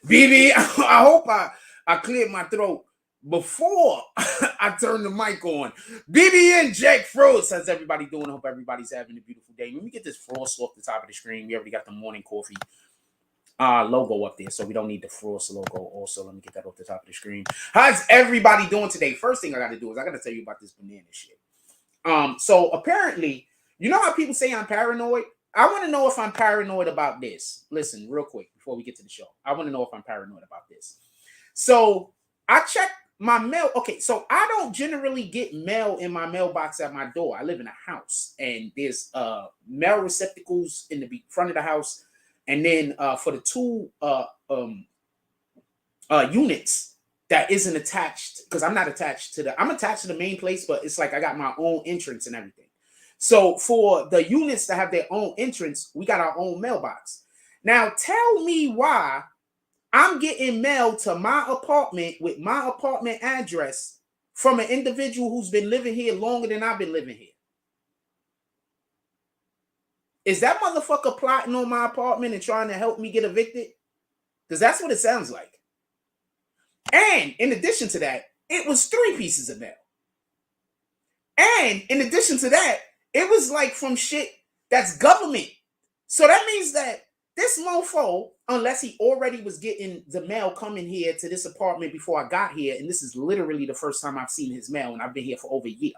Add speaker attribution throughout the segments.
Speaker 1: BB, I hope I cleared my throat before I turn the mic on. BBN Jack Frost, how's everybody doing? I hope everybody's having a beautiful day. Let me get this frost off the top of the screen. We already got the morning coffee logo up there, so we don't need the frost logo. Also, let me get that off the top of the screen. How's everybody doing today? First thing I got to do is I got to tell you about this banana shit. So apparently, you know how people say I'm paranoid? I want to know if I'm paranoid about this. Listen, real quick, before we get to the show. I want to know if I'm paranoid about this. So I check my mail. Okay, so I don't generally get mail in my mailbox at my door. I live in a house, and there's mail receptacles in the front of the house. And then for the two units that isn't attached, because I'm not attached to I'm attached to the main place, but it's like I got my own entrance and everything. So for the units that have their own entrance, we got our own mailbox. Now tell me why I'm getting mail to my apartment with my apartment address from an individual who's been living here longer than I've been living here. Is that motherfucker plotting on my apartment and trying to help me get evicted? Because that's what it sounds like. And in addition to that, it was 3 pieces of mail. And in addition to that, it was like from shit that's government. So that means that this mofo, unless he already was getting the mail coming here to this apartment before I got here, and this is literally the first time I've seen his mail, and I've been here for over a year.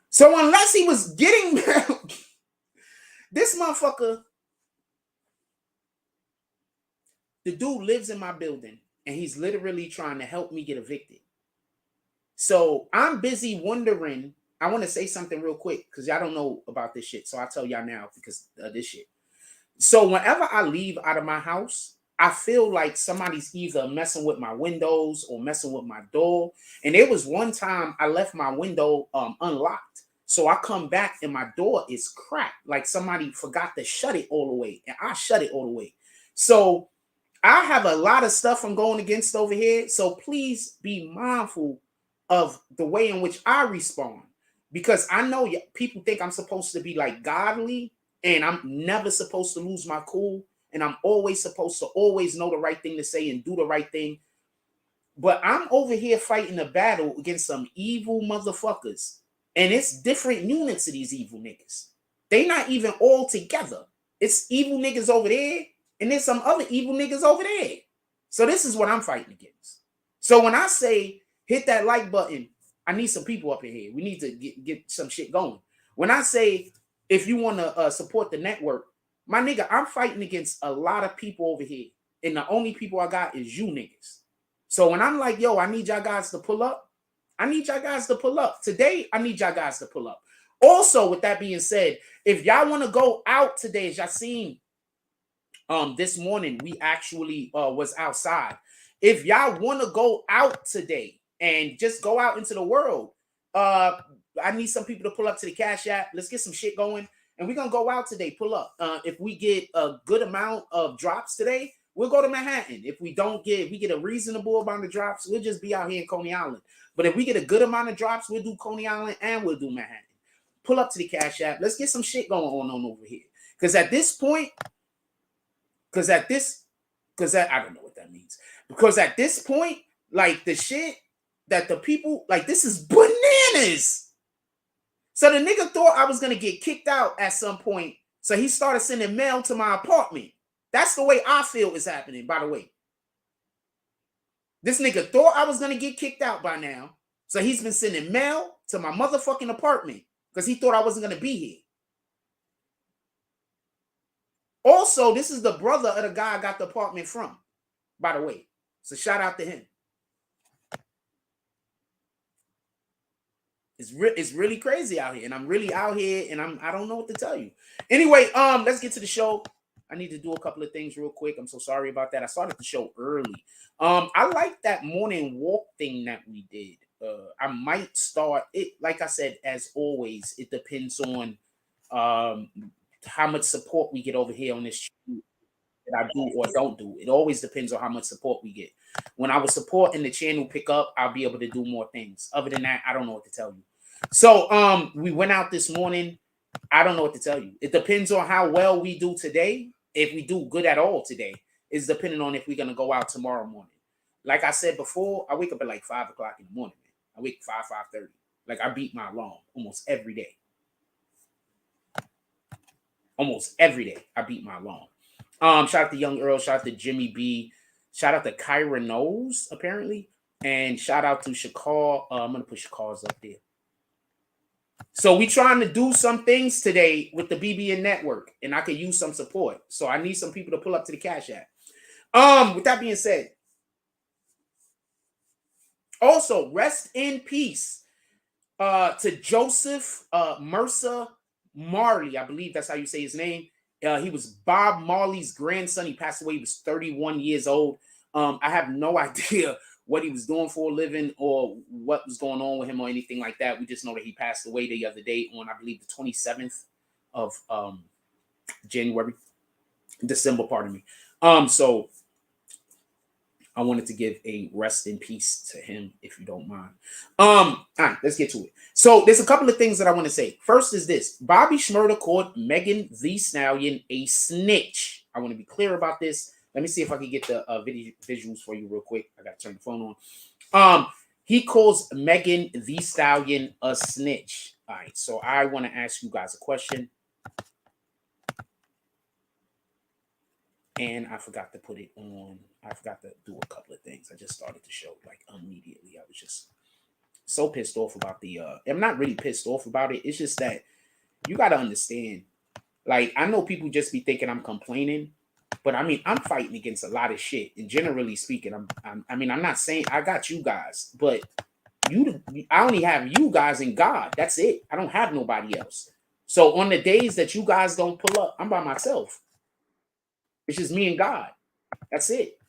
Speaker 1: So unless he was getting mail, this motherfucker, the dude lives in my building, and he's literally trying to help me get evicted. So I'm busy wondering, I want to say something real quick, because y'all don't know about this shit. So I'll tell y'all now because of this shit. So whenever I leave out of my house, I feel like somebody's either messing with my windows or messing with my door. And there was one time I left my window unlocked. So I come back and my door is cracked. Like somebody forgot to shut it all the way. And I shut it all the way. So I have a lot of stuff I'm going against over here. So please be mindful of the way in which I respond. Because I know people think I'm supposed to be like godly. And I'm never supposed to lose my cool. And I'm always supposed to always know the right thing to say and do the right thing. But I'm over here fighting a battle against some evil motherfuckers. And it's different units of these evil niggas. They not even all together. It's evil niggas over there. And there's some other evil niggas over there. So this is what I'm fighting against. So when I say hit that like button, I need some people up in here. We need to get some shit going. When I say if you want to support the network, my nigga, I'm fighting against a lot of people over here. And the only people I got is you niggas. So when I'm like, yo, I need y'all guys to pull up, I need y'all guys to pull up. Today, I need y'all guys to pull up. Also, with that being said, if y'all want to go out today, as y'all seen this morning, we actually was outside. If y'all want to go out today and just go out into the world, I need some people to pull up to the Cash App. Let's get some shit going. And we're going to go out today. Pull up. If we get a good amount of drops today, we'll go to Manhattan. If we don't get, we get a reasonable amount of drops, we'll just be out here in Coney Island. But if we get a good amount of drops, we'll do Coney Island and we'll do Manhattan. Pull up to the Cash App. Let's get some shit going on over here. Because at this point, I don't know what that means. Because at this point, like the shit that the people, like this is bananas. So the nigga thought I was going to get kicked out at some point. So he started sending mail to my apartment. That's the way I feel is happening, by the way. This nigga thought I was going to get kicked out by now. So he's been sending mail to my motherfucking apartment because he thought I wasn't going to be here. Also, this is the brother of the guy I got the apartment from, by the way. So shout out to him. It's really crazy out here, and I'm really out here, and I don't know what to tell you. Anyway, let's get to the show. I need to do a couple of things real quick. I'm so sorry about that. I started the show early. I like that morning walk thing that we did. I might start it. Like I said, as always, it depends on how much support we get over here on this show that I do or don't do. It always depends on how much support we get. When our support in the channel pick up, I'll be able to do more things. Other than that, I don't know what to tell you. So we went out this morning. I don't know what to tell you. It depends on how well we do today. If we do good at all today, is depending on if we're gonna go out tomorrow morning. Like I said before, I wake up at like 5 o'clock in the morning, man. I wake 5:30. Like I beat my alarm almost every day. Almost every day, I beat my alarm. Shout out to Young Earl, shout out to Jimmy B, shout out to Kyra Knowles, apparently, and shout out to Shakar. I'm gonna put Shakar's up there. So we trying to do some things today with the BBN network, and I could use some support. So I need some people to pull up to the Cash App. With that being said, also rest in peace to Joseph Mercer Marley. I believe that's how you say his name. He was Bob Marley's grandson. He passed away. He was 31 years old. I have no idea what he was doing for a living or what was going on with him or anything like that. We just know that he passed away the other day on, I believe, the 27th of December, pardon me. So I wanted to give a rest in peace to him, if you don't mind. All right, let's get to it. So there's a couple of things that I want to say. First is this. Bobby Shmurda called Megan Thee Stallion a snitch. I want to be clear about this. Let me see if I can get the visuals for you real quick. I got to turn the phone on. He calls Megan Thee Stallion a snitch. All right, so I want to ask you guys a question. And I forgot to put it on. I forgot to do a couple of things. I just started the show like immediately. I was just so pissed off about the I'm not really pissed off about it. It's just that you got to understand. Like, I know people just be thinking I'm complaining, but I mean, I'm fighting against a lot of shit. And generally speaking, I'm not saying I got you guys, but I only have you guys and God. That's it. I don't have nobody else. So on the days that you guys don't pull up, I'm by myself. It's just me and God. That's it.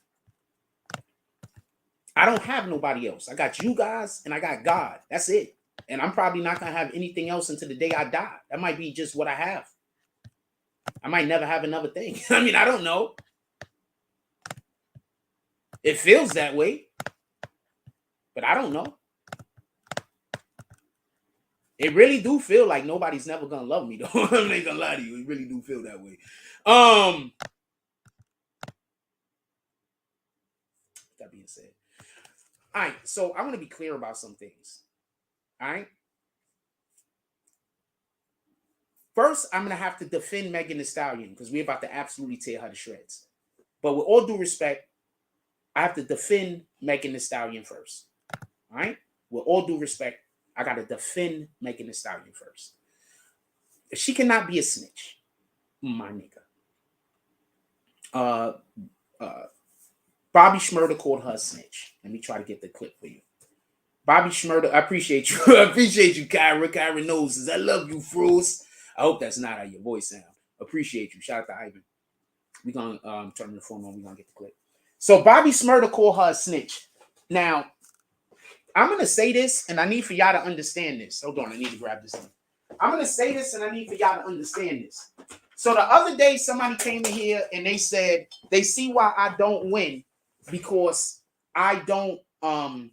Speaker 1: I don't have nobody else. I got you guys and I got God. That's it. And I'm probably not going to have anything else until the day I die. That might be just what I have. I might never have another thing. I mean, I don't know. It feels that way. But I don't know. It really do feel like nobody's never going to love me, though. I'm not going to lie to you. It really do feel that way. That being said. All right, so I want to be clear about some things. All right. First, I'm going to have to defend Megan Thee Stallion because we're about to absolutely tear her to shreds. But with all due respect, I have to defend Megan Thee Stallion first. All right. With all due respect, I got to defend Megan Thee Stallion first. She cannot be a snitch, my nigga. Bobby Shmurda called her a snitch. Let me try to get the clip for you. Bobby Shmurda, I appreciate you. I appreciate you, Kyra. Kyra knows. I love you, Fruce. I hope that's not how your voice sounds. Appreciate you. Shout out to Ivan. We're going to turn the phone on. We're going to get the clip. So Bobby Shmurda called her a snitch. Now, I'm going to say this, and I need for y'all to understand this. Hold on. I need to grab this thing. I'm going to say this, and I need for y'all to understand this. So the other day, somebody came in here, and they said they see why I don't win because I don't I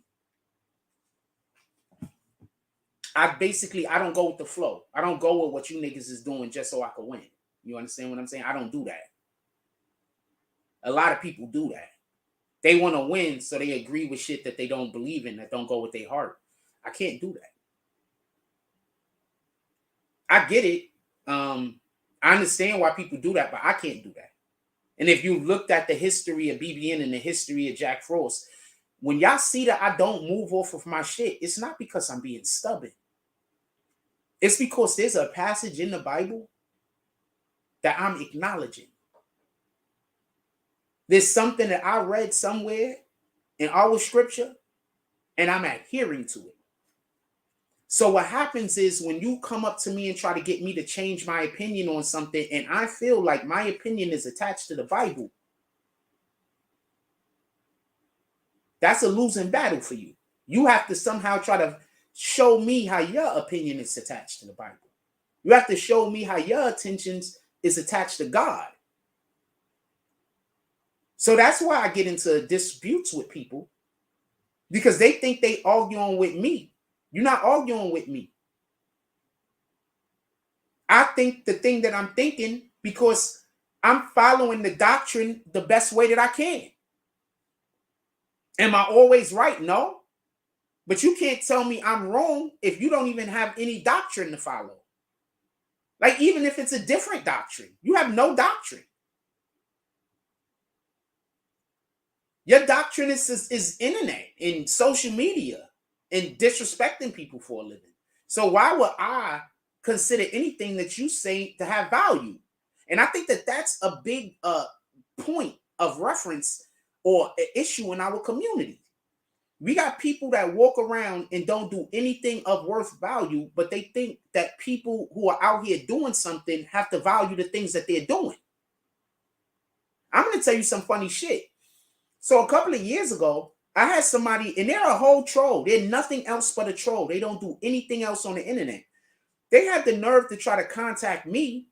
Speaker 1: don't go with the flow. I don't go with what you niggas is doing just so I can win. You understand what I'm saying? I don't do that. A lot of people do that. They want to win, so they agree with shit that they don't believe in, that don't go with their heart. I can't do that. I get it. I understand why people do that, but I can't do that. And if you looked at the history of BBN and the history of Jack Frost, when y'all see that I don't move off of my shit, it's not because I'm being stubborn. It's because there's a passage in the Bible that I'm acknowledging. There's something that I read somewhere in our scripture, and I'm adhering to it. So what happens is when you come up to me and try to get me to change my opinion on something, and I feel like my opinion is attached to the Bible, that's a losing battle for you. You have to somehow try to show me how your opinion is attached to the Bible. You have to show me how your attentions is attached to God. So that's why I get into disputes with people, because they think they arguing with me. You're not arguing with me. I think the thing that I'm thinking because I'm following the doctrine the best way that I can. Am I always right? No. But you can't tell me I'm wrong if you don't even have any doctrine to follow. Like, even if it's a different doctrine, you have no doctrine. Your doctrine is internet and social media and disrespecting people for a living. So why would I consider anything that you say to have value? And I think that that's a big point of reference or an issue in our community. We got people that walk around and don't do anything of worth value, but they think that people who are out here doing something have to value the things that they're doing. I'm going to tell you some funny shit. So a couple of years ago, I had somebody, and they're a whole troll. They're nothing else but a troll. They don't do anything else on the internet. They had the nerve to try to contact me,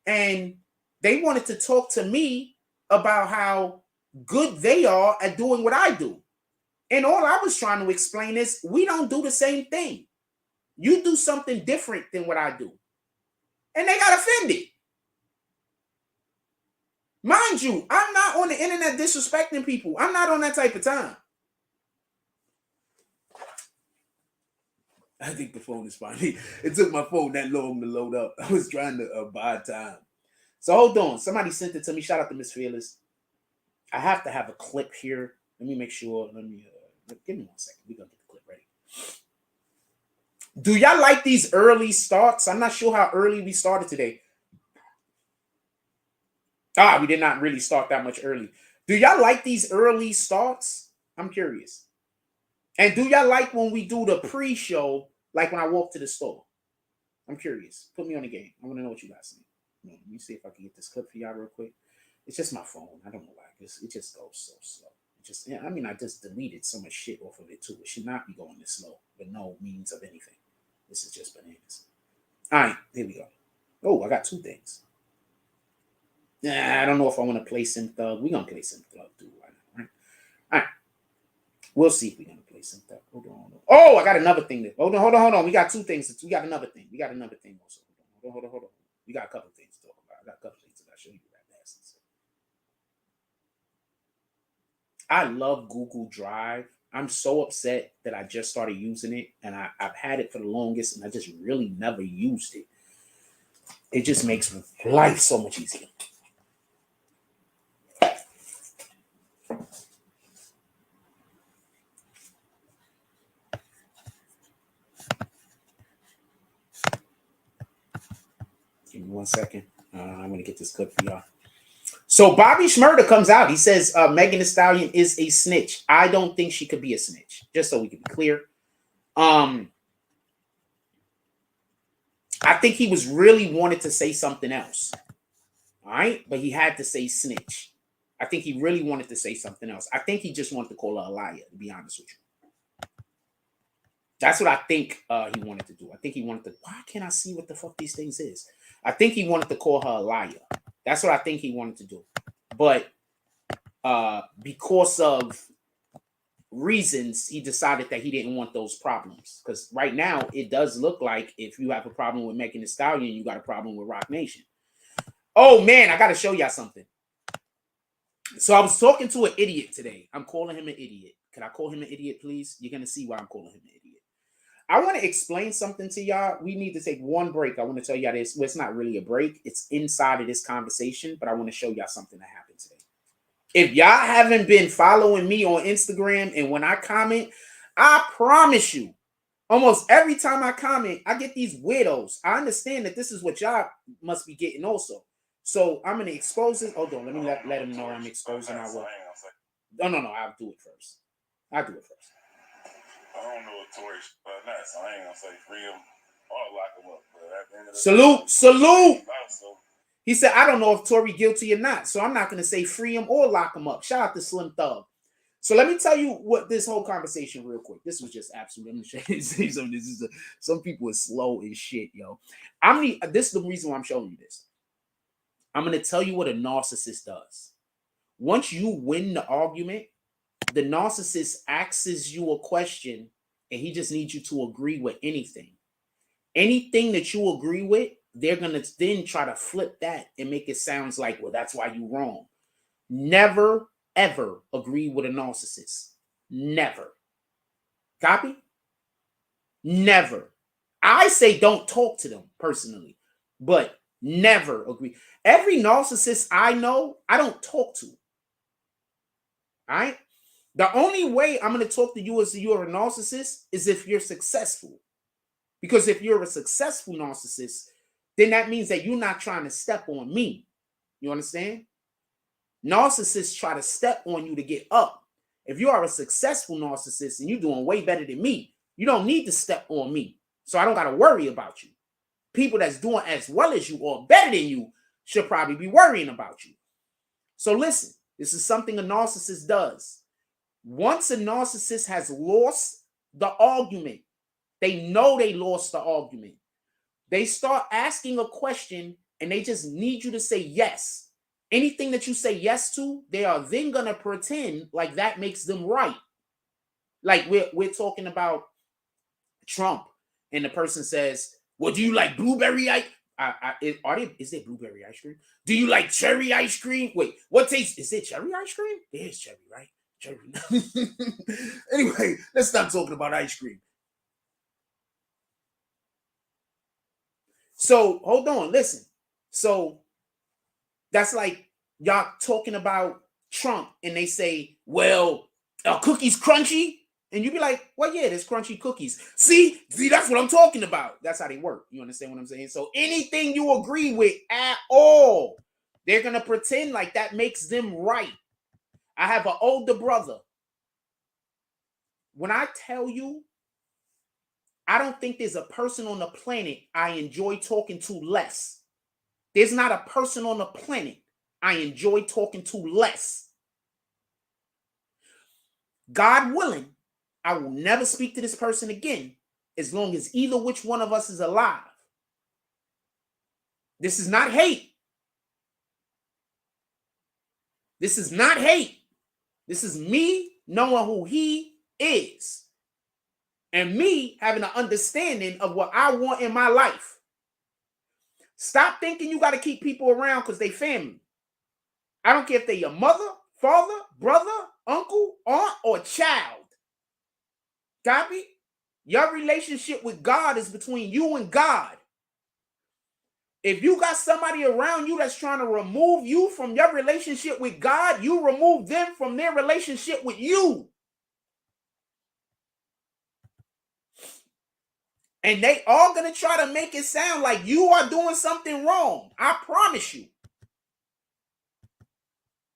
Speaker 1: and they wanted to talk to me about how good they are at doing what I do. And all I was trying to explain is we don't do the same thing. You do something different than what I do. And they got offended. Mind you, I'm not on the internet disrespecting people. I'm not on that type of time. I think the phone is fine. It took my phone that long to load up. I was trying to buy time. So hold on. Somebody sent it to me. Shout out to Miss Fearless. I have to have a clip here. Let me make sure. Let me give me 1 second. We're going to get the clip ready. Do y'all like these early starts? I'm not sure how early we started today. We did not really start that much early. Do y'all like these early starts? I'm curious. And do y'all like when we do the pre-show, like when I walk to the store? I'm curious. Put me on the game. I want to know what you guys think. Let me see if I can get this clip for y'all real quick. It's just my phone. I don't know why. It just goes so slow. I just deleted so much shit off of it too. It should not be going this slow, but no means of anything. This is just bananas. All right, here we go. Oh, I got two things. I don't know if I want to play Sim Thug. We're going to play Sim Thug too. Right? All right. We'll see if we're going to play Sim Thug. Hold on. Oh, I got another thing. Hold on. We got two things. We got another thing. Also. Hold on. We got a couple of things to talk about. I got a couple of things to show you that bastards. I love Google Drive. I'm so upset that I just started using it, and I've had it for the longest, and I just really never used it. It just makes life so much easier. Give me 1 second. I'm going to get this clip for y'all. So Bobby Shmurda comes out. He says Megan Thee Stallion is a snitch. I don't think she could be a snitch. Just so we can be clear. I think he was really wanted to say something else. All right. But he had to say snitch. I think he really wanted to say something else. I think he just wanted to call her a liar, to be honest with you. That's what I think he wanted to do. I think he wanted to. Why can't I see what the fuck these things is? I think he wanted to call her a liar. That's what I think he wanted to do. But because of reasons, he decided that he didn't want those problems. Because right now, it does look like if you have a problem with Megan Thee Stallion, you got a problem with Rock Nation. Oh, man, I got to show y'all something. So I was talking to an idiot today. I'm calling him an idiot. Can I call him an idiot, please? You're going to see why I'm calling him an idiot. I want to explain something to y'all. We need to take one break. I want to tell y'all this. Well, it's not really a break. It's inside of this conversation, but I want to show y'all something that happened today. If y'all haven't been following me on Instagram, and when I comment, I promise you, almost every time I comment, I get these weirdos. I understand that this is what y'all must be getting also. So I'm going to expose it. Hold on. Let me let him know I'm exposing our work. No. I'll do it first. I don't know if Tory's nuts, so I ain't gonna say free him or lock him up. But at the end of the salute. He said, I don't know if Tory guilty or not, so I'm not gonna say free him or lock him up. Shout out to Slim Thug. So let me tell you what this whole conversation real quick. This was just absolute. Let me show you something. Some people are slow as shit, yo. This is the reason why I'm showing you this. I'm gonna tell you what a narcissist does. Once you win the argument, the narcissist asks you a question and he just needs you to agree with anything. Anything that you agree with, they're going to then try to flip that and make it sound like, well, that's why you're wrong. Never, ever agree with a narcissist. Never. Copy? Never. I say don't talk to them personally, but never agree. Every narcissist I know, I don't talk to. All right? The only way I'm going to talk to you as you're a narcissist is if you're successful. Because if you're a successful narcissist, then that means that you're not trying to step on me. You understand? Narcissists try to step on you to get up. If you are a successful narcissist and you're doing way better than me, you don't need to step on me. So I don't got to worry about you. People that's doing as well as you or better than you should probably be worrying about you. So listen, this is something a narcissist does. Once a narcissist has lost the argument, they know they lost the argument. They start asking a question and they just need you to say yes. Anything that you say yes to, they are then going to pretend like that makes them right. Like we're talking about Trump and the person says, well, do you like blueberry ice? Is there blueberry ice cream? Do you like cherry ice cream? Wait, what taste? Is it cherry ice cream? It is cherry, right? Cherry. Anyway, let's stop talking about ice cream. So hold on, listen. So that's like y'all talking about Trump and they say, well, are cookies crunchy? And you be like, well, yeah, there's crunchy cookies. See, that's what I'm talking about. That's how they work. You understand what I'm saying? So anything you agree with at all, they're going to pretend like that makes them right. I have an older brother. When I tell you, I don't think there's a person on the planet I enjoy talking to less. There's not a person on the planet I enjoy talking to less. God willing, I will never speak to this person again as long as either which one of us is alive. This is not hate. This is not hate. This is me knowing who he is and me having an understanding of what I want in my life. Stop thinking you got to keep people around because they family. I don't care if they're your mother, father, brother, uncle, aunt, or child. Copy? Your relationship with God is between you and God. If you got somebody around you that's trying to remove you from your relationship with God, you remove them from their relationship with you. And they all going to try to make it sound like you are doing something wrong. I promise you.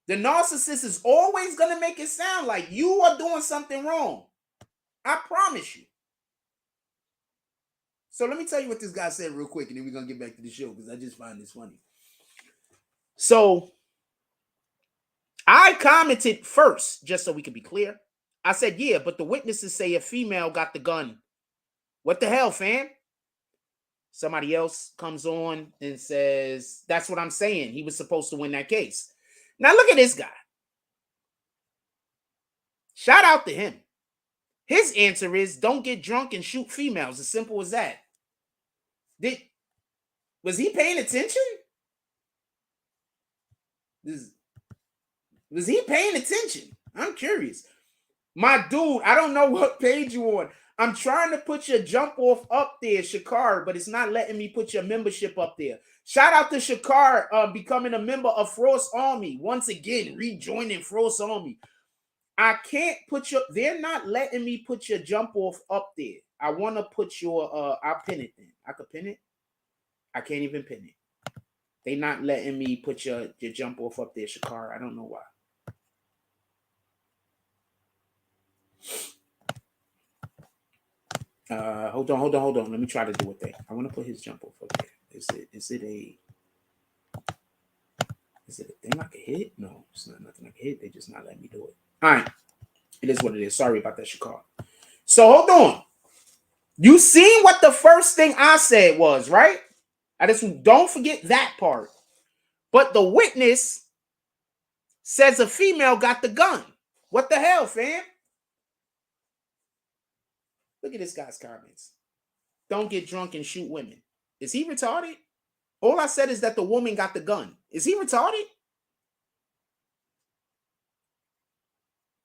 Speaker 1: The narcissist is always going to make it sound like you are doing something wrong. I promise you. So let me tell you what this guy said real quick, and then we're going to get back to the show because I just find this funny. So I commented first, just so we can be clear. I said, yeah, but the witnesses say a female got the gun. What the hell, fam? Somebody else comes on and says, that's what I'm saying. He was supposed to win that case. Now look at this guy. Shout out to him. His answer is don't get drunk and shoot females. As simple as that. Was he paying attention? Was he paying attention? I'm curious. My dude, I don't know what page you on. I'm trying to put your jump off up there, Shakar, but it's not letting me put your membership up there. Shout out to Shakar becoming a member of Frost Army. Once again, rejoining Frost Army. I can't put your, they're not letting me put your jump off up there. I want to put your, I'll pin it then. I could pin it. I can't even pin it. They're not letting me put your jump off up there, Shakar. I don't know why. Hold on. Let me try to do it there. I want to put his jump off up there. Is it a thing I can hit? No, it's not nothing I can hit. They just not letting me do it. All right. It is what it is. Sorry about that, Shakar. So hold on. You seen what the first thing I said was, right? I just don't forget that part. But the witness says a female got the gun. What the hell, fam? Look at this guy's comments. Don't get drunk and shoot women. Is he retarded? All I said is that the woman got the gun. Is he retarded?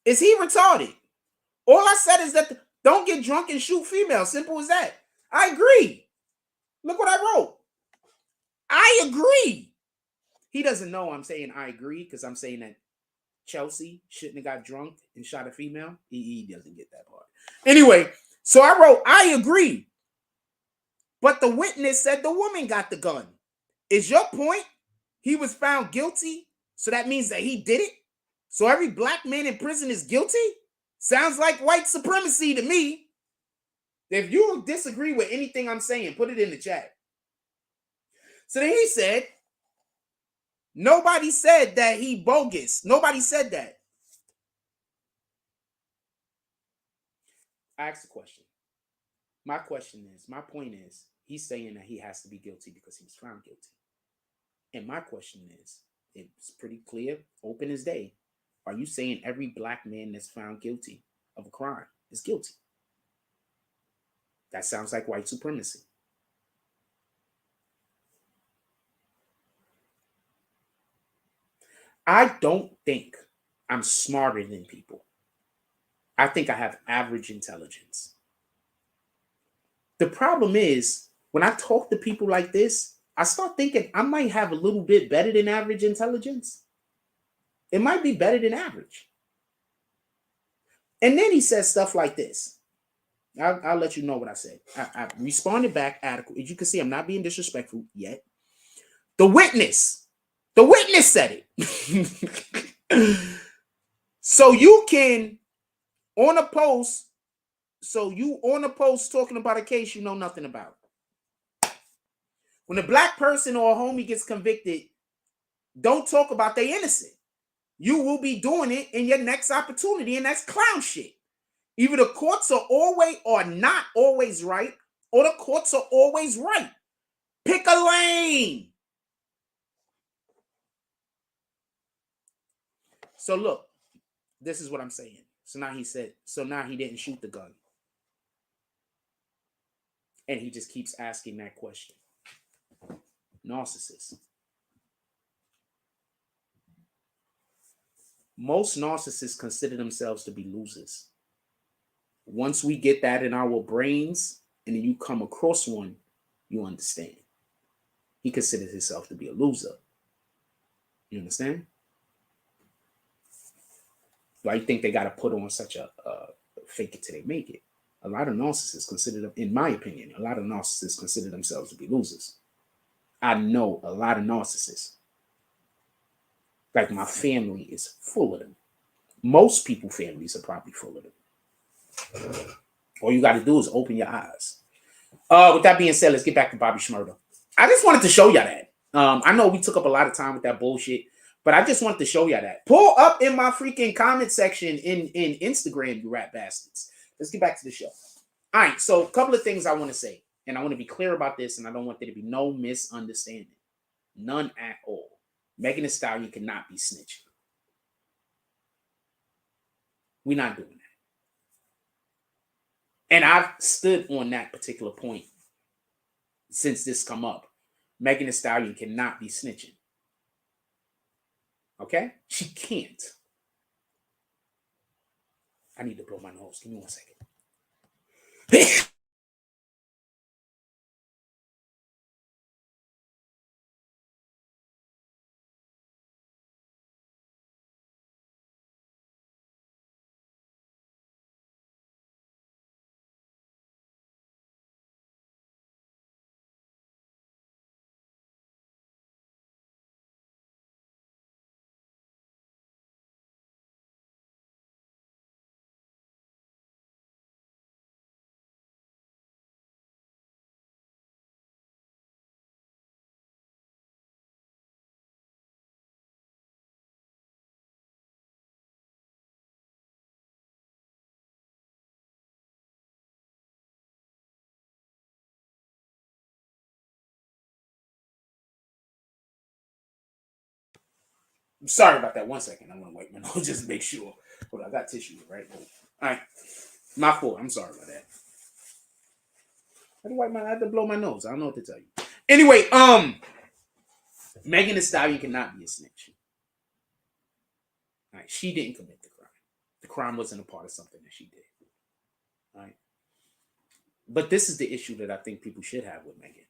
Speaker 1: Is he retarded? All I said is that don't get drunk and shoot females. Simple as that. I agree. Look what I wrote. I agree. He doesn't know I'm saying I agree because I'm saying that Chelsea shouldn't have got drunk and shot a female. He doesn't get that part. Anyway, so I wrote, I agree. But the witness said the woman got the gun. Is your point he was found guilty? So that means that he did it? So every black man in prison is guilty? Sounds like white supremacy to me. If you disagree with anything I'm saying, put it in the chat. So then he said, nobody said that he bogus. Nobody said that. I asked the question. My point is, he's saying that he has to be guilty because he was found guilty. And my question is, it's pretty clear, open as day. Are you saying every black man that's found guilty of a crime is guilty? That sounds like white supremacy. I don't think I'm smarter than people. I think I have average intelligence. The problem is, when I talk to people like this, I start thinking I might have a little bit better than average intelligence. It might be better than average. And then he says stuff like this. I'll let you know what I said. I responded back adequately. As you can see, I'm not being disrespectful yet. The witness said it. So you can, on a post, talking about a case you know nothing about. When a black person or a homie gets convicted, don't talk about they innocent. You will be doing it in your next opportunity, and that's clown shit. Either the courts are not always right, or the courts are always right. Pick a lane. So look, this is what I'm saying. So now he didn't shoot the gun. And he just keeps asking that question. Narcissist. Most narcissists consider themselves to be losers. Once we get that in our brains, and then you come across one, you understand. He considers himself to be a loser. You understand? Why you think they got to put on such a fake it till they make it? A lot of narcissists consider them, in my opinion, a lot of narcissists consider themselves to be losers. I know a lot of narcissists. Like my family is full of them. Most people's families are probably full of them. All you got to do is open your eyes. With that being said, let's get back to Bobby Shmurda. I just wanted to show y'all that. I know we took up a lot of time with that bullshit, but I just wanted to show y'all that. Pull up in my freaking comment section in Instagram, you rat bastards. Let's get back to the show. All right, so a couple of things I want to say, and I want to be clear about this, and I don't want there to be no misunderstanding. None at all. Megan Thee Stallion cannot be snitching. We're not doing that. And I've stood on that particular point since this come up. Megan Thee Stallion cannot be snitching. Okay? She can't. I need to blow my nose. Give me 1 second. I'm sorry about that. 1 second. I want to wipe my nose just to make sure. Hold on, I got tissue, right? All right. My fault. I'm sorry about that. I had to blow my nose. I don't know what to tell you. Anyway, Megan Thee Stallion cannot be a snitch. All right, she didn't commit the crime. The crime wasn't a part of something that she did. All right. But this is the issue that I think people should have with Megan.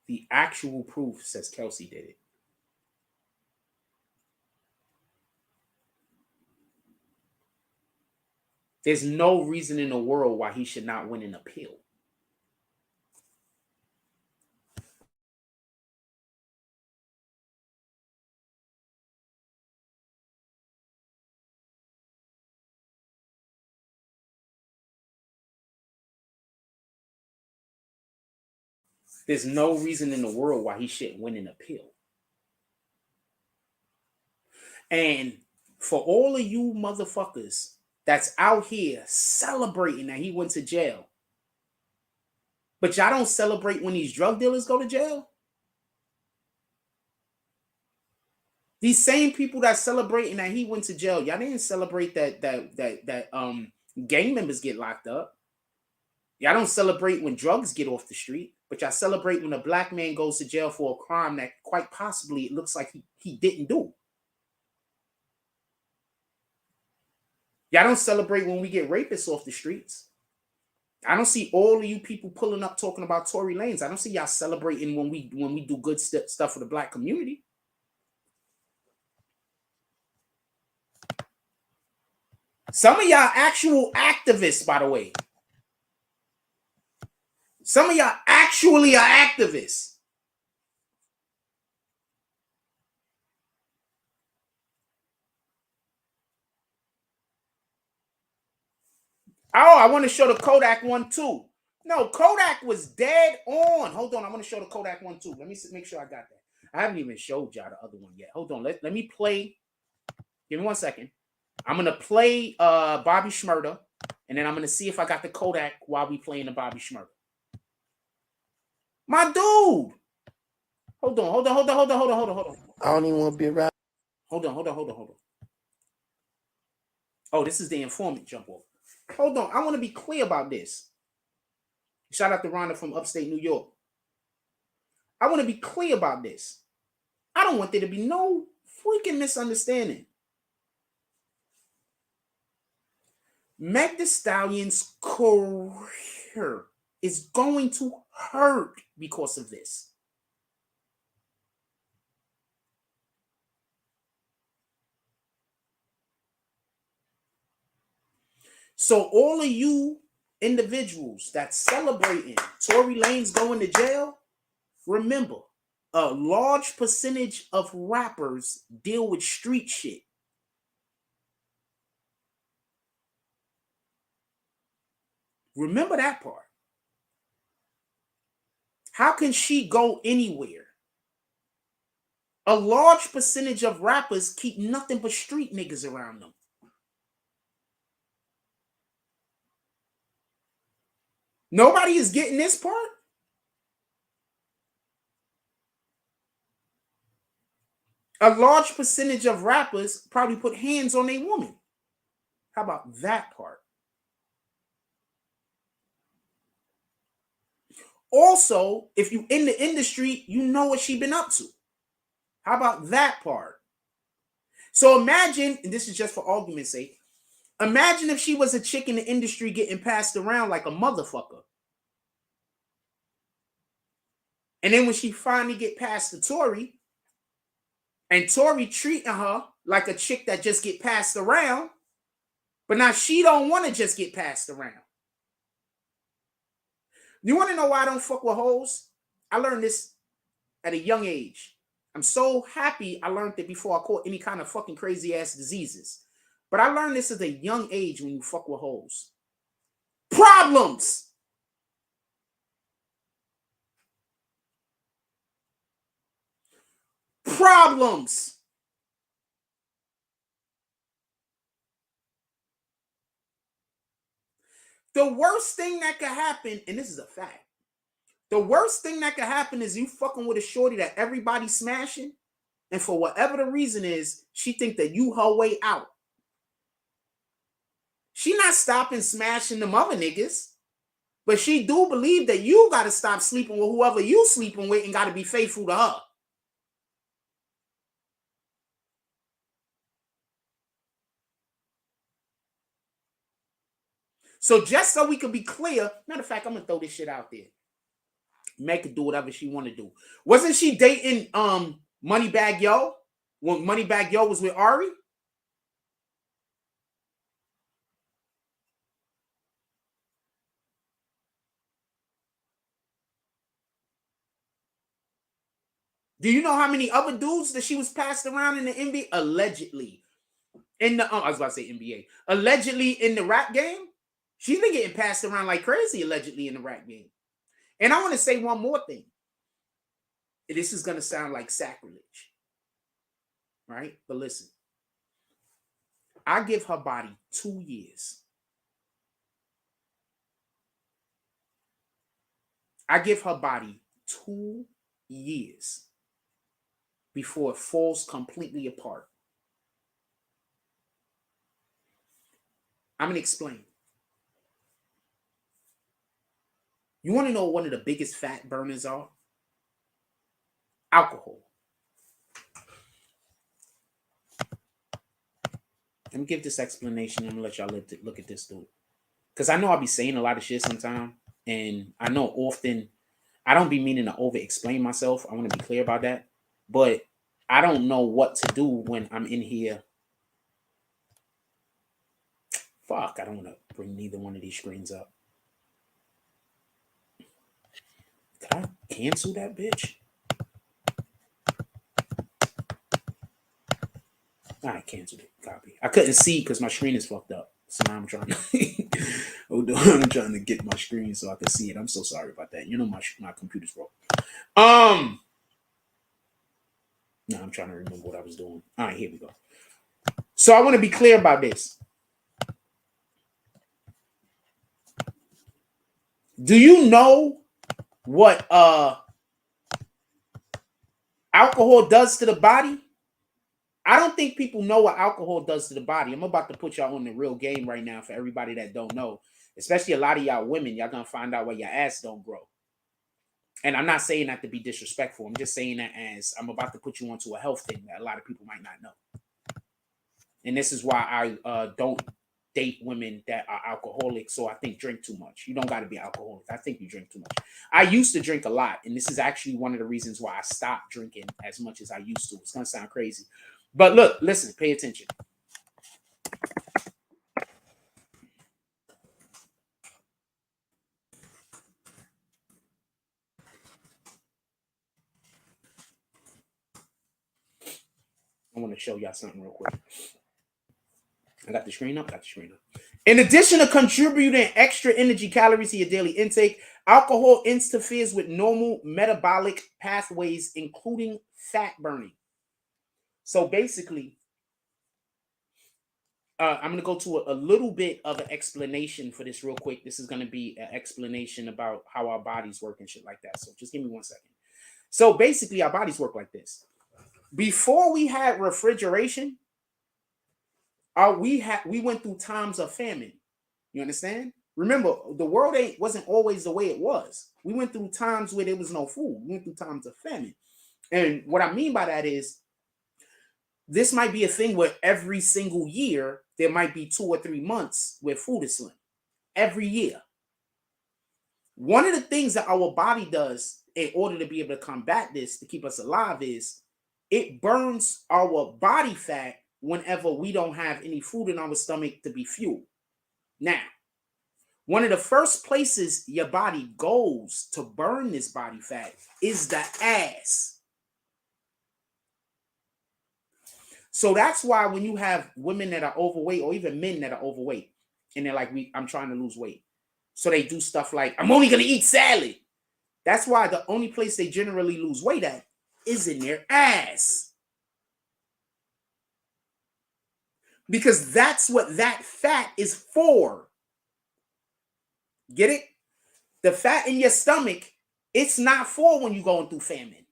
Speaker 1: The actual proof says Kelsey did it. There's no reason in the world why he should not win an appeal. There's no reason in the world why he shouldn't win an appeal. And for all of you motherfuckers that's out here celebrating that he went to jail, but y'all don't celebrate when these drug dealers go to jail. These same people that celebrating that he went to jail, y'all didn't celebrate that gang members get locked up. Y'all don't celebrate when drugs get off the street, but y'all celebrate when a black man goes to jail for a crime that quite possibly it looks like he didn't do. Y'all don't celebrate when we get rapists off the streets. I don't see all of you people pulling up talking about Tory Lanez. I don't see y'all celebrating when we do good stuff for the black community. Some of y'all actual activists, by the way. Some of y'all actually are activists. Oh, I want to show the Kodak one too. No, Kodak was dead on. Hold on, I want to show the Kodak one too. Let me make sure I got that. I haven't even showed y'all the other one yet. Hold on, let me play. Give me 1 second. I'm gonna play Bobby Shmurda, and then I'm gonna see if I got the Kodak while we playing the Bobby Shmurda. My dude. Hold on.
Speaker 2: I don't even want to be around.
Speaker 1: Hold on. Oh, this is the informant jump off. Hold on, I want to be clear about this. Shout out to Rhonda from upstate New York. I want to be clear about this. I don't want there to be no freaking misunderstanding. Meg Thee Stallion's career is going to hurt because of this. So all of you individuals that's celebrating Tory Lanez going to jail, remember, a large percentage of rappers deal with street shit. Remember that part. How can she go anywhere? A large percentage of rappers keep nothing but street niggas around them. Nobody is getting this part? A large percentage of rappers probably put hands on a woman. How about that part? Also, if you in the industry, you know what she been up to. How about that part? So imagine, and this is just for argument's sake, imagine if she was a chick in the industry getting passed around like a motherfucker. And then when she finally get past the Tory, and Tory treating her like a chick that just get passed around, but now she don't want to just get passed around. You want to know why I don't fuck with hoes? I learned this at a young age. I'm so happy I learned it before I caught any kind of fucking crazy ass diseases. But I learned this at a young age when you fuck with hoes. Problems. Problems. The worst thing that could happen, and this is a fact, the worst thing that could happen is you fucking with a shorty that everybody's smashing, and for whatever the reason is, she think that you her way out. She not stopping smashing them other niggas. But she do believe that you got to stop sleeping with whoever you sleeping with and got to be faithful to her. So just so we can be clear, matter of fact, I'm gonna throw this shit out there. Meg can do whatever she want to do. Wasn't she dating Moneybag Yo when Moneybag Yo was with Ari? Do you know how many other dudes that she was passed around in the NBA? Allegedly. In the I was about to say NBA. Allegedly in the rap game. She's been getting passed around like crazy, allegedly, in the rap game. And I want to say one more thing. This is going to sound like sacrilege. Right? But listen. I give her body 2 years. I give her body 2 years before it falls completely apart. I'm going to explain. You want to know what one of the biggest fat burners are? Alcohol. Let me give this explanation. I'm going to let y'all look at this dude. Because I know I'll be saying a lot of shit sometimes. And I know often I don't be meaning to over explain myself. I want to be clear about that. But I don't know what to do when I'm in here. Fuck, I don't want to bring neither one of these screens up. Could I cancel that bitch? I canceled it. Copy. I couldn't see because my screen is fucked up. So now I'm trying to I'm trying to get my screen so I can see it. I'm so sorry about that. You know my computer's broke. No, I'm trying to remember what I was doing. All right, here we go. So I want to be clear about this. Do you know what alcohol does to the body? I don't think people know what alcohol does to the body. I'm about to put y'all on the real game right now for everybody that don't know. Especially a lot of y'all women. Y'all gonna find out why your ass don't grow. And I'm not saying that to be disrespectful. I'm just saying that as I'm about to put you onto a health thing that a lot of people might not know. And this is why I don't date women that are alcoholics, so I think drink too much. You don't got to be alcoholic. I think you drink too much. I used to drink a lot, and this is actually one of the reasons why I stopped drinking as much as I used to. It's going to sound crazy. But look, listen, pay attention. I want to show y'all something real quick. I got the screen up. In addition to contributing extra energy calories to your daily intake, alcohol interferes with normal metabolic pathways, including fat burning. So basically, I'm going to go to a little bit of an explanation for this real quick. This is going to be an explanation about how our bodies work and shit like that. So just give me 1 second. So basically, our bodies work like this. Before we had refrigeration, we went through times of famine. You understand? Remember, the world wasn't always the way it was. We went through times where there was no food. We went through times of famine. And what I mean by that is, this might be a thing where every single year, there might be 2 or 3 months where food is slim. Every year. One of the things that our body does in order to be able to combat this, to keep us alive, is it burns our body fat whenever we don't have any food in our stomach to be fueled. Now, one of the first places your body goes to burn this body fat is the ass. So that's why when you have women that are overweight or even men that are overweight and they're like, I'm trying to lose weight. So they do stuff like, I'm only going to eat salad. That's why the only place they generally lose weight at is in their ass. Because that's what that fat is for. Get it? The fat in your stomach, it's not for when you're going through famine.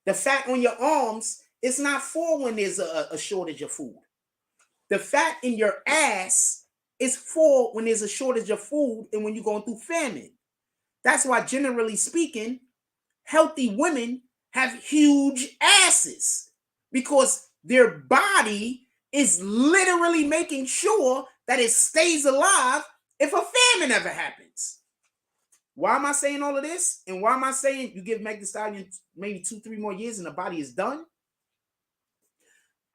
Speaker 1: The fat on your arms, it's not for when there's a shortage of food. The fat in your ass is for when there's a shortage of food and when you're going through famine. That's why, generally speaking, healthy women have huge asses because their body is literally making sure that it stays alive if a famine ever happens. Why am I saying all of this? And why am I saying you give Megan Thee Stallion maybe 2-3 more years and the body is done?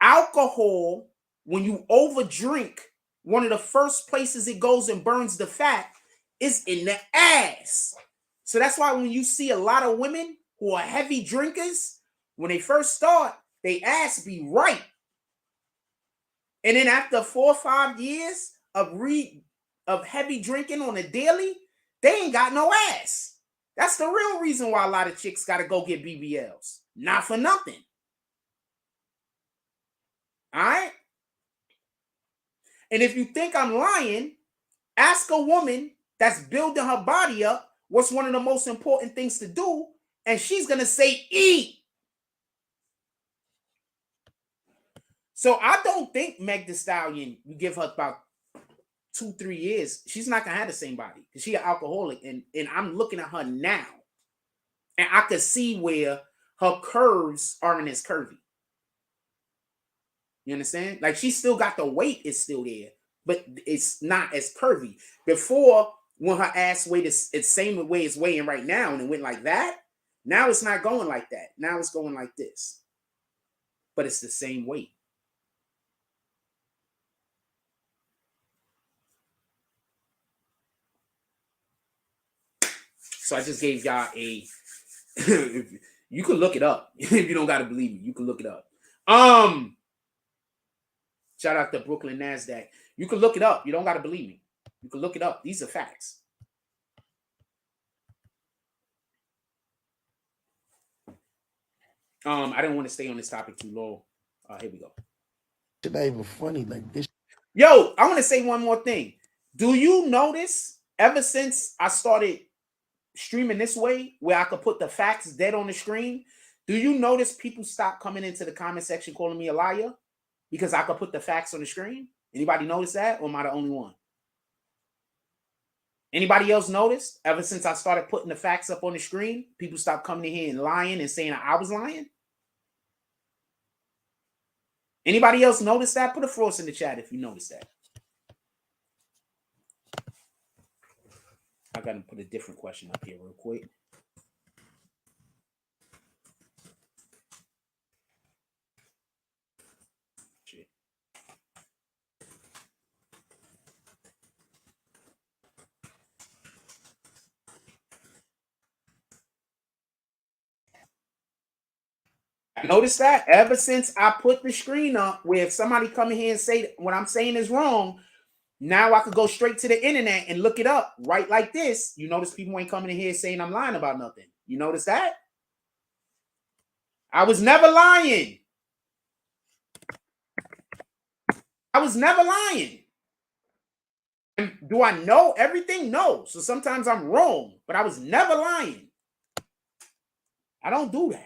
Speaker 1: Alcohol, when you overdrink, one of the first places it goes and burns the fat is in the ass. So that's why when you see a lot of women who are heavy drinkers, when they first start, they ass be right. And then after 4 or 5 years of heavy drinking on a daily, they ain't got no ass. That's the real reason why a lot of chicks got to go get BBLs. Not for nothing. All right? And if you think I'm lying, ask a woman that's building her body up what's one of the most important things to do, and she's going to say eat. So I don't think Meg Thee Stallion, you give her about 2-3 years, she's not going to have the same body because she's an alcoholic. And I'm looking at her now, and I could see where her curves aren't as curvy. You understand? Like, she still got the weight is still there, but it's not as curvy. Before, when her ass weight is the same way it's weighing right now, and it went like that, now it's not going like that. Now it's going like this. But it's the same weight. So I just gave y'all a you can look it up. If you don't gotta believe me, you can look it up. Shout out to Brooklyn NASDAQ. You can look it up. You don't gotta believe me. You can look it up. These are facts. I didn't want to stay on this topic too long. Here we go.
Speaker 2: It's not even funny like this.
Speaker 1: Yo, I want to say one more thing. Do you notice ever since I started streaming this way, where I could put the facts dead on the screen, do you notice people stop coming into the comment section calling me a liar because I could put the facts on the screen? Anybody notice that, or am I the only one? Anybody else notice ever since I started putting the facts up on the screen, people stopped coming in here and lying and saying I was lying? Anybody else notice that? Put a frost in the chat if you notice that. I gotta put a different question up here real quick. Notice that ever since I put the screen up, where if somebody come in here and say what I'm saying is wrong, now I could go straight to the internet and look it up right like this. You notice people ain't coming in here saying I'm lying about nothing. You notice that? I was never lying. I was never lying. And do I know everything? No. So sometimes I'm wrong, but I was never lying. I don't do that.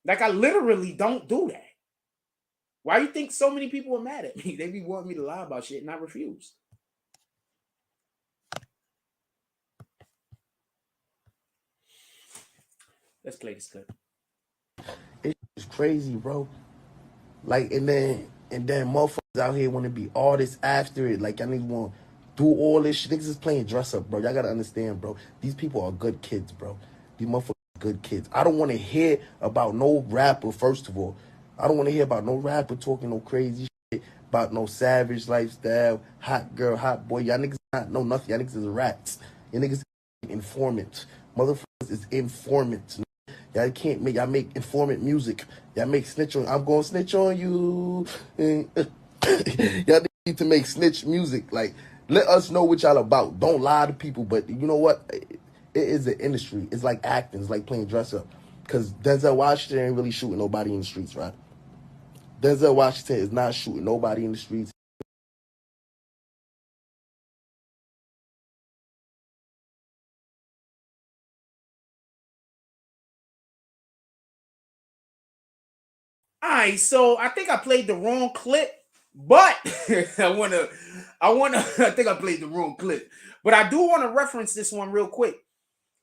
Speaker 1: Like, I literally don't do that. Why do you think so many people are mad at me? They be wanting me to lie about shit, and I refuse. Let's play this clip.
Speaker 2: It's crazy, bro. Like, and then motherfuckers out here want to be artists after it. Like, y'all niggas want to do all this shit. Niggas is playing dress up, bro. Y'all gotta understand, bro. These people are good kids, bro. These motherfuckers are good kids. I don't want to hear about no rapper, first of all. I don't want to hear about no rapper talking no crazy shit about no savage lifestyle, hot girl, hot boy. Y'all niggas not know nothing. Y'all niggas is rats. Y'all niggas is informants. Motherfuckers is informants. Y'all can't make, y'all make informant music. Y'all make snitch on, I'm gonna snitch on you. Y'all need to make snitch music. Like, let us know what y'all about. Don't lie to people, but you know what? It is an industry. It's like acting. It's like playing dress up. Because Denzel Washington ain't really shooting nobody in the streets, right? Denzel Washington is not shooting nobody in the streets.
Speaker 1: All right, so I think I played the wrong clip. But I think I played the wrong clip. But I do want to reference this one real quick.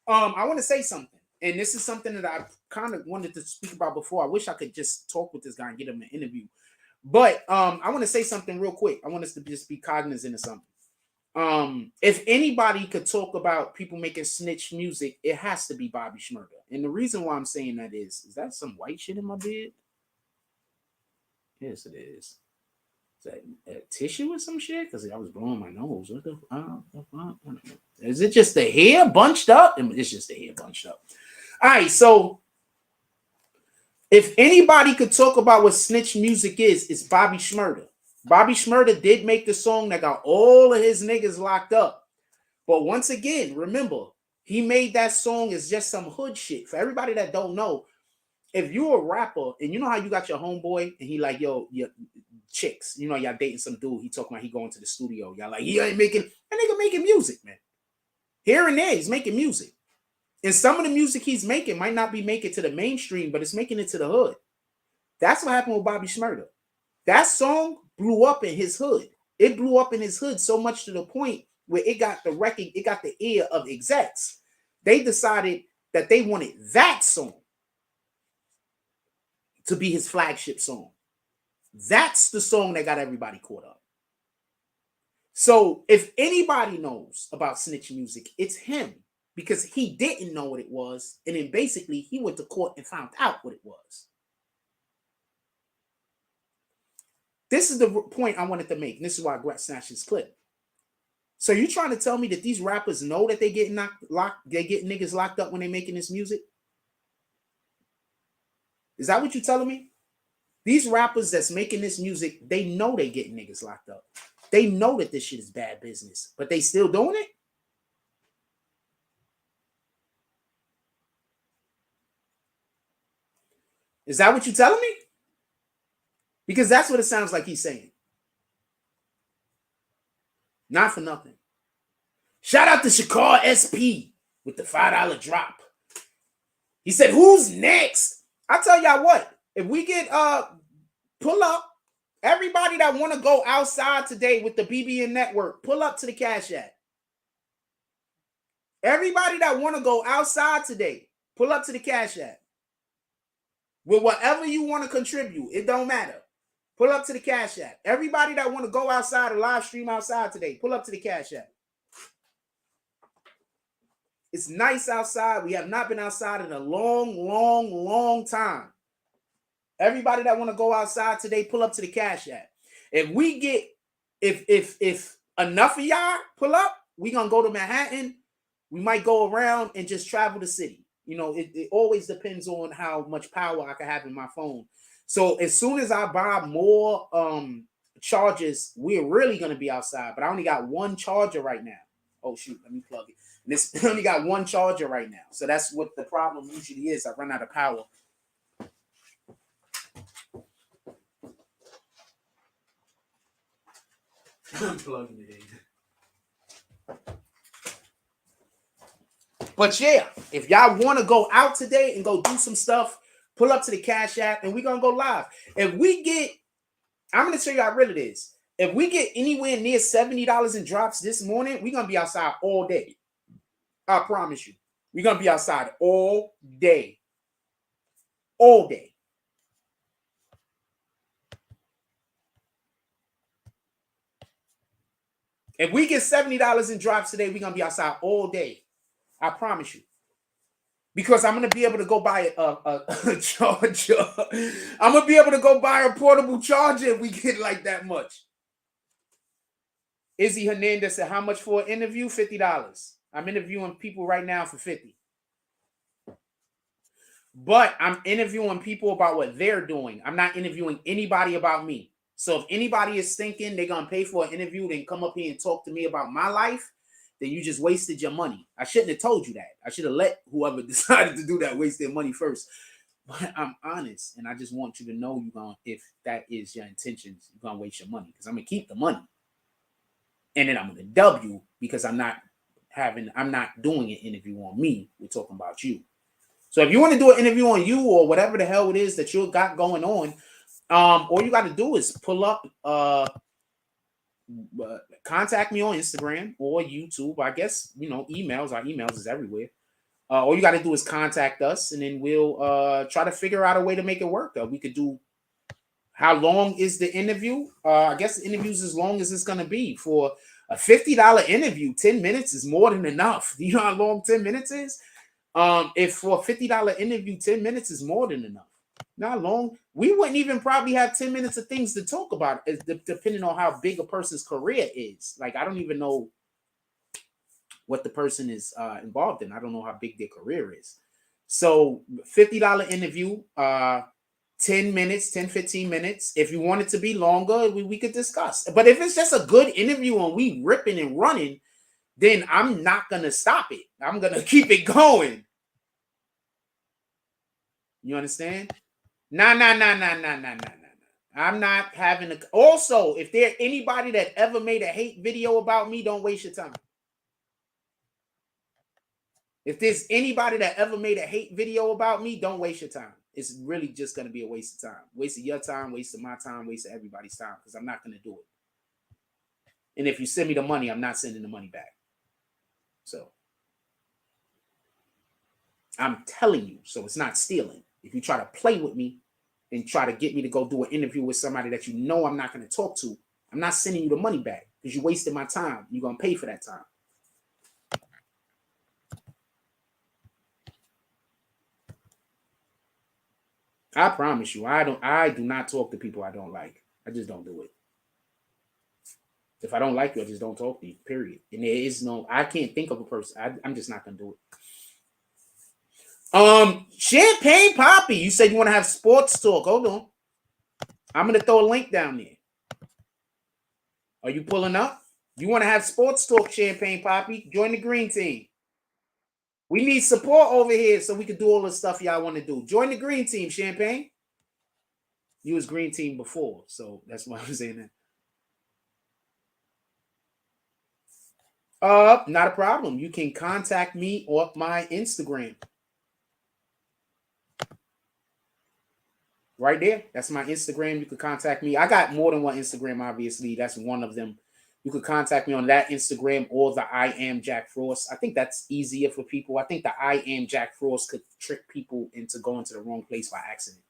Speaker 1: I want to say something, and this is something that I kind of wanted to speak about before. I wish I could just talk with this guy and get him an interview. But I want to say something real quick. I want us to just be cognizant of something. If anybody could talk about people making snitch music, it has to be Bobby Shmurda. And the reason why I'm saying that is that some white shit in my bed? Yes, it is. Is that a tissue or some shit? Because I was blowing my nose. What the is it just the hair bunched up? It's just the hair bunched up. All right, so if anybody could talk about what snitch music is, it's Bobby Shmurda. Bobby Shmurda did make the song that got all of his niggas locked up. But once again, remember, he made that song as just some hood shit. For everybody that don't know, if you're a rapper and you know how you got your homeboy and he like, yo, your chicks, you know, y'all dating some dude, he talking about he going to the studio. Y'all like, he ain't making, that nigga making music, man. Here and there, he's making music. And some of the music he's making might not be making to the mainstream, but it's making it to the hood. That's what happened with Bobby Shmurda. That song blew up in his hood. It blew up in his hood so much to the point where it got the ear of execs. They decided that they wanted that song to be his flagship song. That's the song that got everybody caught up. So if anybody knows about snitch music, it's him, because he didn't know what it was. And then basically he went to court and found out what it was. This is the point I wanted to make. And this is why I snatched this clip. So you trying to tell me that these rappers know that they get niggas locked up when they making this music? Is that what you're telling me? These rappers that's making this music, they know they getting niggas locked up. They know that this shit is bad business, but they still doing it? Is that what you're telling me? Because that's what it sounds like he's saying. Not for nothing. Shout out to Shakar SP with the $5 drop. He said, who's next? I tell y'all what, if we get pull up, everybody that want to go outside today with the BBN network, pull up to the Cash App. Everybody that want to go outside today, pull up to the Cash App. With whatever you want to contribute, it don't matter. Pull up to the Cash App. Everybody that want to go outside or live stream outside today, pull up to the Cash App. It's nice outside. We have not been outside in a long time. Everybody that want to go outside today, pull up to the Cash App. If we get, if enough of y'all pull up, we gonna go to Manhattan. We might go around and just travel the city. You know, it always depends on how much power I can have in my phone. So as soon as I buy more chargers, we're really gonna be outside. But I only got one charger right now. Oh shoot, let me plug it. And this only got one charger right now. So that's what the problem usually is. I run out of power. I'm plugging it in. But yeah, if y'all want to go out today and go do some stuff, pull up to the Cash App and we're going to go live. If we get, I'm going to tell you how real it is. If we get anywhere near $70 in drops this morning, we're going to be outside all day. I promise you. We're going to be outside all day. All day. If we get $70 in drops today, we're going to be outside all day. I promise you. Because I'm going to be able to go buy a charger. I'm going to be able to go buy a portable charger if we get like that much. Izzy Hernandez said, how much for an interview? $50. I'm interviewing people right now for $50. But I'm interviewing people about what they're doing. I'm not interviewing anybody about me. So if anybody is thinking they're going to pay for an interview, then come up here and talk to me about my life, then you just wasted your money. I shouldn't have told you that. I should have let whoever decided to do that waste their money first. But I'm honest, and I just want you to know if that is your intentions, you're going to waste your money because I'm going to keep the money. And then I'm going to dub you because I'm not doing an interview on me. We're talking about you. So if you want to do an interview on you or whatever the hell it is that you got going on, All you got to do is pull up, contact me on Instagram or YouTube. I guess, emails. Our emails is everywhere. All you got to do is contact us, and then we'll try to figure out a way to make it work. We could do. How long is the interview? I guess the interview's as long as it's gonna be. For a $50 interview, 10 minutes is more than enough. Do you know how long 10 minutes is? If for a $50 interview, 10 minutes is more than enough. Not long. We wouldn't even probably have 10 minutes of things to talk about, depending on how big a person's career is. Like, I don't even know what the person is involved in. I don't know how big their career is. So $50 interview, 10 minutes, 10, 15 minutes. If you want it to be longer, we could discuss. But if it's just a good interview and we ripping and running, then I'm not going to stop it. I'm going to keep it going. You understand? Nah. I'm not having a... Also, if there's anybody that ever made a hate video about me, don't waste your time. If there's anybody that ever made a hate video about me, don't waste your time. It's really just going to be a waste of time. Waste of your time, waste of my time, waste of everybody's time, because I'm not going to do it. And if you send me the money, I'm not sending the money back. So I'm telling you, so it's not stealing. If you try to play with me and try to get me to go do an interview with somebody that you know I'm not going to talk to, I'm not sending you the money back because you wasted my time. You're going to pay for that time. I promise you, I do not talk to people I don't like. I just don't do it. If I don't like you, I just don't talk to you, period. And there is no, I can't think of a person. I'm just not going to do it. Champagne Poppy, you said you want to have sports talk. Hold on. I'm going to throw a link down there. Are you pulling up? You want to have sports talk, Champagne Poppy? Join the green team. We need support over here so we can do all the stuff y'all want to do. Join the green team, Champagne. You was green team before, so that's why I'm saying that. Not a problem. You can contact me or my Instagram. Right there. That's my Instagram. You can contact me. I got more than one Instagram, obviously. That's one of them. You could contact me on that Instagram or the I Am Jack Frost. I think that's easier for people. I think the I Am Jack Frost could trick people into going to the wrong place by accident.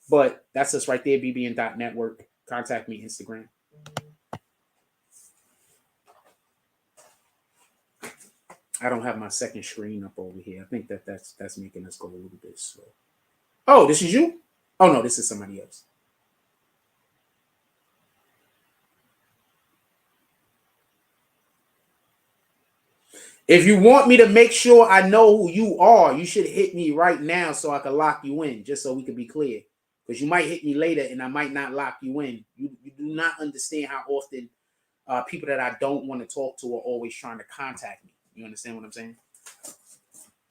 Speaker 1: But that's us right there, BBN.network. Contact me, Instagram. I don't have my second screen up over here. I think that's making us go a little bit slow. Oh, this is you? Oh, no, this is somebody else. If you want me to make sure I know who you are, you should hit me right now so I can lock you in, just so we can be clear. Because you might hit me later and I might not lock you in. You do not understand how often people that I don't want to talk to are always trying to contact me. You understand what I'm saying?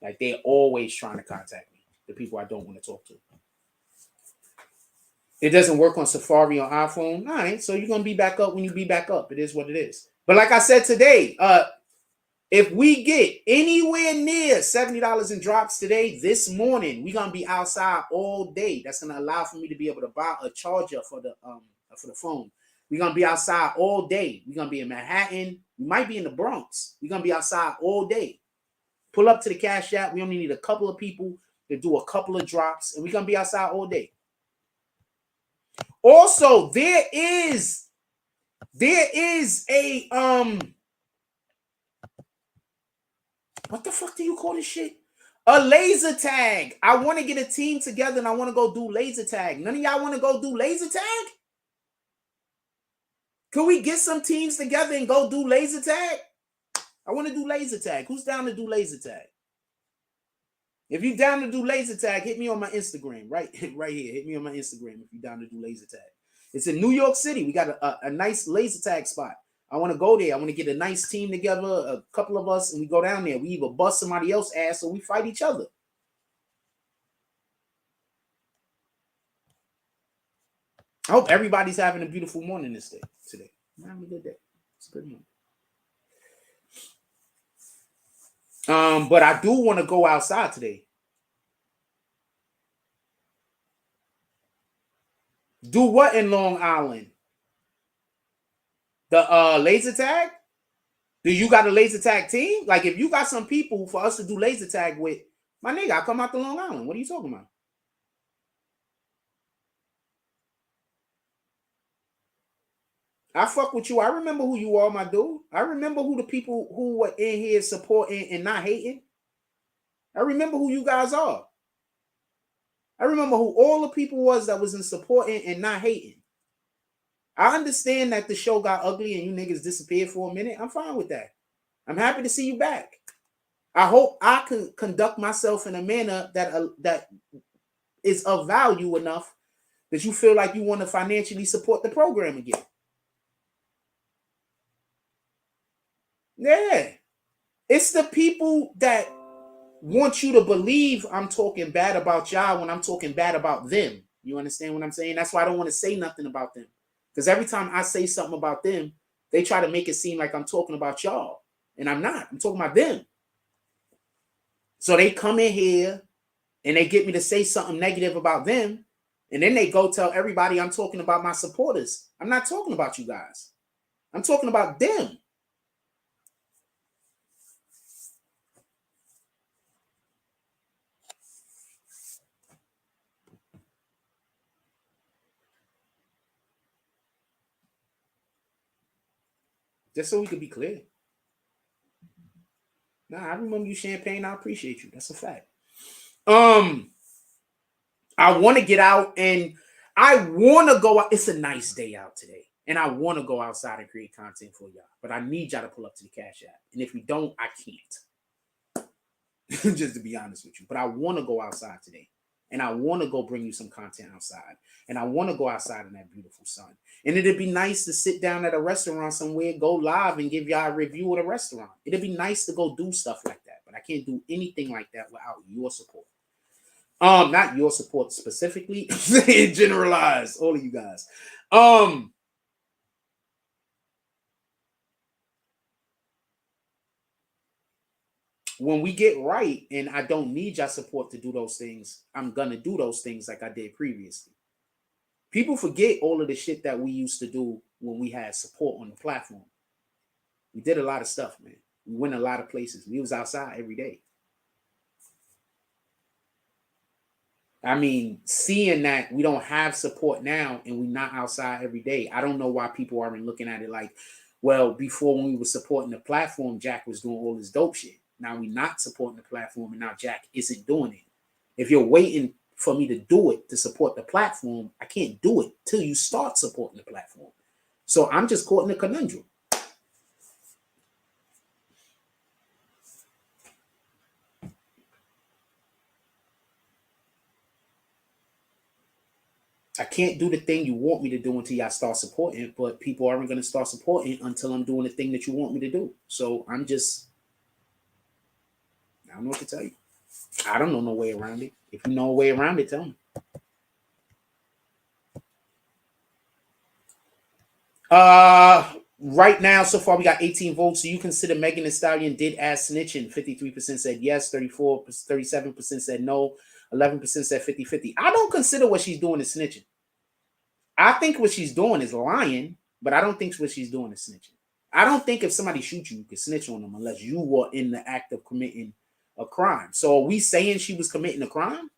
Speaker 1: Like, they're always trying to contact me, the people I don't want to talk to. It doesn't work on Safari or iPhone. All right, so you're going to be back up when you be back up. It is what it is. But like I said today, if we get anywhere near $70 in drops today, this morning, we're gonna be outside all day. That's gonna allow for me to be able to buy a charger for the phone. We're gonna be outside all day. We're gonna be in Manhattan. We might be in the Bronx. We're gonna be outside all day. Pull up to the Cash App. We only need a couple of people to do a couple of drops, and we're gonna be outside all day. Also, there is a what the fuck do you call this shit? A laser tag. I want to get a team together and I want to go do laser tag. None of y'all want to go do laser tag? Can we get some teams together and go do laser tag? I want to do laser tag. Who's down to do laser tag? If you're down to do laser tag, hit me on my Instagram. Right here. Hit me on my Instagram if you're down to do laser tag. It's in New York City. We got a nice laser tag spot. I want to go there. I want to get a nice team together, a couple of us, and we go down there. We either bust somebody else's ass or we fight each other. I hope everybody's having a beautiful morning today. I'm having a good day. It's a good morning. But I do want to go outside today. Do what in Long Island? The laser tag? Do you got a laser tag team? Like, if you got some people for us to do laser tag with, my nigga, I come out to Long Island. What are you talking about? I fuck with you. I remember who you are, my dude. I remember who the people who were in here supporting and not hating. I remember who you guys are. I remember who all the people was that was in supporting and not hating. I understand that the show got ugly and you niggas disappeared for a minute. I'm fine with that. I'm happy to see you back. I hope I can conduct myself in a manner that is of value enough that you feel like you want to financially support the program again. Yeah. It's the people that want you to believe I'm talking bad about y'all when I'm talking bad about them. You understand what I'm saying? That's why I don't want to say nothing about them. Because every time I say something about them, they try to make it seem like I'm talking about y'all. And I'm not. I'm talking about them. So they come in here and they get me to say something negative about them. And then they go tell everybody I'm talking about my supporters. I'm not talking about you guys. I'm talking about them. Just so we could be clear. Nah, I remember you, Champagne. I appreciate you. That's a fact. I want to get out and I want to go out. It's a nice day out today. And I want to go outside and create content for y'all. But I need y'all to pull up to the Cash App. And if we don't, I can't. Just to be honest with you. But I want to go outside today. And I want to go bring you some content outside. And I want to go outside in that beautiful sun. And it'd be nice to sit down at a restaurant somewhere, go live and give y'all a review of the restaurant. It'd be nice to go do stuff like that. But I can't do anything like that without your support. Not your support specifically, generalize all of you guys. When we get right and I don't need your support to do those things, I'm gonna do those things like I did previously. People forget all of the shit that we used to do when we had support on the platform. We did a lot of stuff, man. We went a lot of places. We was outside every day. I mean, seeing that we don't have support now and we're not outside every day, I don't know why people aren't looking at it like, well, before when we were supporting the platform, Jack was doing all this dope shit. Now we're not supporting the platform and now Jack isn't doing it. If you're waiting for me to do it to support the platform, I can't do it till you start supporting the platform. So I'm just caught in a conundrum. I can't do the thing you want me to do until y'all start supporting, but people aren't going to start supporting until I'm doing the thing that you want me to do. So I don't know what to tell you. I don't know no way around it. If you know a way around it, tell me. Right now, so far we got 18 votes. So you consider Megan Thee Stallion did ass snitching? 53% said yes, 37% said no, 11% said 50-50. I don't consider what she's doing is snitching. I think what she's doing is lying, but I don't think what she's doing is snitching. I don't think if somebody shoots you, you can snitch on them unless you were in the act of committing a crime. So are we saying she was committing a crime?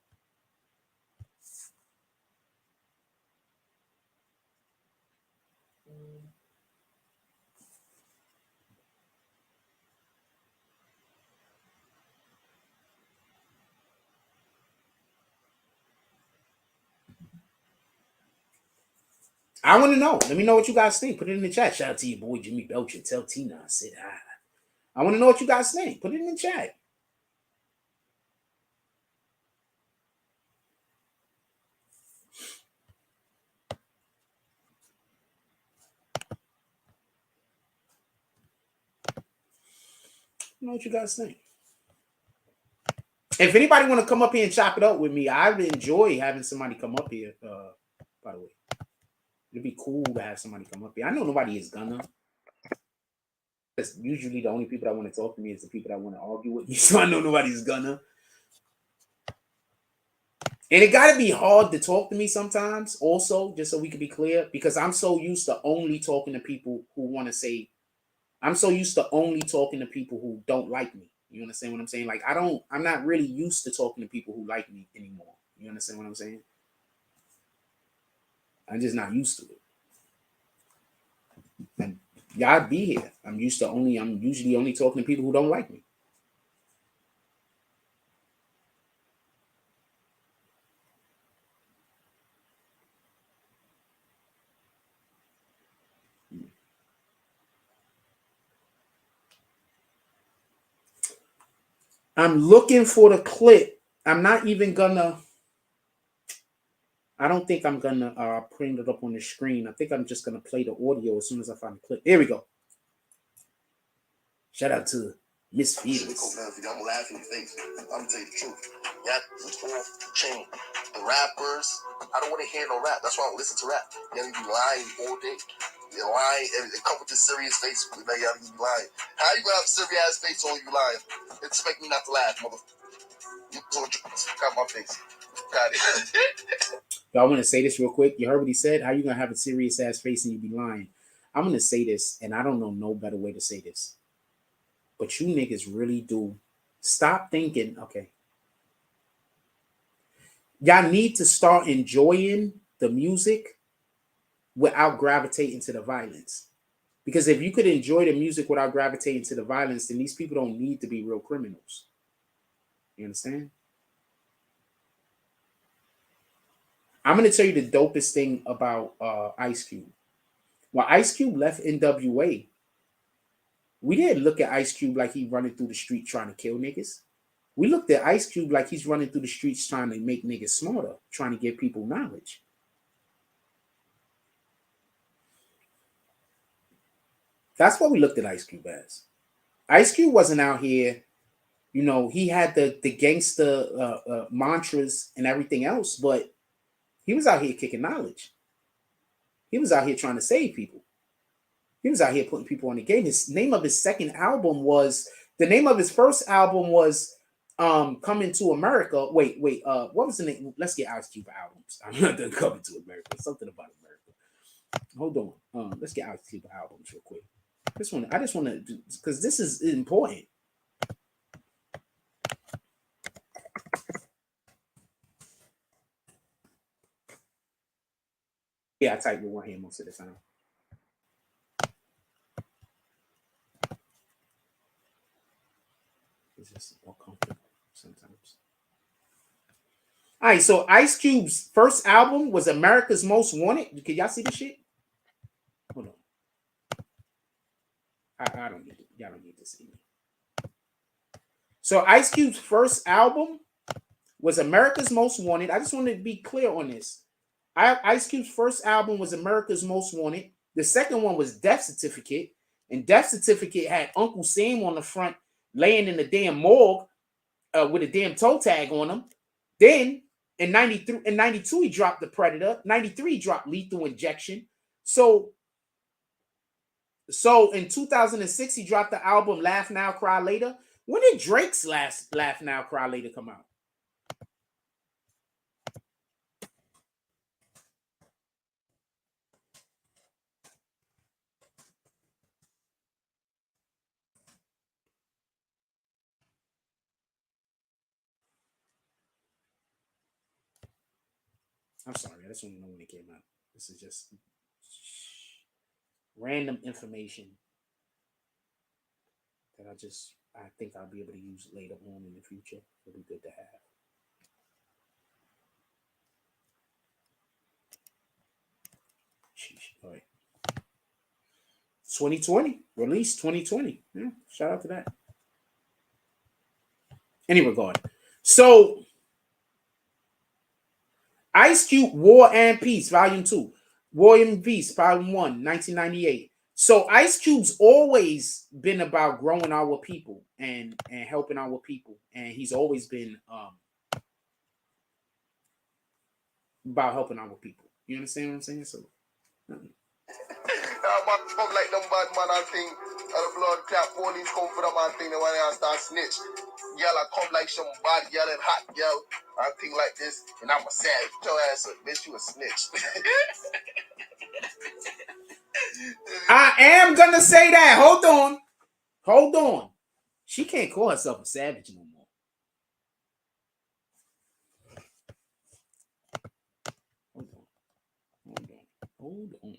Speaker 1: I want to know. Let me know what you guys think. Put it in the chat. Shout out to your boy Jimmy Belcher. Tell Tina I said hi. I want to know what you guys think. Put it in the chat. Know what you guys think. If anybody want to come up here and chop it up with me, I would enjoy having somebody come up here. By the way, it'd be cool to have somebody come up here. I know nobody is gonna. That's usually the only people that want to talk to me is the people that want to argue with me. So I know nobody's gonna. And it got to be hard to talk to me sometimes also, just so we can be clear, because I'm so used to only talking to people who want to say, I'm so used to only talking to people who don't like me. You understand what I'm saying? Like, I'm not really used to talking to people who like me anymore. You understand what I'm saying? I'm just not used to it. And y'all be here. I'm usually only talking to people who don't like me. I'm looking for the clip. I'm not even gonna. I don't think I'm gonna print it up on the screen. I think I'm just gonna play the audio as soon as I find the clip. Here we go. Shout out to Miss Fields.
Speaker 3: I'm gonna laugh in your face. I'm gonna tell you the truth. Yeah, it's all change. The rappers, I don't want to hear no rap. That's why I don't listen to rap. You gotta be lying all day. You're lying and come with this serious face. You gotta be lying. How you gonna have a serious ass face on you lying? Expect me not to laugh, mother. You got my face. Got it.
Speaker 1: Y'all want to say this real quick? You heard what he said? How you gonna have a serious ass face and you be lying? I'm gonna say this, and I don't know no better way to say this. But you niggas really do. Stop thinking, okay. Y'all need to start enjoying the music without gravitating to the violence. Because if you could enjoy the music without gravitating to the violence, then these people don't need to be real criminals. You understand? I'm going to tell you the dopest thing about Ice Cube. When Ice Cube left NWA, we didn't look at Ice Cube like he running through the street trying to kill niggas. We looked at Ice Cube like he's running through the streets trying to make niggas smarter, trying to give people knowledge. That's what we looked at Ice Cube as. Ice Cube wasn't out here, you know, he had the gangster mantras and everything else, but he was out here kicking knowledge. He was out here trying to save people. He was out here putting people on the game. His name of his second album was, the name of his first album was Coming to America. Wait, what was the name? Let's get Ice Cube albums. I'm not done Coming to America. Something about America. Hold on. Let's get Ice Cube albums real quick. I just want to, because this is important. Yeah, I type with one hand most of the time. It's just more comfortable sometimes. All right, so Ice Cube's first album was America's Most Wanted. Can y'all see the shit? Hold on. I don't need it. Y'all don't need to see me. So Ice Cube's first album was America's Most Wanted. I just wanted to be clear on this. Ice Cube's first album was America's Most Wanted. The second one was Death Certificate. And Death Certificate had Uncle Sam on the front laying in the damn morgue with a damn toe tag on him. Then in 93 and 92, he dropped The Predator. 93, he dropped Lethal Injection. So in 2006, he dropped the album Laugh Now, Cry Later. When did Drake's last Laugh Now, Cry Later come out? I'm sorry, I just want to know when it came out. This is just random information that I think I'll be able to use later on in the future. It'll be good to have. Sheesh. All right. 2020, release 2020. Yeah, shout out to that. Any regard. So Ice Cube, War and Peace, Volume 2. War and Peace, Volume 1, 1998. So Ice Cube's always been about growing our people and helping our people. And he's always been about helping our people. You understand what I'm saying? So
Speaker 3: Man come like them bad man and thing. And the blood clap police come for them and thing. They want to start snitch. Girl, I come like some bad girl and hot girl. And thing like this. And I'm a savage. Your ass up, bitch, you a snitch.
Speaker 1: I am gonna say that. Hold on. She can't call herself a savage no more. Hold on.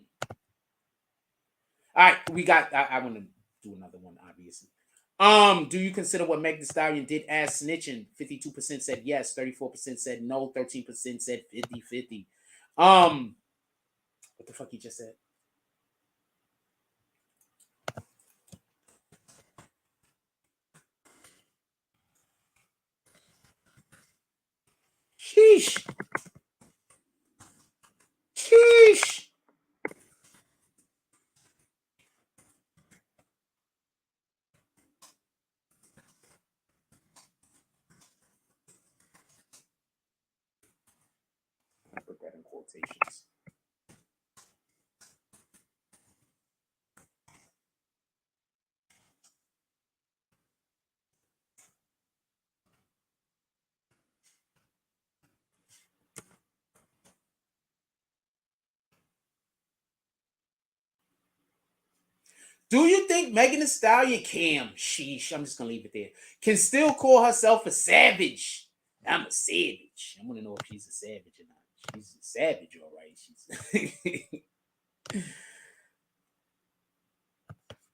Speaker 1: All right, we got. I want to do another one, obviously. Do you consider what Megan Thee Stallion did as snitching? 52% said yes, 34% said no, 13% said 50-50. What the fuck he just said? Sheesh. I put that in quotations. Do you think Megan Thee Stallion sheesh, I'm just gonna leave it there, can still call herself a savage? I'm a savage. I want to know if she's a savage or not. She's a savage, all right. She's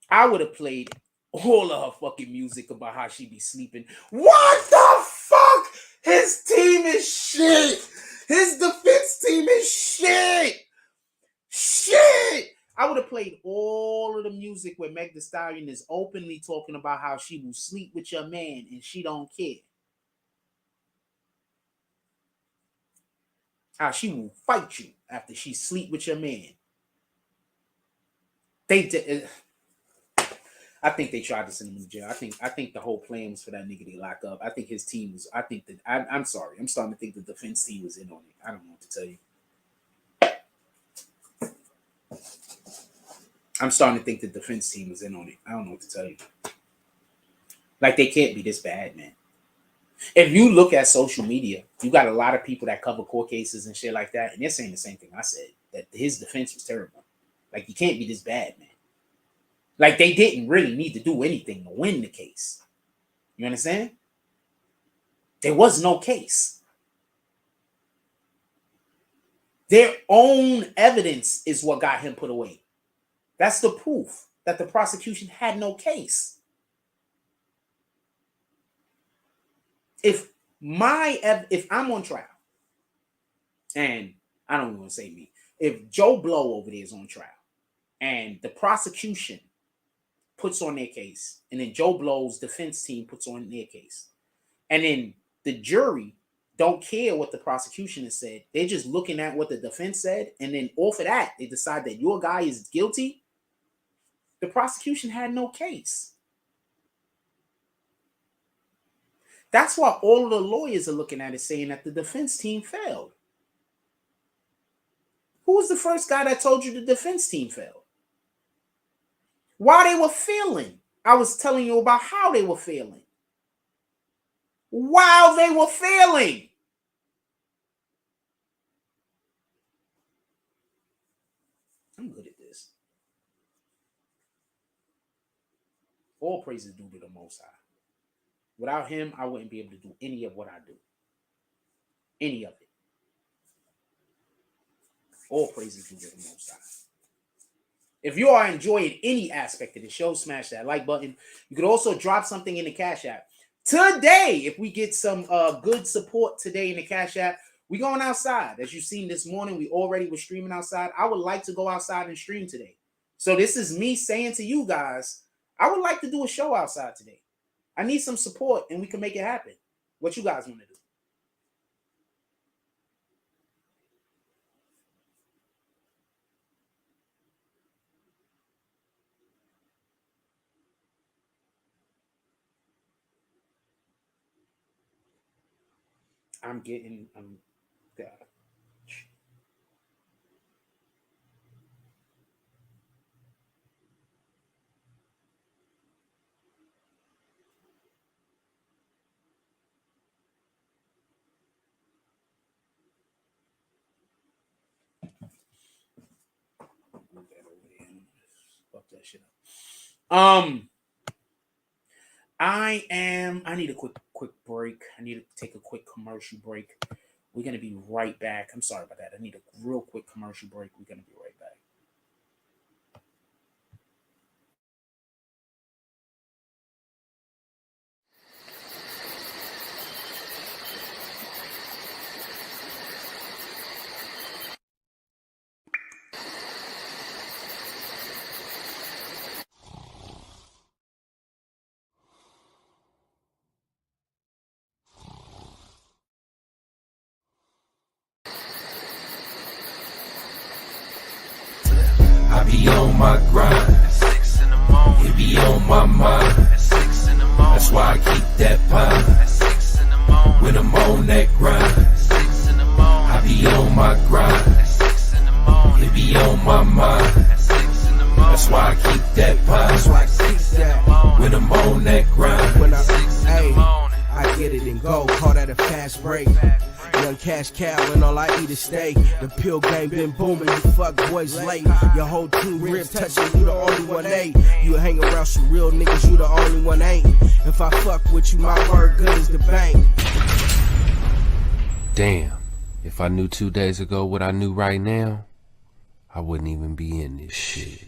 Speaker 1: I would have played all of her fucking music about how she be sleeping. What the fuck? His team is shit. His defense team is shit. Shit. I would have played all of the music where Meg Thee Stallion is openly talking about how she will sleep with your man and she don't care. How she will fight you after she sleep with your man. I think they tried to send him to jail. I think the whole plan was for that nigga to lock up. I think his team was. I think that I'm sorry. I'm starting to think the defense team was in on it. I don't know what to tell you. I'm starting to think the defense team was in on it. I don't know what to tell you. Like, they can't be this bad, man. If you look at social media, you got a lot of people that cover court cases and shit like that, and they're saying the same thing I said, that his defense was terrible. Like, you can't be this bad, man. Like, they didn't really need to do anything to win the case. You understand? There was no case. Their own evidence is what got him put away. That's the proof that the prosecution had no case. If I'm on trial, and I don't even want to say me, if Joe Blow over there is on trial, and the prosecution puts on their case, and then Joe Blow's defense team puts on their case, and then the jury don't care what the prosecution has said, they're just looking at what the defense said, and then off of that, they decide that your guy is guilty, the prosecution had no case. That's why all of the lawyers are looking at it saying that the defense team failed. Who was the first guy that told you the defense team failed? Why they were failing? I was telling you about how they were failing. While they were failing. I'm good at this. All praises due to the Most High. Without him, I wouldn't be able to do any of what I do. Any of it. All praises due to the Most High. If you are enjoying any aspect of the show, smash that like button. You could also drop something in the Cash App. Today, if we get some good support today in the Cash App, we going outside. As you've seen this morning, we already were streaming outside. I would like to go outside and stream today. So this is me saying to you guys, I would like to do a show outside today. I need some support and we can make it happen. What you guys want to do? fucked that shit up. I need a quick break. I need to take a quick commercial break. We're gonna be right back. I'm sorry about that. I need a real quick commercial break. We're gonna be right back.
Speaker 4: I be on my grind. At 6 in the morning. It be on my mind. At 6 in the morning. That's why I keep that pine. At 6 in the morning. When I'm on that grind. At 6 in the morning. I be on my grind. At 6 in the morning. It be on my mind. At 6 in the morning. That's why I keep that pine. That's why I keep that. When I'm on that grind. When I 6 in the morning.
Speaker 5: I get it and go, call that a fast break. Young cash cow and all I eat is steak. The pill game been booming, you fuck boys late. Your whole team ribs touching, you the only one ain't. You hang around some real niggas, you the only one ain't. If I fuck with you, my word good as the bank.
Speaker 4: Damn, if I knew 2 days ago what I knew right now, I wouldn't even be in this shit.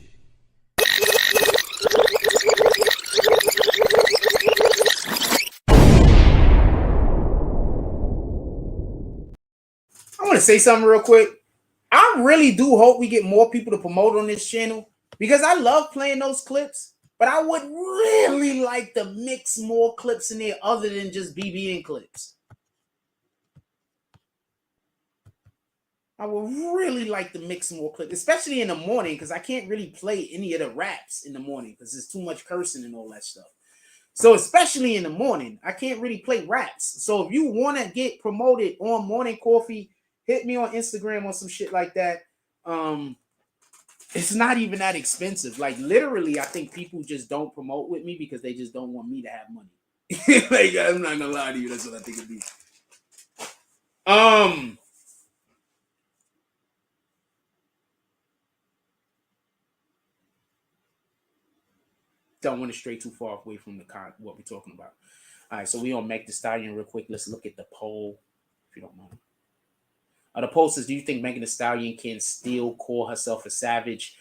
Speaker 1: I want to say something real quick. I really do hope we get more people to promote on this channel because I love playing those clips, but I would really like to mix more clips in there other than just BBN clips. I would really like to mix more clips, especially in the morning, because I can't really play any of the raps in the morning because there's too much cursing and all that stuff. So especially in the morning, I can't really play raps. So if you want to get promoted on Morning Coffee, hit me on Instagram or some shit like that. It's not even that expensive. Like literally, I think people just don't promote with me because they just don't want me to have money. Like I'm not gonna lie to you, that's what I think it'd be. Don't want to stray too far away from what we're talking about. All right, so we on Megan Thee Stallion real quick. Let's look at the poll, if you don't mind. The poll says, do you think Megan Thee Stallion can still call herself a savage?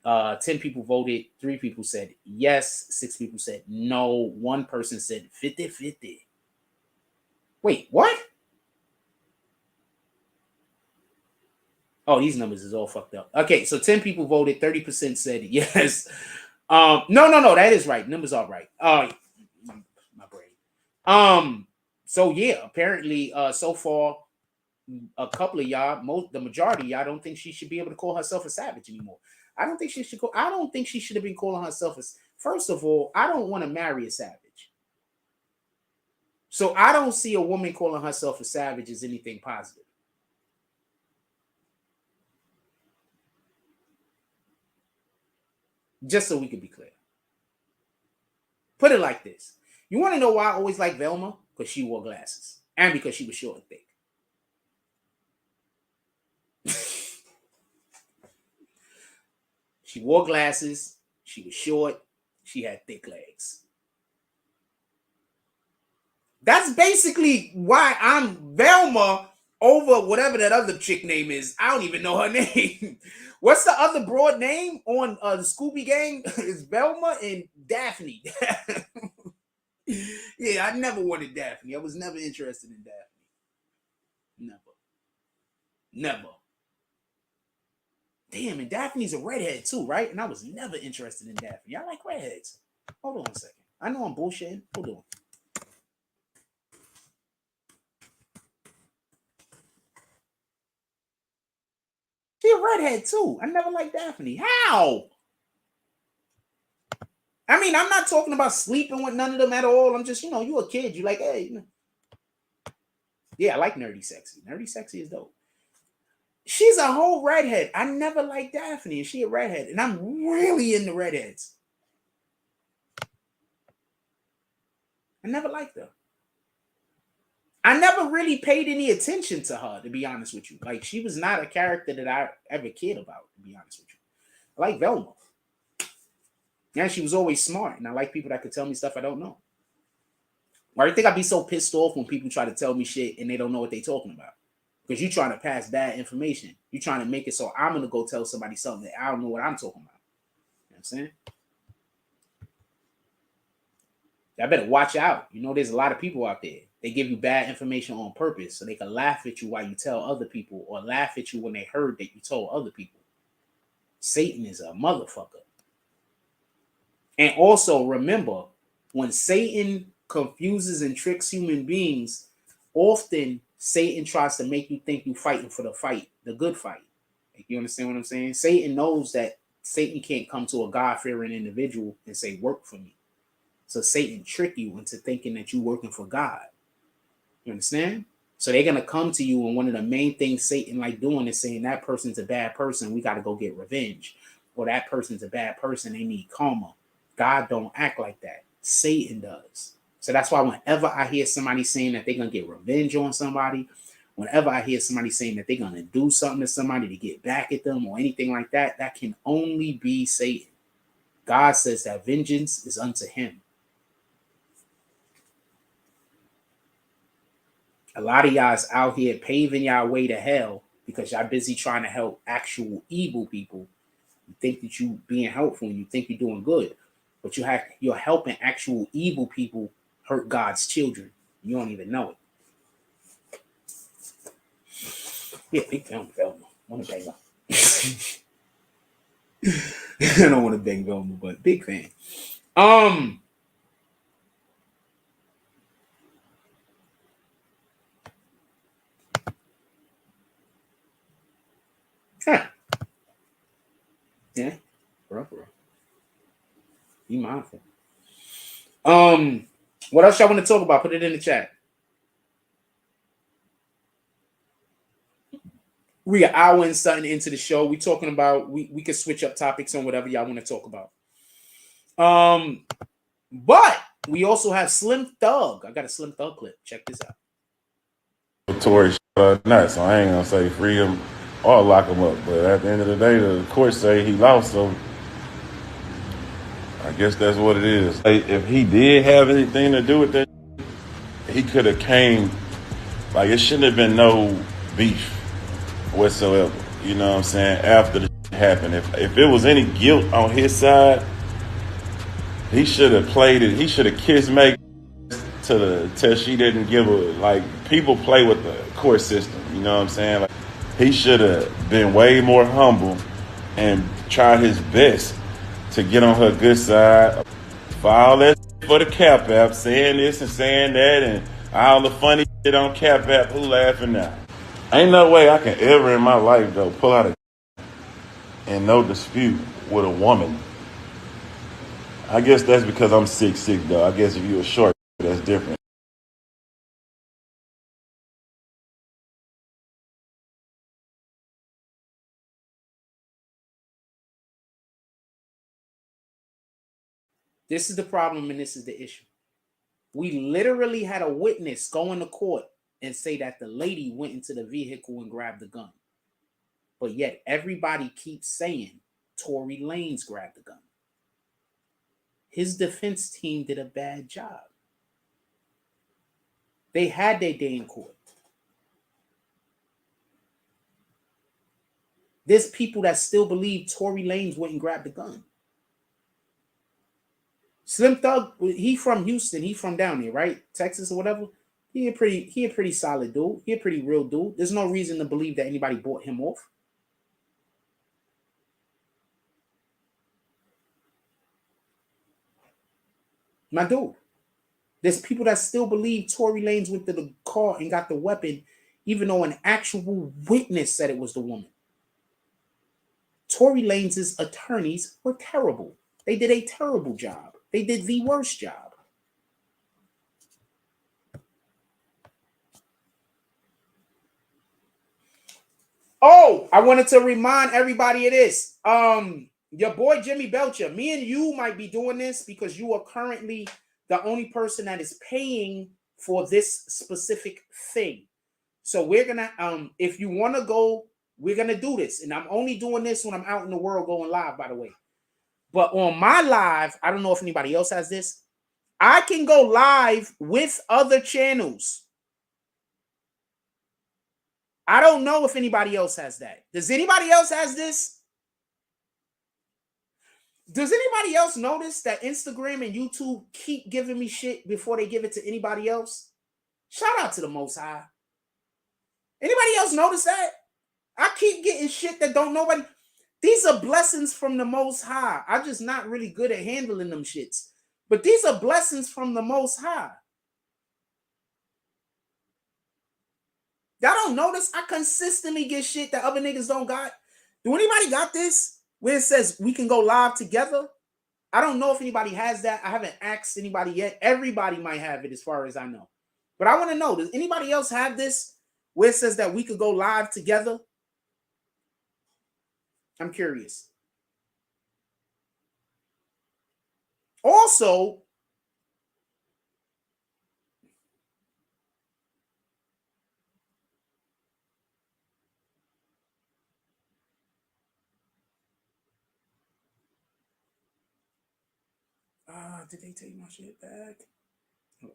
Speaker 1: 10 people voted. 3 people said yes. 6 people said no. 1 person said 50-50. Wait, what? Oh, these numbers is all fucked up. Okay, so 10 people voted. 30% said yes. No. That is right. Numbers are right. My brain. So yeah, apparently, so far, a couple of y'all, the majority of y'all don't think she should be able to call herself a savage anymore. I don't think she should. I don't think she should have been calling herself as. First of all, I don't want to marry a savage. So I don't see a woman calling herself a savage as anything positive. Just so we can be clear. Put it like this. You want to know why I always like Velma? Because she wore glasses. And because she was short and thick. She wore glasses. She was short. She had thick legs. That's basically why I'm Velma over whatever that other chick name is. I don't even know her name. What's the other broad name on the Scooby Gang? It's Velma and Daphne. Yeah, I never wanted Daphne. I was never interested in Daphne. Never. Damn, and Daphne's a redhead too, right? And I was never interested in Daphne. I like redheads. Hold on a second. I know I'm bullshitting. Hold on. She a redhead too. I never liked Daphne. How? I mean, I'm not talking about sleeping with none of them at all. I'm just, you a kid. You like, hey, Yeah, I like Nerdy Sexy. Nerdy Sexy is dope. She's a whole redhead. I never liked Daphne, and she a redhead. And I'm really into redheads. I never liked her. I never really paid any attention to her, to be honest with you. Like, she was not a character that I ever cared about, to be honest with you. I like Velma. And she was always smart. And I like people that could tell me stuff I don't know. Why do you think I'd be so pissed off when people try to tell me shit and they don't know what they're talking about? Because you're trying to pass bad information. You're trying to make it so I'm going to go tell somebody something that I don't know what I'm talking about. You know what I'm saying? I better watch out. You know, there's a lot of people out there. They give you bad information on purpose so they can laugh at you while you tell other people, or laugh at you when they heard that you told other people. Satan is a motherfucker. And also remember, when Satan confuses and tricks human beings, often Satan tries to make you think you're fighting for the fight, the good fight. Like, you understand what I'm saying? Satan knows that Satan can't come to a God-fearing individual and say, work for me. So Satan trick you into thinking that you're working for God. You understand? So they're going to come to you, and one of the main things Satan like doing is saying that person's a bad person, we got to go get revenge. Or that person's a bad person, they need karma. God don't act like that. Satan does. So that's why whenever I hear somebody saying that they're going to get revenge on somebody, whenever I hear somebody saying that they're going to do something to somebody to get back at them or anything like that, that can only be Satan. God says that vengeance is unto him. A lot of y'all's out here paving y'all way to hell because y'all busy trying to help actual evil people. You think that you being helpful and you think you're doing good, but you're helping actual evil people hurt God's children. You don't even know it. Yeah, big film. Want to bang up. I don't want to bang Velma, but big fan. Huh. Yeah, bro. Be mindful. What else y'all want to talk about? Put it in the chat. We are hour and something into the show. We talking about we can switch up topics on whatever y'all want to talk about. But we also have Slim Thug. I got a Slim Thug clip. Check this out.
Speaker 6: Tory nuts, so I ain't gonna say free him or lock him up. But at the end of the day, the court say he lost, so I guess that's what it is. If he did have anything to do with that, he could have came. Like, it shouldn't have been no beef whatsoever. You know what I'm saying? After the happened, if it was any guilt on his side, he should have played it. He should have kissed Megan till she didn't give a, like, people play with the court system. You know what I'm saying? Like, he should have been way more humble and tried his best to get on her good side. For all that for the Cap app, saying this and saying that, and all the funny shit on Cap app, who laughing now? Ain't no way I can ever in my life, though, pull out a in no dispute with a woman. I guess that's because I'm 6'6", though. I guess if you were short, that's different.
Speaker 1: This is the problem, and this is the issue. We literally had a witness go into court and say that the lady went into the vehicle and grabbed the gun. But yet everybody keeps saying Tory Lanez grabbed the gun. His defense team did a bad job. They had their day in court. There's people that still believe Tory Lanez went and grabbed the gun. Slim Thug, he from Houston. He from down there, right? Texas or whatever. He a pretty solid dude. He a pretty real dude. There's no reason to believe that anybody bought him off. My dude. There's people that still believe Tory Lanez went to the car and got the weapon, even though an actual witness said it was the woman. Tory Lanez's attorneys were terrible. They did a terrible job. They did the worst job. Oh, I wanted to remind everybody of this. Your boy Jimmy Belcher, me and you might be doing this because you are currently the only person that is paying for this specific thing. So we're gonna, if you want to go, we're gonna do this. And I'm only doing this when I'm out in the world going live, by the way. But on my live, I don't know if anybody else has this. I can go live with other channels. I don't know if anybody else has that. Does anybody else has this? Does anybody else notice that Instagram and YouTube keep giving me shit before they give it to anybody else? Shout out to the Most High. Anybody else notice that? I keep getting shit that don't nobody. These are blessings from the Most High. I'm just not really good at handling them shits. But these are blessings from the Most High. Y'all don't notice I consistently get shit that other niggas don't got? Do anybody got this? Where it says we can go live together? I don't know if anybody has that. I haven't asked anybody yet. Everybody might have it as far as I know. But I want to know, does anybody else have this where it says that we could go live together? I'm curious. Also, did they take my shit back? Oh.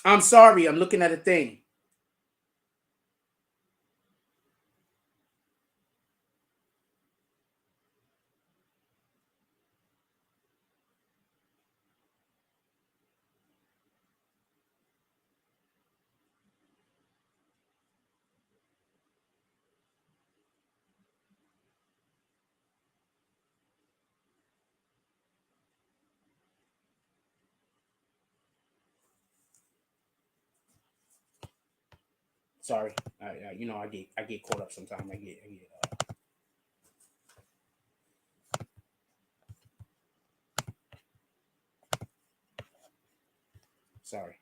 Speaker 1: I'm sorry, I'm looking at a thing. Sorry, you know I get caught up sometimes. Sorry.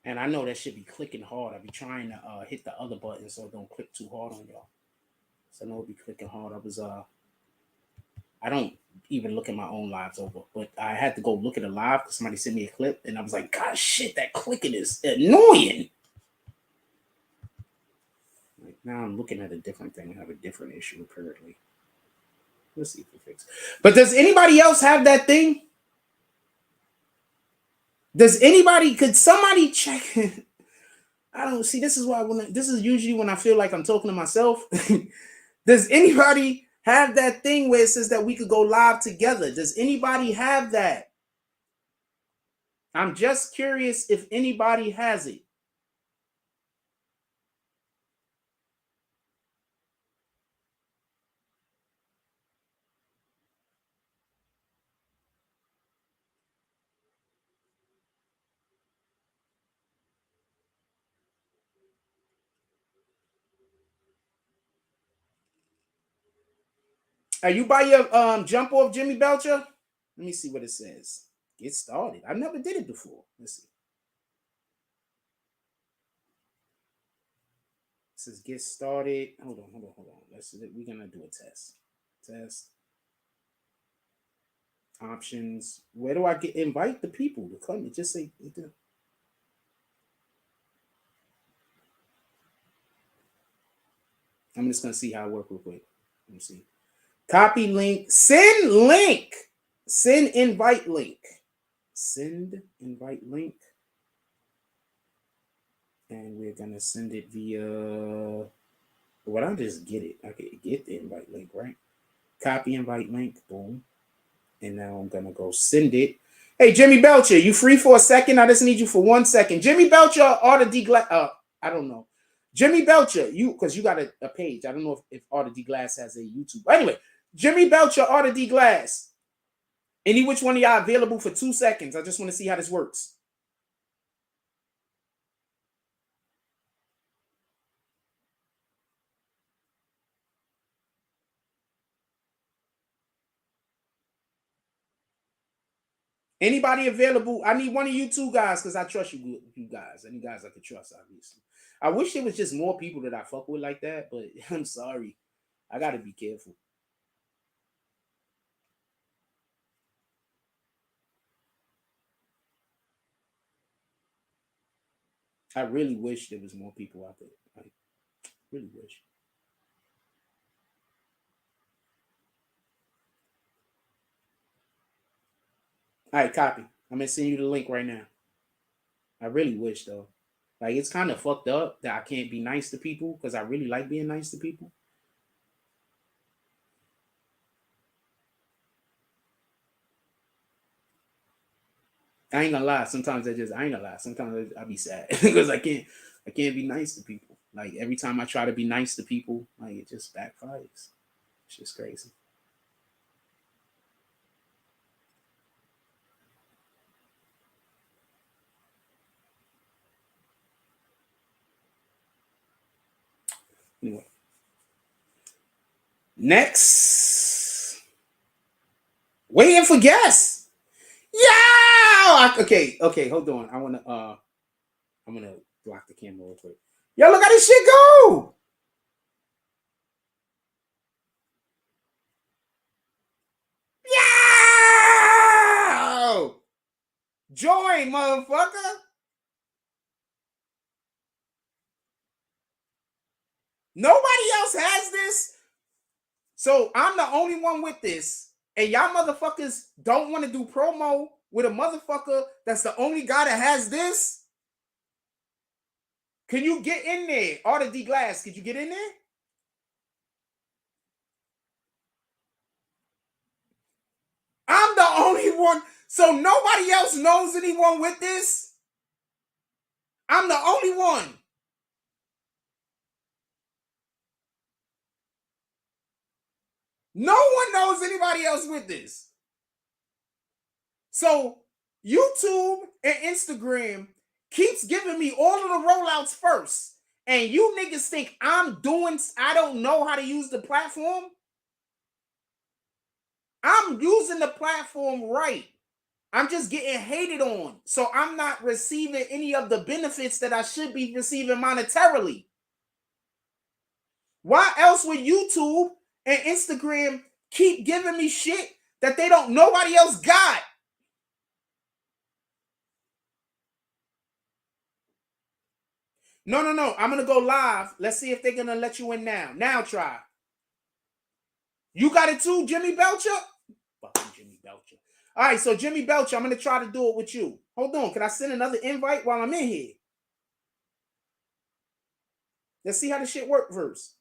Speaker 1: And I know that should be clicking hard. I be trying to hit the other button so it don't click too hard on y'all. So I know it be clicking hard. I don't even look at my own lives over, but I had to go look at a live because somebody sent me a clip, and I was like, God, shit, that clicking is annoying. Like, now I'm looking at a different thing. I have a different issue apparently. Let's see if it fixes. But does anybody else have that thing? Could somebody check? I don't see. This is why this is usually when I feel like I'm talking to myself. Does anybody have that thing where it says that we could go live together? Does anybody have that? I'm just curious if anybody has it. Are you by your jump off Jimmy Belcher? Let me see what it says. Get started. I never did it before. Let's see. It says get started. Hold on. We're gonna do a test. Test. Options. Where do I invite the people to come? It just say. I'm just gonna see how it works real quick. Let me see. Copy link. Send link. Send invite link. Send invite link. And we're gonna send it via. Well, I'll just get it. I can get the invite link, right? Copy invite link. Boom. And now I'm gonna go send it. Hey, Jimmy Belcher, you free for a second? I just need you for 1 second. Jimmy Belcher, Order D Glass. I don't know. Jimmy Belcher, because you got a page. I don't know if Order D Glass has a YouTube. Anyway, Jimmy Belcher, Order D Glass. Any which one of y'all available for 2 seconds? I just want to see how this works. Anybody available? I need one of you two guys because I trust you guys. Any guys I could trust, obviously. I wish there was just more people that I fuck with like that, but I'm sorry. I got to be careful. I really wish there was more people out there. I really wish. All right, copy. I'm going to send you the link right now. I really wish, though. Like, it's kind of fucked up that I can't be nice to people because I really like being nice to people. I ain't gonna lie. Sometimes I ain't gonna lie. Sometimes I be sad because I can't be nice to people. Like, every time I try to be nice to people, like, it just backfires. It's just crazy. Anyway. Next. Waiting for guests. Yeah. Okay, hold on. I'm gonna block the camera real quick. Yo, look how this shit go. Yeah. Join, motherfucker. Nobody else has this. So I'm the only one with this. And y'all motherfuckers don't want to do promo with a motherfucker that's the only guy that has this? Can you get in there? Arthur D. Glass, could you get in there? I'm the only one. So nobody else knows anyone with this? I'm the only one. No one knows anybody else with this. So YouTube and Instagram keeps giving me all of the rollouts first. And you niggas think I don't know how to use the platform? I'm using the platform right. I'm just getting hated on. So I'm not receiving any of the benefits that I should be receiving monetarily. Why else would YouTube and Instagram keep giving me shit that nobody else got? No. I'm going to go live. Let's see if they're going to let you in now. Now try. You got it too, Jimmy Belcher? Fucking Jimmy Belcher. All right, so Jimmy Belcher, I'm going to try to do it with you. Hold on. Can I send another invite while I'm in here? Let's see how this shit work first.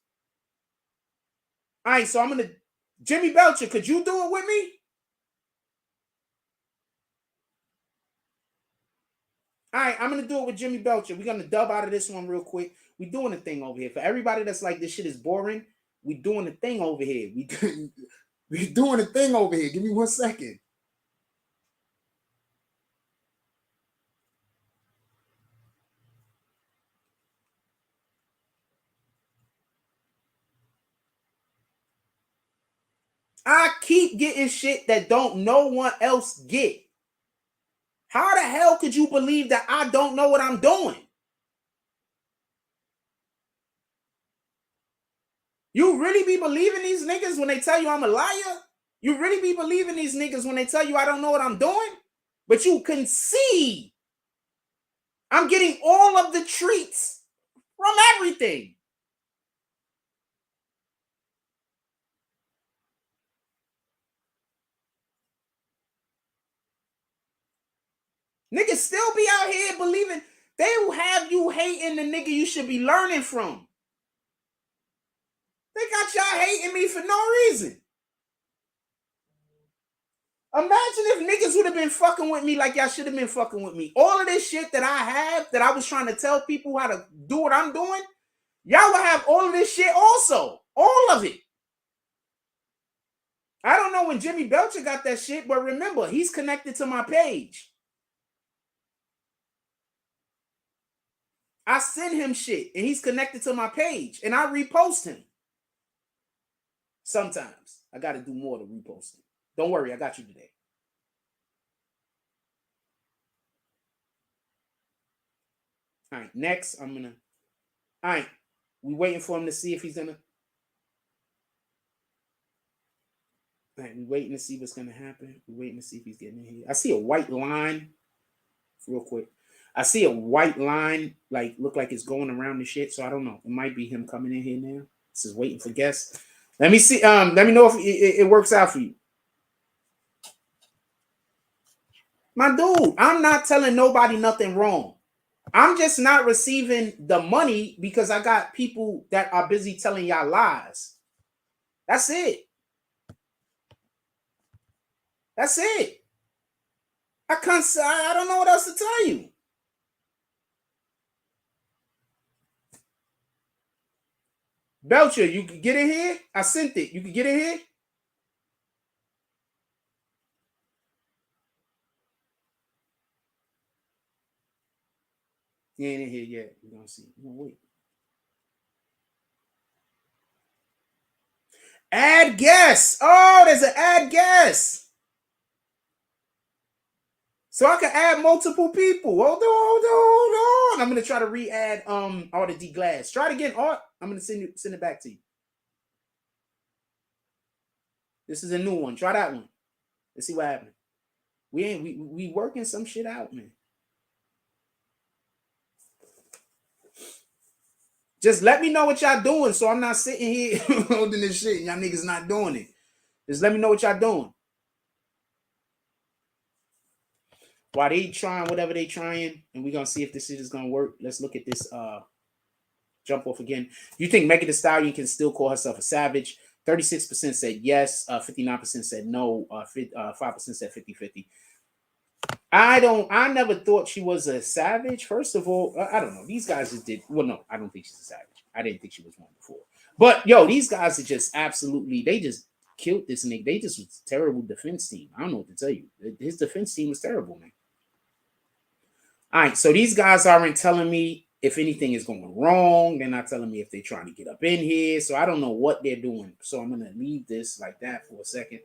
Speaker 1: All right, so I'm going to... Jimmy Belcher, could you do it with me? All right, I'm going to do it with Jimmy Belcher. We're going to dub out of this one real quick. We're doing a thing over here. For everybody that's like, this shit is boring, we're doing a thing over here. We're doing a thing over here. Give me 1 second. I keep getting shit that no one else get. How the hell could you believe that I don't know what I'm doing? You really be believing these niggas when they tell you I'm a liar? You really be believing these niggas when they tell you I don't know what I'm doing? But you can see I'm getting all of the treats from everything. Niggas still be out here believing they will have you hating the nigga you should be learning from. They got y'all hating me for no reason. Imagine if niggas would have been fucking with me like y'all should have been fucking with me. All of this shit that I have, that I was trying to tell people how to do what I'm doing, y'all would have all of this shit also. All of it. I don't know when Jimmy Belcher got that shit, but remember, he's connected to my page. I send him shit, and he's connected to my page, and I repost him. Sometimes. I got to do more to repost him. Don't worry, I got you today. All right, next, I'm gonna. All right, we waiting for him to see if he's gonna. All right, we waiting to see what's gonna happen. We waiting to see if he's getting in here. I see a white line, real quick. I see a white line, like look like it's going around the shit. So I don't know. It might be him coming in here now. This is waiting for guests. Let me see. Let me know if it works out for you. My dude, I'm not telling nobody nothing wrong. I'm just not receiving the money because I got people that are busy telling y'all lies. That's it. That's it. I can't. I don't know what else to tell you. Belcher, you can get in here. I sent it. You can get in here. He ain't in here yet. We're gonna see. We're gonna wait. Add guests. Oh, there's an add guest. So I can add multiple people. Hold on. I'm gonna try to re-add Art D Glass. Try it again, Art. I'm gonna send it back to you. This is a new one. Try that one. Let's see what happens. We working some shit out, man. Just let me know what y'all doing, so I'm not sitting here holding this shit and y'all niggas not doing it. Just let me know what y'all doing. While they trying whatever they trying, and we're gonna see if this shit is gonna work. Let's look at this jump off again. You think Megan Thee Stallion can still call herself a savage? 36% said yes, 59% said no, 5% said 50-50. I never thought she was a savage. First of all, I don't know. These guys just did. Well, no, I don't think she's a savage. I didn't think she was one before. But yo, these guys are just absolutely. They just killed this nigga. They just was a terrible defense team. I don't know what to tell you. His defense team was terrible, man. All right, so these guys aren't telling me if anything is going wrong. They're not telling me if they're trying to get up in here. So I don't know what they're doing. So I'm gonna leave this like that for a second.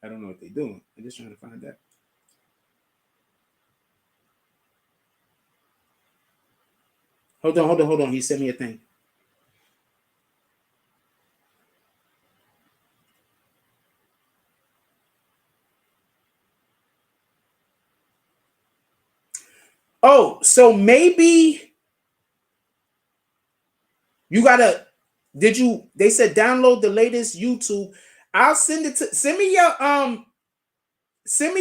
Speaker 1: I don't know what they're doing. I'm just trying to find out. Hold on. He sent me a thing. Oh, so maybe you gotta. They said download the latest YouTube. I'll send it to. Send me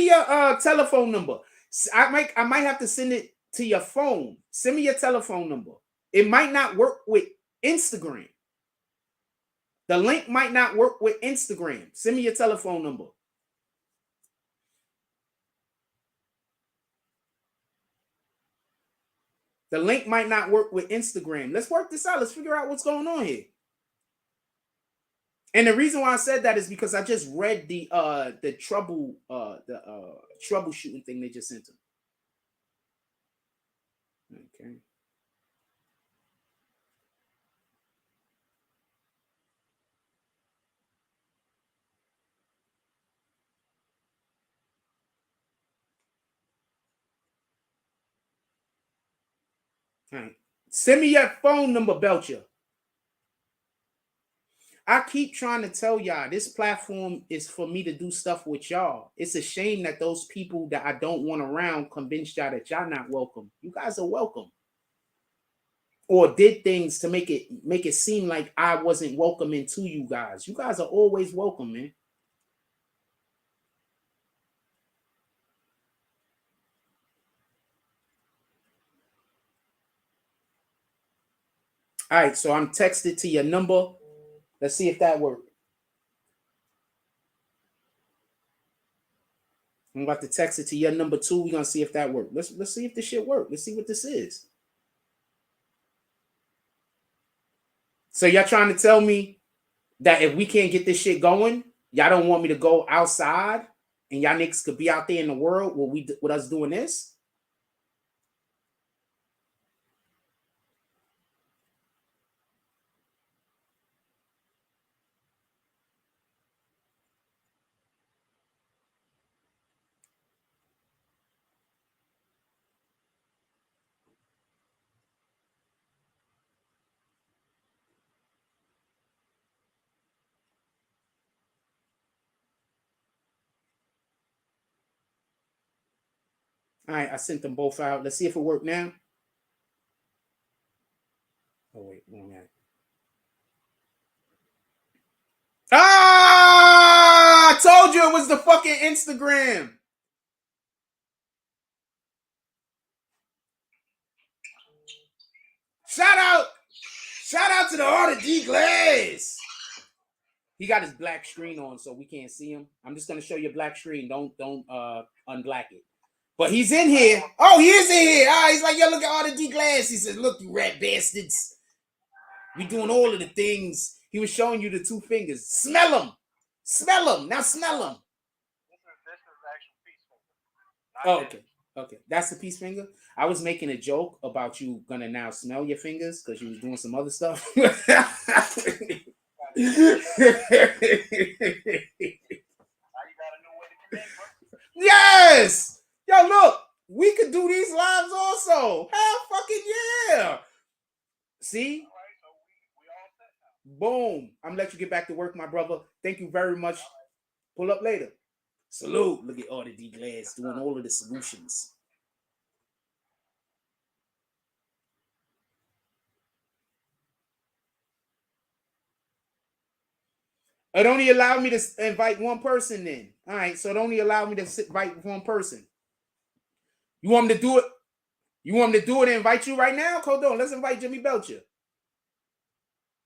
Speaker 1: your telephone number. I might have to send it to your phone. Send me your telephone number. It might not work with Instagram. The link might not work with Instagram. Send me your telephone number. The link might not work with Instagram. Let's work this out. Let's figure out what's going on here. And the reason why I said that is because I just read the troubleshooting thing they just sent him. Okay. All right. Send me your phone number, Belcher. I keep trying to tell y'all this platform is for me to do stuff with y'all. It's a shame that those people that I don't want around convinced y'all that y'all not welcome. You guys are welcome. Or did things to make it seem like I wasn't welcoming to you guys. You guys are always welcome, man. All right, so I'm texted to your number. Let's see if that works. I'm about to text it to your number 2. We're gonna see if that works. Let's see if this shit works. Let's see what this is. So y'all trying to tell me that if we can't get this shit going, y'all don't want me to go outside and y'all niggas could be out there in the world with us doing this? All right, I sent them both out. Let's see if it worked now. Oh, wait, wrong ad. Ah! I told you it was the fucking Instagram. Shout out to the Art of D Glass. He got his black screen on, so we can't see him. I'm just gonna show you a black screen. Don't unblack it. But he's in here. Oh, he is in here. He's like, yo, look at Art of D Glass. He says, look, you rat bastards. We doing all of the things. He was showing you the two fingers. Smell them. Smell them. Now smell them.
Speaker 3: This is actual peace finger.
Speaker 1: Oh, okay. Okay. That's the peace finger. I was making a joke about you gonna now smell your fingers because you was doing some other stuff. Yes! Yo, look, we could do these lives also. Hell fucking yeah. See? Boom. I'm gonna let you get back to work, my brother. Thank you very much. Pull up later. Salute. Look at all the D Glass doing all of the solutions. It only allowed me to invite one person then. All right, so it only allowed me to invite one person. You want me to do it? You want me to do it and invite you right now? Hold on, let's invite Jimmy Belcher.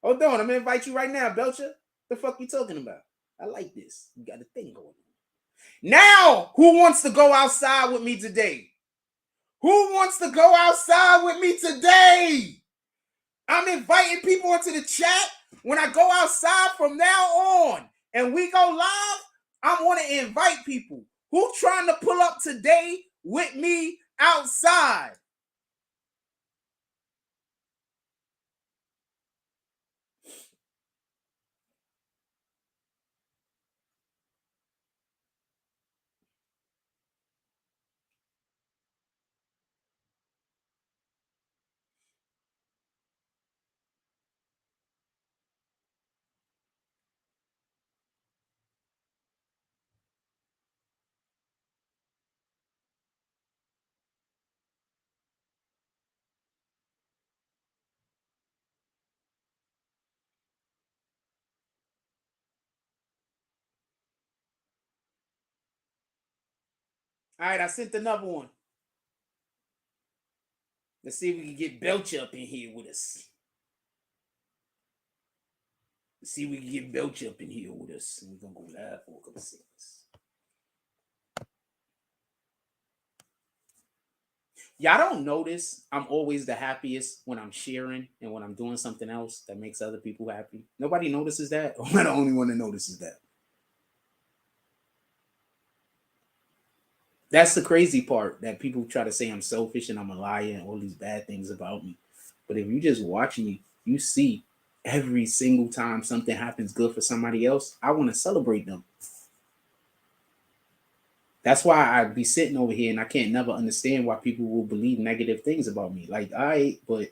Speaker 1: Hold on, I'm gonna invite you right now, Belcher. The fuck you talking about? I like this. You got a thing going on. Now, who wants to go outside with me today? Who wants to go outside with me today? I'm inviting people into the chat. When I go outside from now on and we go live, I want to invite people. Who trying to pull up today with me outside? All right, I sent another one. Let's see if we can get Belcher up in here with us. Let's see if we can get Belcher up in here with us. We're going to go live for a couple seconds. Y'all don't notice I'm always the happiest when I'm sharing and when I'm doing something else that makes other people happy. Nobody notices that. Or am I the only one that notices that? That's the crazy part, that people try to say I'm selfish and I'm a liar and all these bad things about me. But if you just watch me, you see every single time something happens good for somebody else, I want to celebrate them. That's why I be sitting over here and I can't never understand why people will believe negative things about me. Like, but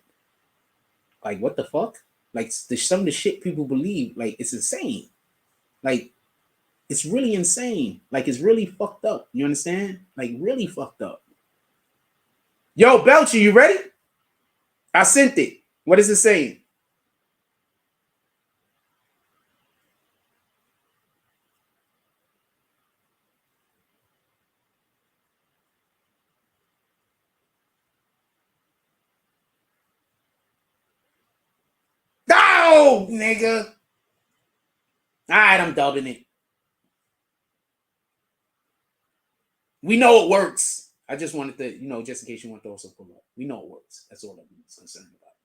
Speaker 1: like, what the fuck? Like, some of the shit people believe, like, it's insane. Like, it's really insane. Like, it's really fucked up. You understand? Like, really fucked up. Yo, Belcher, you ready? I sent it. What is it saying? Oh, nigga. All right, I'm dubbing it. We know it works. I just wanted to, just in case you want to also pull up. We know it works. That's all I'm concerned about.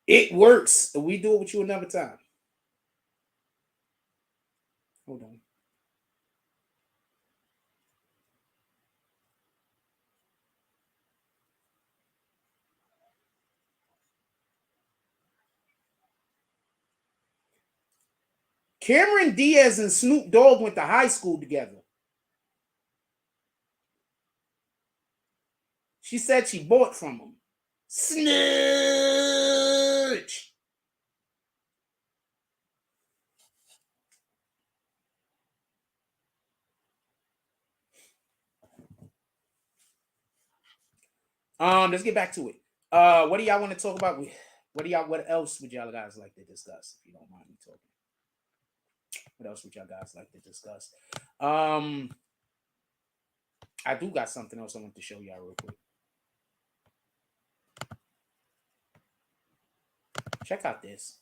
Speaker 1: It works. We do it with you another time. Hold on. Cameron Diaz and Snoop Dogg went to high school together. She said she bought from him. Snitch. Let's get back to it. What do y'all want to talk about? What else would y'all guys like to discuss, if you don't mind me talking? What else would y'all guys like to discuss? I do got something else I want to show y'all real quick. Check out this.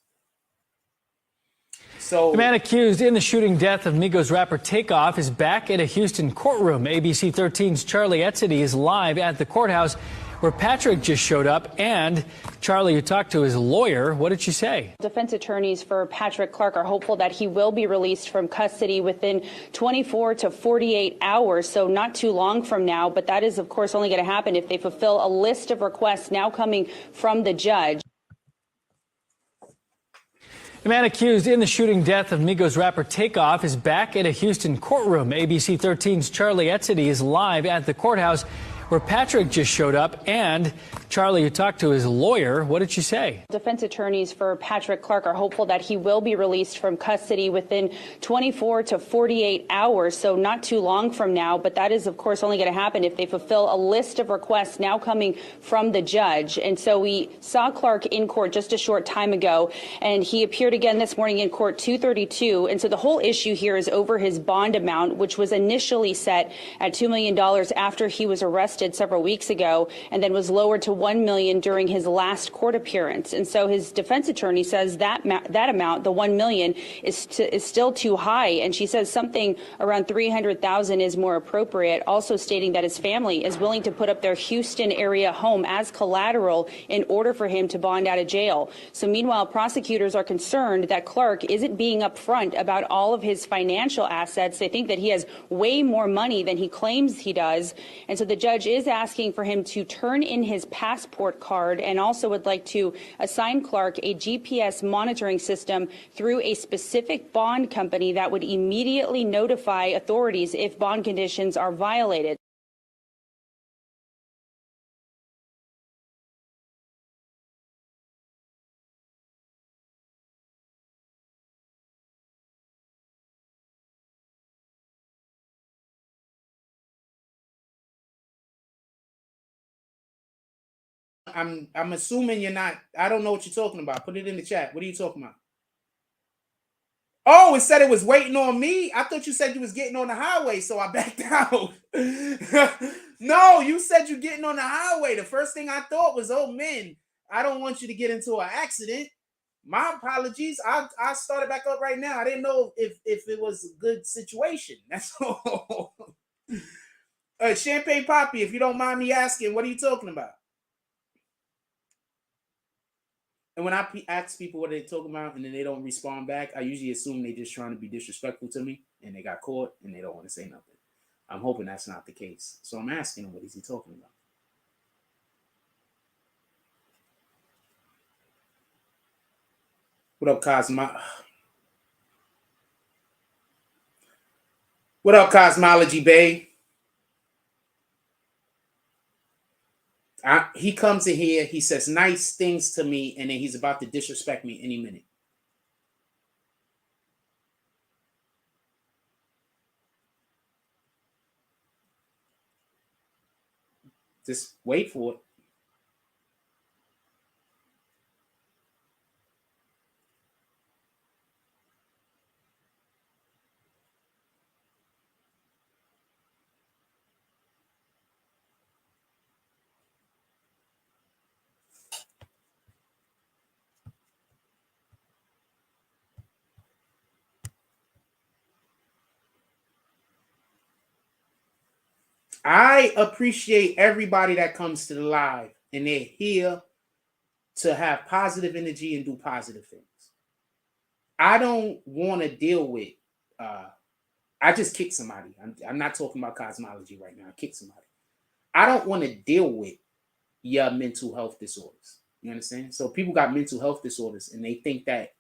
Speaker 1: So,
Speaker 7: the man accused in the shooting death of Migos rapper Takeoff is back at a Houston courtroom. ABC 13's Charlie Etzity is live at the courthouse where Patrick just showed up. And Charlie, you talked to his lawyer. What did she say?
Speaker 8: Defense attorneys for Patrick Clark are hopeful that he will be released from custody within 24 to 48 hours, so not too long from now. But that is, of course, only going to happen if they fulfill a list of requests now coming from the judge.
Speaker 7: The man accused in the shooting death of Migos rapper Takeoff is back at a Houston courtroom. ABC 13's Charlie Etzity is live at the courthouse where Patrick just showed up. And Charlie, you talked to his lawyer. What did she say?
Speaker 8: Defense attorneys for Patrick Clark are hopeful that he will be released from custody within 24 to 48 hours, so not too long from now. But that is, of course, only going to happen if they fulfill a list of requests now coming from the judge. And so we saw Clark in court just a short time ago, and he appeared again this morning in court 232. And so the whole issue here is over his bond amount, which was initially set at $2 million after he was arrested several weeks ago, and then was lowered to $1 million during his last court appearance. And so his defense attorney says that amount, the $1 million, is still too high. And she says something around $300,000 is more appropriate, also stating that his family is willing to put up their Houston area home as collateral in order for him to bond out of jail. So meanwhile, prosecutors are concerned that Clark isn't being upfront about all of his financial assets. They think that he has way more money than he claims he does. And so the judge is asking for him to turn in his passport card, and also would like to assign Clark a GPS monitoring system through a specific bond company that would immediately notify authorities if bond conditions are violated.
Speaker 1: I'm assuming you're not. I don't know what you're talking about. Put it in the chat. What are you talking about? Oh, it said it was waiting on me. I thought you said you was getting on the highway, so I backed out. No, you said you're getting on the highway. The first thing I thought was, oh man, I don't want you to get into an accident. My apologies. I started back up right now. I didn't know if it was a good situation. That's all. Champagne Poppy, if you don't mind me asking, what are you talking about? And when I ask people what they're talking about and then they don't respond back, I usually assume they're just trying to be disrespectful to me and they got caught and they don't want to say nothing. I'm hoping that's not the case. So I'm asking him, what is he talking about? What up, What up, Cosmology Bay? He comes in here, he says nice things to me, and then he's about to disrespect me any minute. Just wait for it. I appreciate everybody that comes to the live and they're here to have positive energy and do positive things. I don't want to deal with, I just kicked somebody. I'm not talking about cosmology right now. I kicked somebody. I don't want to deal with your mental health disorders. You understand? So people got mental health disorders and they think that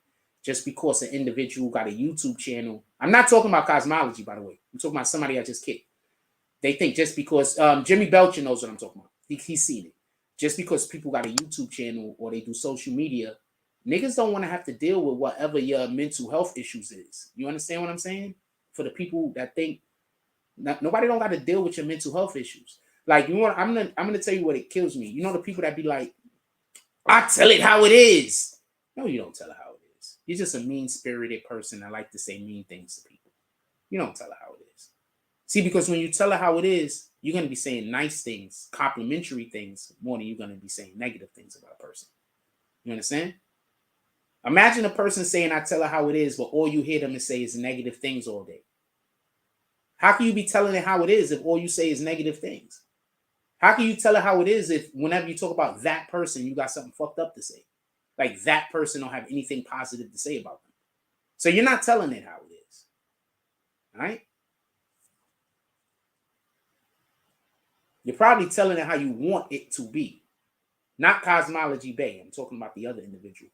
Speaker 1: just because an individual got a YouTube channel, I'm not talking about cosmology, by the way. I'm talking about somebody I just kicked. They think just because Jimmy Belcher knows what I'm talking about. He's seen it. Just because people got a YouTube channel or they do social media, niggas don't want to have to deal with whatever your mental health issues is. You understand what I'm saying? For the people that think nobody don't got to deal with your mental health issues. Like, you want, I'm gonna tell you what it kills me. You know the people that be like, I tell it how it is. No, you don't tell it how it is. You're just a mean-spirited person that like to say mean things to people. You don't tell her how it is. See, because when you tell her how it is, you're going to be saying nice things, complimentary things, more than you're going to be saying negative things about a person. You understand? Imagine a person saying, I tell her how it is, but all you hear them say is negative things all day. How can you be telling it how it is if all you say is negative things? How can you tell her how it is if whenever you talk about that person, you got something fucked up to say? Like that person don't have anything positive to say about them. So you're not telling it how it is. All right? You're probably telling it how you want it to be. Not Cosmology Bay. I'm talking about the other individual.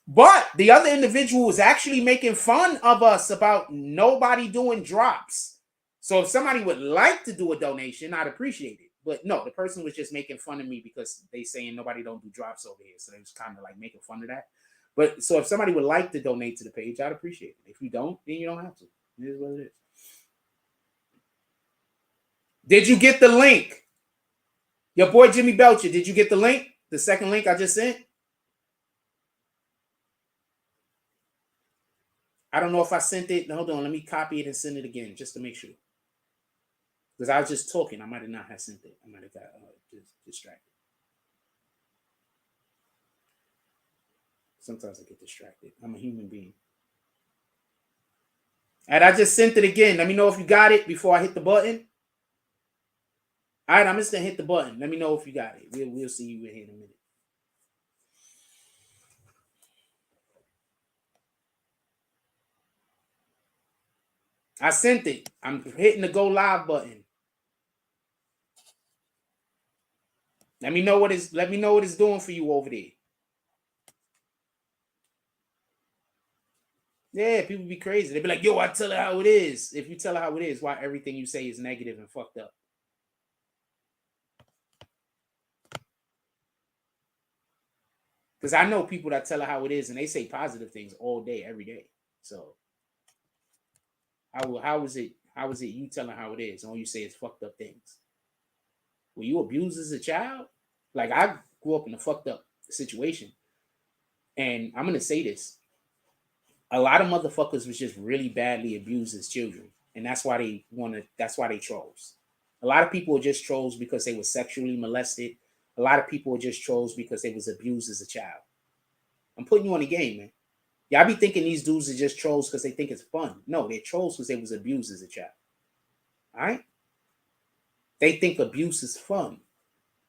Speaker 1: But the other individual was actually making fun of us about nobody doing drops. So if somebody would like to do a donation, I'd appreciate it. But no, the person was just making fun of me because they saying nobody don't do drops over here. So they was kind of like making fun of that. But so if somebody would like to donate to the page, I'd appreciate it. If you don't, then you don't have to. It is what it is. Did you get the link? Your boy Jimmy Belcher, did you get the link? The second link I just sent? I don't know if I sent it. Hold on, let me copy it and send it again just to make sure. Because I was just talking. I might have not have sent it. I might have got just distracted. Sometimes I get distracted. I'm a human being. And I just sent it again. Let me know if you got it before I hit the button. All right, I'm just going to hit the button. Let me know if you got it. We'll see you in here in a minute. I sent it. I'm hitting the go live button. Let me know what it's doing for you over there. Yeah, people be crazy. They be like, yo, I tell her how it is. If you tell her how it is, why everything you say is negative and fucked up? Because I know people that tell her how it is and they say positive things all day, every day. So how is it you telling how it is and all you say is fucked up things? Were you abused as a child? Like, I grew up in a fucked up situation. And I'm going to say this. A lot of motherfuckers was just really badly abused as children. And that's why they trolls. A lot of people are just trolls because they were sexually molested. A lot of people are just trolls because they was abused as a child. I'm putting you on the game, man. Y'all be thinking these dudes are just trolls because they think it's fun. No, they're trolls because they was abused as a child. All right? They think abuse is fun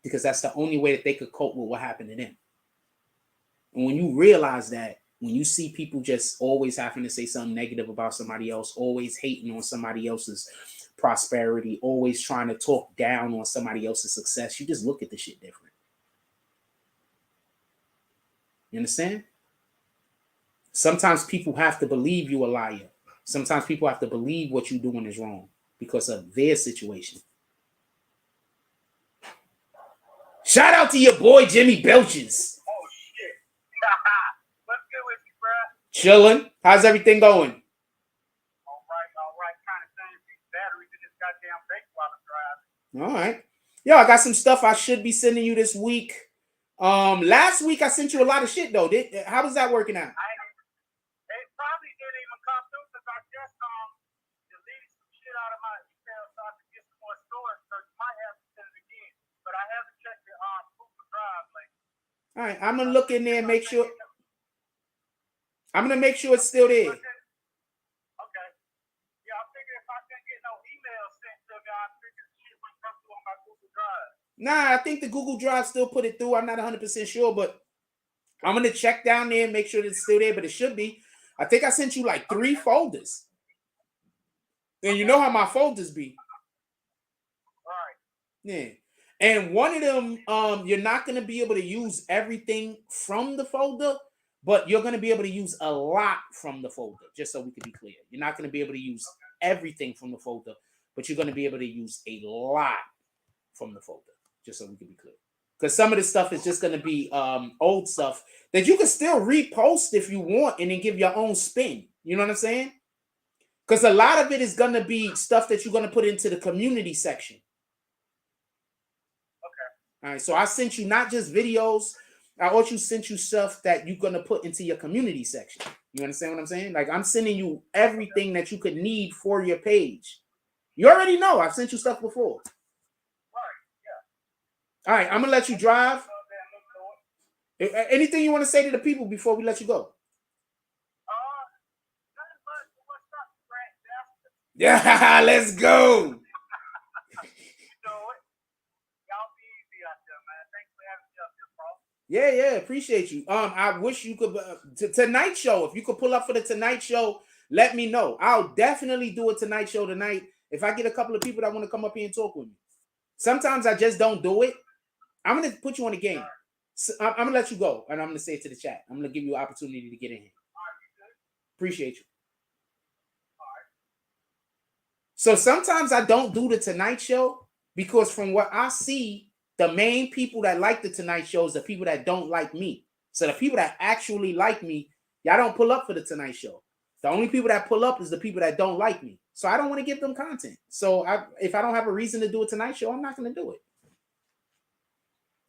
Speaker 1: because that's the only way that they could cope with what happened to them. And when you realize that, when you see people just always having to say something negative about somebody else, always hating on somebody else's prosperity, always trying to talk down on somebody else's success, you just look at the shit different. You understand? Sometimes people have to believe you a liar. Sometimes people have to believe what you're doing is wrong because of their situation. Shout out to your boy Jimmy Belches.
Speaker 9: Oh shit. What's good with you, bro?
Speaker 1: Chilling. How's everything going?
Speaker 9: All right. Kind of change these batteries in this goddamn bank while I'm driving.
Speaker 1: All right. Yo, I got some stuff I should be sending you this week. Last week I sent you a lot of shit though. How was that working out?
Speaker 9: It probably didn't even come through because I just deleted some shit out of my email so I could get some more storage. So you might have to send it again. But I haven't checked the Google Drive link.
Speaker 1: All right, I'm gonna look in there and make sure. I'm gonna make sure it's still there.
Speaker 9: Okay. Yeah, I figured if I couldn't get no email sent to me, I figured shit would come through on my Google Drive.
Speaker 1: Nah, I think the Google Drive still put it through. I'm not 100% sure, but I'm gonna check down there and make sure that it's still there. But it should be. I think I sent you like 3 folders. And you know how my folders be.
Speaker 9: All right.
Speaker 1: Yeah. And one of them, you're not going to be able to use everything from the folder, but you're going to be able to use a lot from the folder, just so we can be clear. You're not going to be able to use everything from the folder, but you're going to be able to use a lot from the folder, just so we can be clear. Because some of this stuff is just going to be old stuff that you can still repost if you want and then give your own spin. You know what I'm saying? Because a lot of it is going to be stuff that you're going to put into the community section. All right, so I sent you not just videos. I also sent you stuff that you're gonna put into your community section. You understand what I'm saying? Like I'm sending you everything that you could need for your page. You already know I've sent you stuff before. All right, I'm gonna let you drive. Anything you want to say to the people before we let you go? Yeah, let's go. Yeah, appreciate you. I wish you could tonight show. If you could pull up for the tonight show, let me know. I'll definitely do a tonight show tonight. If I get a couple of people that want to come up here and talk with me. Sometimes I just don't do it. I'm gonna put you on the game. So I'm gonna let you go, and I'm gonna say it to the chat. I'm gonna give you an opportunity to get in here. Appreciate you. So sometimes I don't do the Tonight Show because from what I see, the main people that like the Tonight Show is the people that don't like me. So the people that actually like me, y'all don't pull up for the Tonight Show. The only people that pull up is the people that don't like me. So I don't want to give them content. So if I don't have a reason to do a Tonight Show, I'm not going to do it.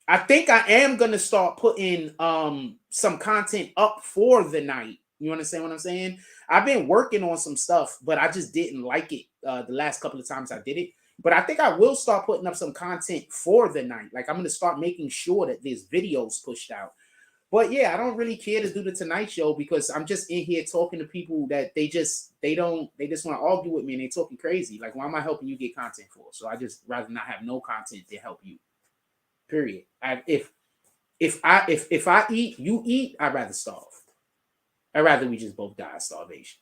Speaker 1: I think I am going to start putting some content up for the night. You understand what I'm saying? I've been working on some stuff, but I just didn't like it the last couple of times I did it. But I think I will start putting up some content for the night. Like I'm going to start making sure that there's videos pushed out. But yeah, I don't really care to do the Tonight Show because I'm just in here talking to people that they just want to argue with me and they're talking crazy. Like, why am I helping you get content for? So I just rather not have no content to help you. Period. If I eat, you eat, I'd rather starve. I'd rather we just both die of starvation.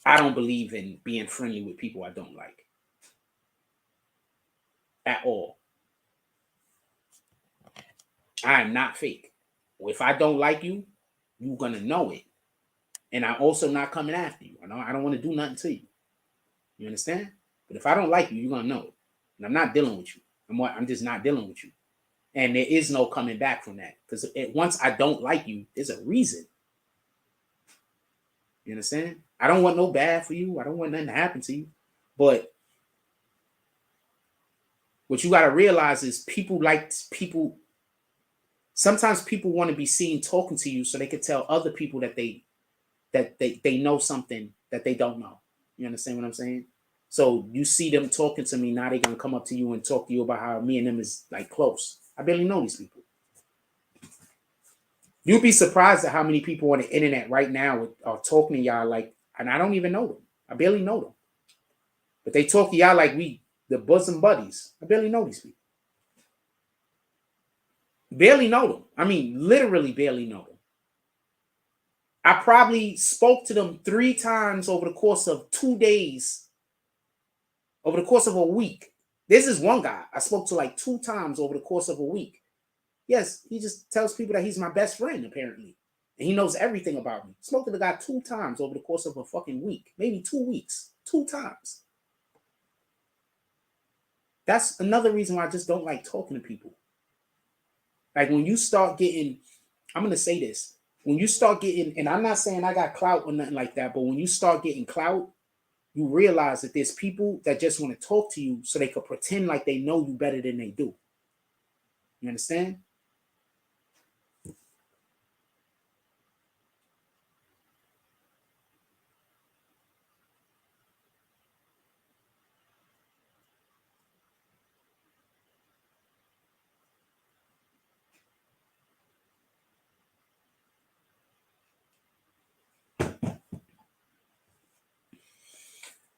Speaker 1: I don't believe in being friendly with people I don't like. At all. I am not fake. If I don't like you, you're going to know it. And I'm also not coming after you. I don't want to do nothing to you. You understand? But if I don't like you, you're going to know it. And I'm not dealing with you. I'm just not dealing with you. And there is no coming back from that. Because once I don't like you, there's a reason. You understand? I don't want no bad for you. I don't want nothing to happen to you. But what you got to realize is sometimes people want to be seen talking to you so they can tell other people that they know something that they don't know. You understand what I'm saying? So you see them talking to me, now they're going to come up to you and talk to you about how me and them is like close. I barely know these people. You'd be surprised at how many people on the internet right now are talking to y'all like, and I don't even know them. I barely know them. But they talk to y'all like we the bosom buddies. I barely know these people. Barely know them. I mean, literally barely know them. I probably spoke to them 3 times over the course of 2 days, over the course of a week. This is one guy I spoke to like 2 times over the course of a week. Yes, he just tells people that he's my best friend, apparently. And he knows everything about me. Spoke to the guy 2 times over the course of a fucking week. Maybe 2 weeks. 2 times. That's another reason why I just don't like talking to people. Like when you start getting, I'm going to say this. When you start getting, and I'm not saying I got clout or nothing like that, but when you start getting clout, you realize that there's people that just want to talk to you so they could pretend like they know you better than they do. You understand?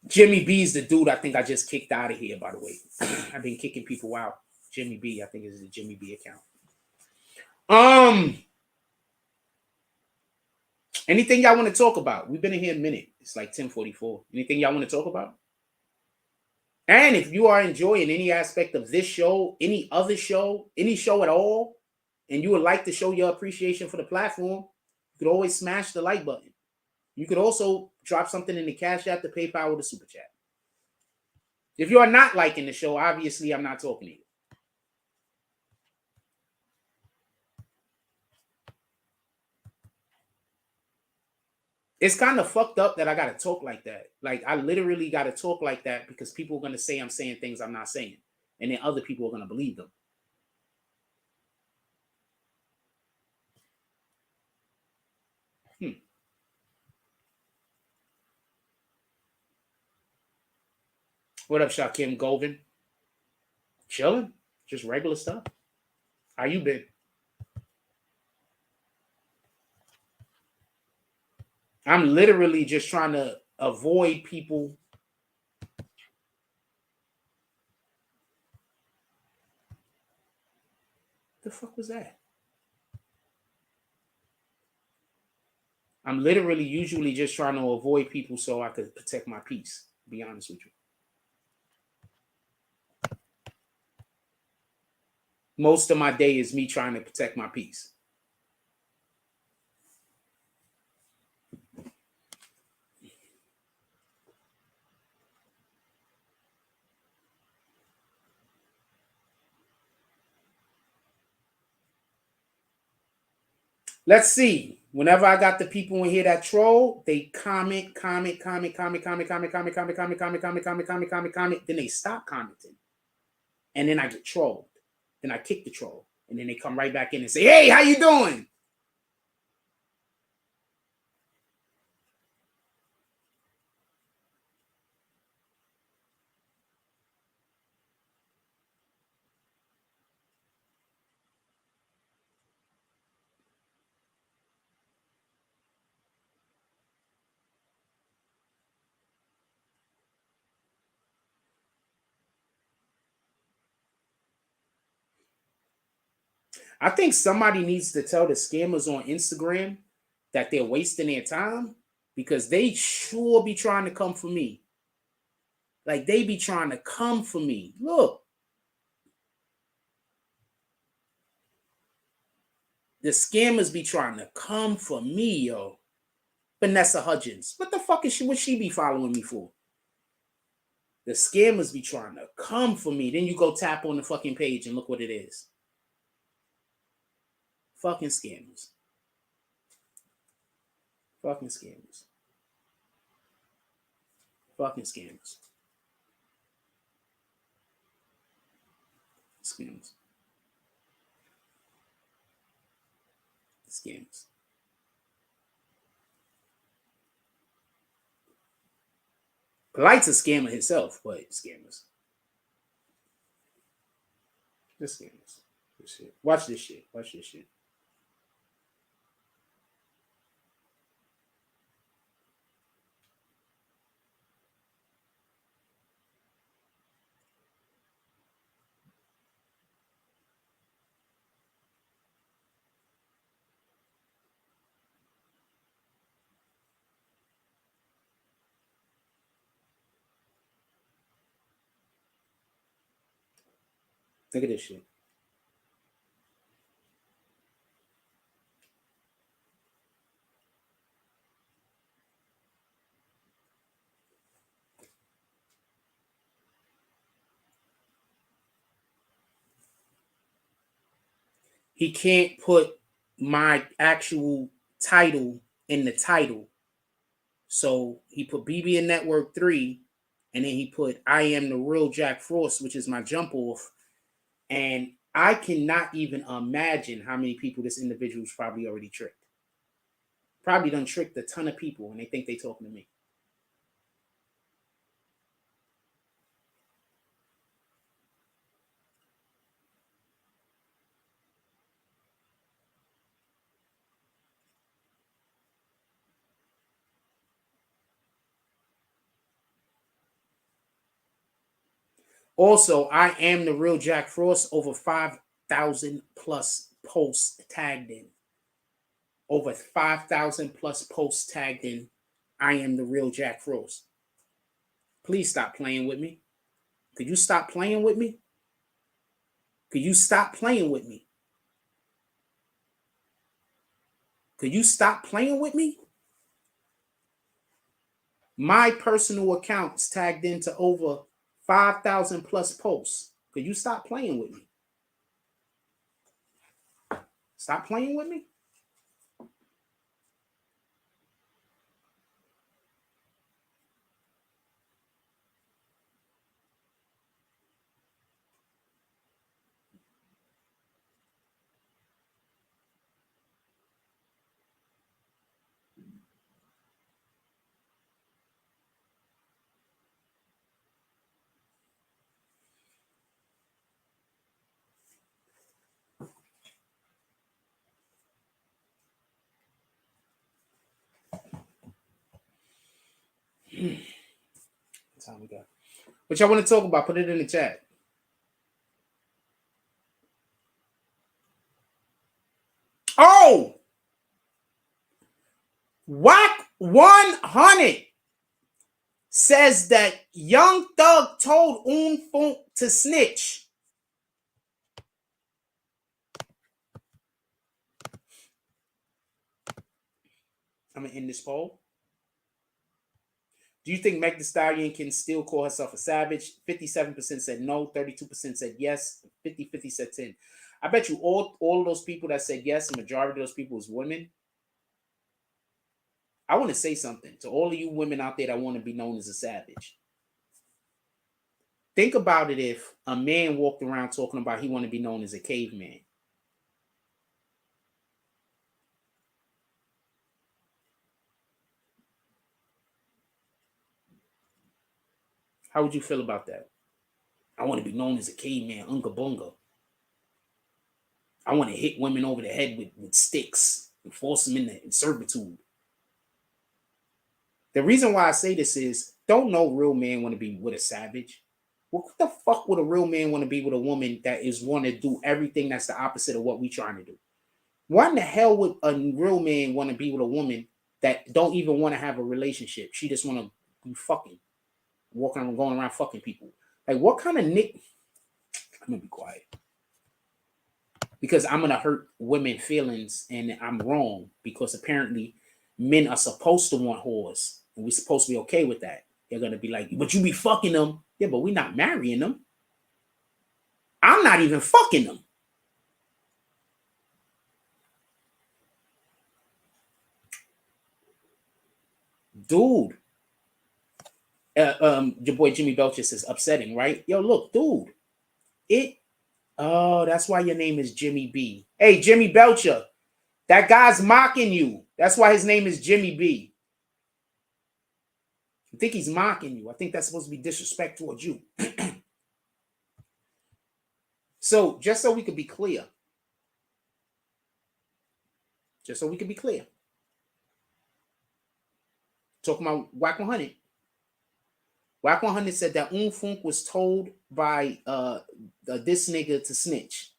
Speaker 1: Jimmy B's the dude I think I just kicked out of here, by the way. I've been kicking people out. Jimmy B, I think is the Jimmy B account. Anything y'all want to talk about? We've been in here a minute. It's like 10:44. Anything y'all want to talk about? And if you are enjoying any aspect of this show, any other show, any show at all, and you would like to show your appreciation for the platform, you could always smash the like button. You could also drop something in the Cash App, the PayPal, or the Super Chat. If you are not liking the show, obviously I'm not talking to you. It's kind of fucked up that I gotta talk like that. Like I literally gotta talk like that because people are gonna say I'm saying things I'm not saying, and then other people are gonna believe them. What up, Shakim Golden? Chilling, just regular stuff. How you been? I'm literally just trying to avoid people. The fuck was that? I'm literally usually just trying to avoid people so I could protect my peace. To be honest with you. Most of my day is me trying to protect my peace. Let's see. Whenever I got the people in here that troll, they comment. Then they stop commenting. And then I get trolled. Then I kick the troll. And then they come right back in and say, hey, how you doing? I think somebody needs to tell the scammers on Instagram that they're wasting their time because they sure be trying to come for me. Like they be trying to come for me. Look. The scammers be trying to come for me, yo. Vanessa Hudgens. What the fuck is she? What she be following me for? The scammers be trying to come for me. Then you go tap on the fucking page and look what it is. Fucking scammers. Fucking scammers. Fucking scammers. Scammers. Scammers. Polite's a scammer himself, but scammers. The scammers. This shit. Watch this shit. Watch this shit. Look at this shit. He can't put my actual title in the title. So he put BBN Network 3, and then he put I am the real Jack Frost, which is my jump off. And I cannot even imagine how many people this individual's probably already tricked. Probably done tricked a ton of people, and they think they talking to me. Also, I am the real Jack Frost. Over 5,000 plus posts tagged in. Over 5,000 plus posts tagged in. I am the real Jack Frost. Please stop playing with me. Could you stop playing with me? Could you stop playing with me? Could you stop playing with me? My personal account's tagged into over 5,000 plus posts. Could you stop playing with me? Stop playing with me? Time we got. What y'all want to talk about? Put it in the chat. Oh, Wack 100 says that Young Thug told Unfoonk to snitch. I'm gonna end this poll. Do you think Megan Thee Stallion can still call herself a savage? 57% said no, 32% said yes, 50-50 said 10. I bet you all of those people that said yes, the majority of those people is women. I want to say something to all of you women out there that want to be known as a savage. Think about it if a man walked around talking about he want to be known as a caveman. How would you feel about that? I want to be known as a caveman, unga bunga. I want to hit women over the head with sticks and force them in servitude. The reason why I say this is, don't no real man want to be with a savage. What the fuck would a real man want to be with a woman that is want to do everything that's the opposite of what we trying to do? Why in the hell would a real man want to be with a woman that don't even want to have a relationship? She just want to be fucking, walking around, going around fucking people. Like, what kind of I'm gonna be quiet. Because I'm gonna hurt women's feelings, and I'm wrong, because apparently men are supposed to want whores, and we're supposed to be okay with that. They're gonna be like, but you be fucking them. Yeah, but we're not marrying them. I'm not even fucking them. Dude. Your boy Jimmy Belcher says upsetting, right? Yo, look, dude. That's why your name is Jimmy B. Hey, Jimmy Belcher, that guy's mocking you. That's why his name is Jimmy B. I think he's mocking you. I think that's supposed to be disrespect towards you. So, just so we could be clear. Talking about Wack 100. Wack 100 said that Unfoonk was told by this nigga to snitch.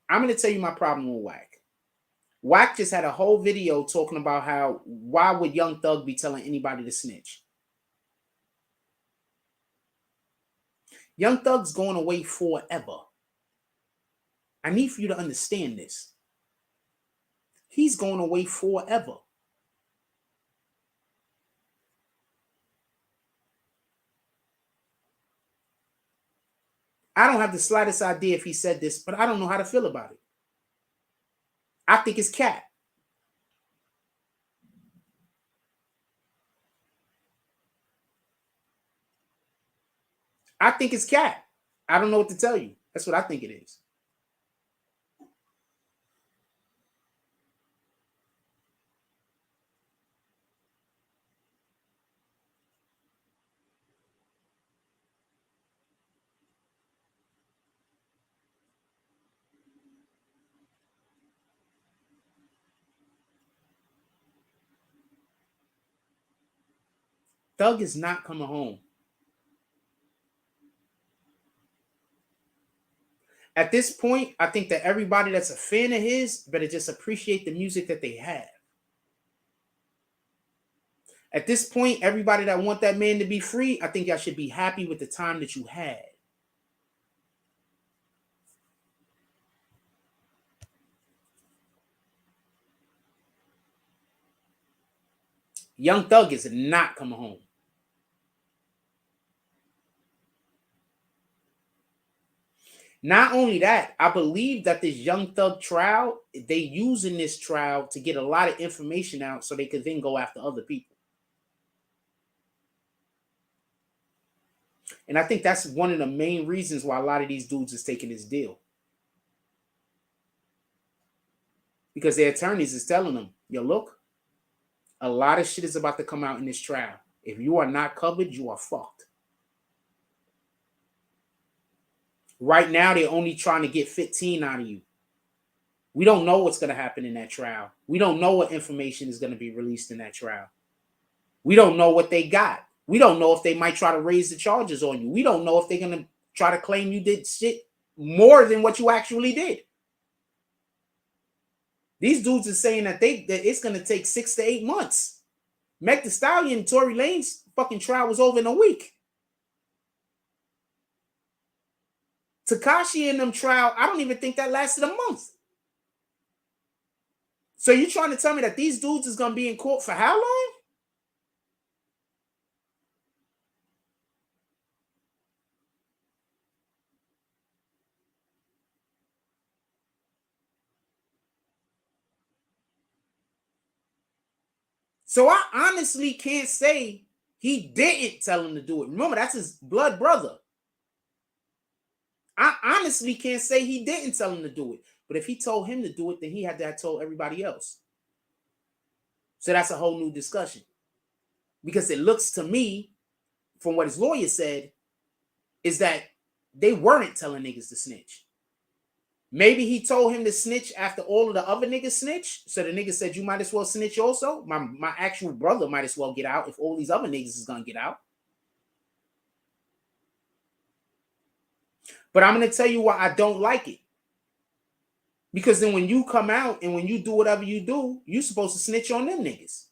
Speaker 1: I'm going to tell you my problem with Wack. Wack just had a whole video talking about why would Young Thug be telling anybody to snitch? Young Thug's going away forever. I need for you to understand this. He's going away forever. I don't have the slightest idea if he said this, but I don't know how to feel about it. I think it's cat. I think it's cat. I don't know what to tell you. That's what I think it is. Thug is not coming home. At this point, I think that everybody that's a fan of his better just appreciate the music that they have. At this point, everybody that want that man to be free, I think y'all should be happy with the time that you had. Young Thug is not coming home. Not only that, I believe that this Young Thug trial, they using this trial to get a lot of information out so they could then go after other people. And I think that's one of the main reasons why a lot of these dudes is taking this deal. Because their attorneys is telling them, yo, look, a lot of shit is about to come out in this trial. If you are not covered, you are fucked. Right now, they're only trying to get 15 out of you. We don't know what's going to happen in that trial. We don't know what information is going to be released in that trial. We don't know what they got. We don't know if they might try to raise the charges on you. We don't know if they're going to try to claim you did shit more than what you actually did. These dudes are saying that it's going to take 6 to 8 months. Megan Thee Stallion, Tory Lanez fucking trial was over in a week. Tekashi and them trial, I don't even think that lasted a month. So you trying to tell me that these dudes is going to be in court for how long? So I honestly can't say he didn't tell him to do it. Remember, that's his blood brother. I honestly can't say he didn't tell him to do it. But if he told him to do it, then he had to have told everybody else. So that's a whole new discussion. Because it looks to me, from what his lawyer said, is that they weren't telling niggas to snitch. Maybe he told him to snitch after all of the other niggas snitch. So the nigga said, you might as well snitch also. My actual brother might as well get out if all these other niggas is going to get out. But I'm going to tell you why I don't like it. Because then when you come out and when you do whatever you do, you're supposed to snitch on them niggas.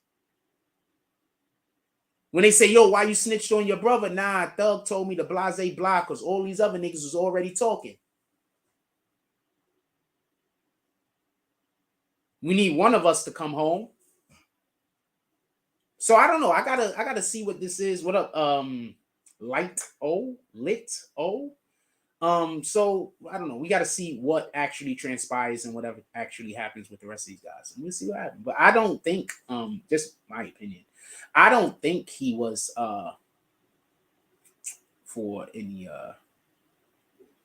Speaker 1: When they say, yo, why you snitched on your brother? Nah, Thug told me to blase blah because all these other niggas was already talking. We need one of us to come home. So I don't know. I gotta see what this is. What up? Lit O. So I don't know. We got to see what actually transpires and whatever actually happens with the rest of these guys. And we'll see what happens. But I don't think, just my opinion, I don't think he was for any.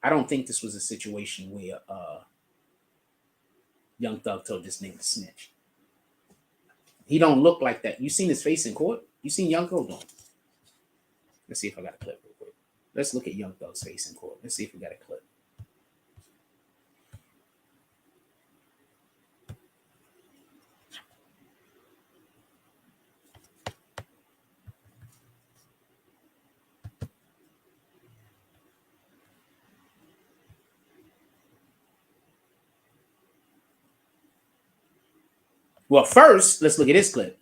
Speaker 1: I don't think this was a situation where Young Thug told this nigga to snitch. He don't look like that. You seen his face in court? You seen Young Thug? Don't. Let's see if I got a clip real quick. Let's look at Young Thug's face in court. Let's see if we got a clip. Well, first, let's look at this clip.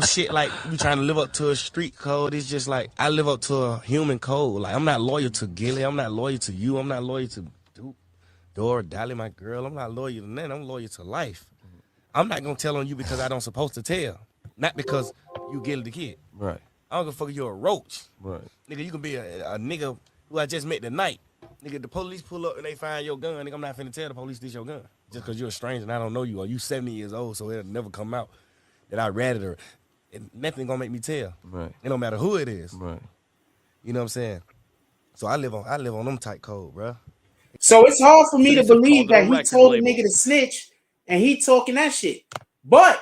Speaker 10: Shit, like you trying to live up to a street code. It's just like I live up to a human code. Like I'm not loyal to Gilly. I'm not loyal to you. I'm not loyal to Dora, Dolly, my girl. I'm not loyal to nothing. I'm loyal to life. I'm not gonna tell on you because I don't supposed to tell. Not because you Gilly the kid.
Speaker 2: Right.
Speaker 10: I don't give a fuck if you're a roach.
Speaker 2: Right.
Speaker 10: Nigga, you can be a nigga who I just met tonight. Nigga, the police pull up and they find your gun. Nigga, I'm not finna tell the police this your gun. Just because you're a stranger and I don't know you, or you 70 years old, so it'll never come out that I ratted her. Nothing gonna make me tell.
Speaker 2: Right.
Speaker 10: It don't matter who it is.
Speaker 2: Right.
Speaker 10: You know what I'm saying? So I live on them tight code, bro.
Speaker 1: So it's hard for me to believe that he told the nigga to snitch and he talking that shit. But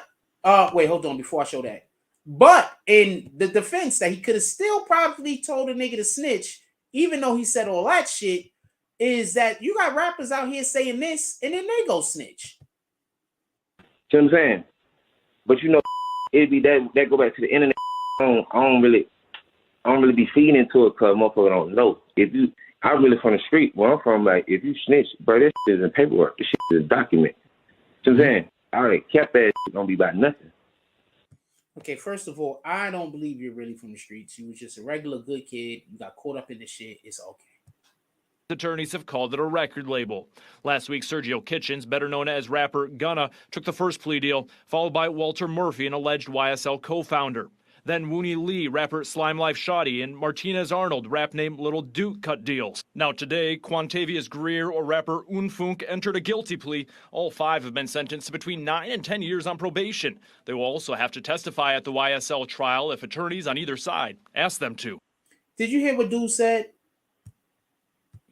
Speaker 1: wait, hold on before I show that. But in the defense that he could have still probably told a nigga to snitch, even though he said all that shit, is that you got rappers out here saying this and then they go snitch.
Speaker 11: See what I'm saying? But you know, it'd be that go back to the internet. I don't really be feeding into it because motherfucker don't know. I'm really from the street where I'm from. Like, if you snitch, bro, this shit is in paperwork. This shit is a document. See what I'm saying? I already kept that shit. Gonna be about nothing.
Speaker 1: Okay, first of all, I don't believe you're really from the streets. You was just a regular good kid. You got caught up in the shit. It's okay.
Speaker 12: Attorneys have called it a record label. Last week, Sergio Kitchens, better known as rapper Gunna, took the first plea deal, followed by Walter Murphy, an alleged YSL co-founder. Then Wooney Lee, rapper Slime Life Shoddy, and Martinez Arnold, rap name Little Duke, cut deals. Now today, Quantavious Greer or rapper Unfoonk entered a guilty plea. All five have been sentenced to between 9 and 10 years on probation. They will also have to testify at the YSL trial if attorneys on either side ask them to.
Speaker 1: Did you hear what dude said?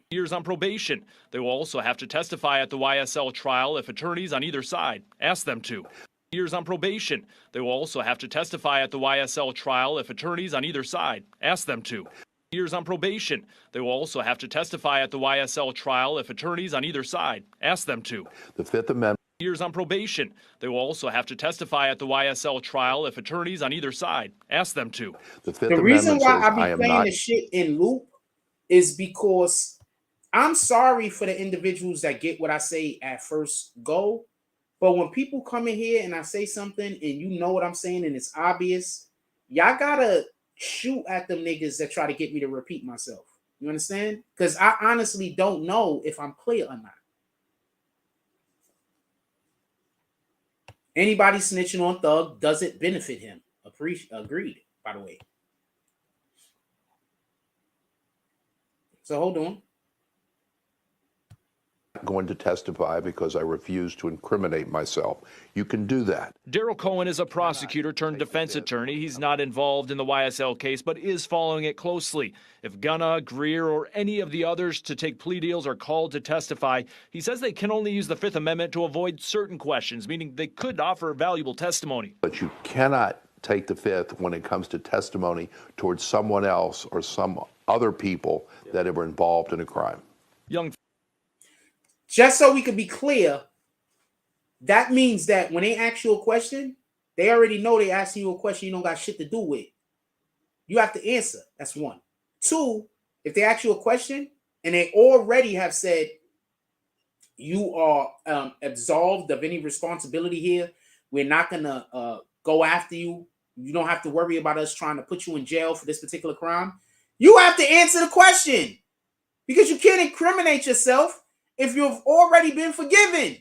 Speaker 12: Years on probation. They will also have to testify at the YSL trial if attorneys on either side ask them to. Years on probation. They will also have to testify at the YSL trial if attorneys on either side ask them to. Years on probation. They will also have to testify at the YSL trial if attorneys on either side ask them to.
Speaker 13: The Fifth Amendment.
Speaker 12: years on probation. They will also have to testify at the YSL trial if attorneys on either side ask them to.
Speaker 1: The reason why I be playing the shit in loop is because I'm sorry for the individuals that get what I say at first go. But when people come in here and I say something and you know what I'm saying and it's obvious, y'all gotta shoot at them niggas that try to get me to repeat myself. You understand? Because I honestly don't know if I'm clear or not. Anybody snitching on Thug doesn't benefit him. Agreed, by the way. So hold on.
Speaker 13: Going to testify because I refuse to incriminate myself. You can do that.
Speaker 12: Daryl Cohen is a prosecutor turned defense attorney. He's not involved in the YSL case, but is following it closely. If Gunna, Greer, or any of the others to take plea deals are called to testify, he says they can only use the Fifth Amendment to avoid certain questions, meaning they could offer valuable testimony.
Speaker 13: But you cannot take the Fifth when it comes to testimony towards someone else or some other people that were involved in a crime.
Speaker 1: Just so we could be clear, that means that when they ask you a question, they already know they asking you a question you don't got shit to do with. You have to answer. That's one. Two, if they ask you a question and they already have said you are absolved of any responsibility here, we're not going to go after you. You don't have to worry about us trying to put you in jail for this particular crime. You have to answer the question because you can't incriminate yourself if you've already been forgiven.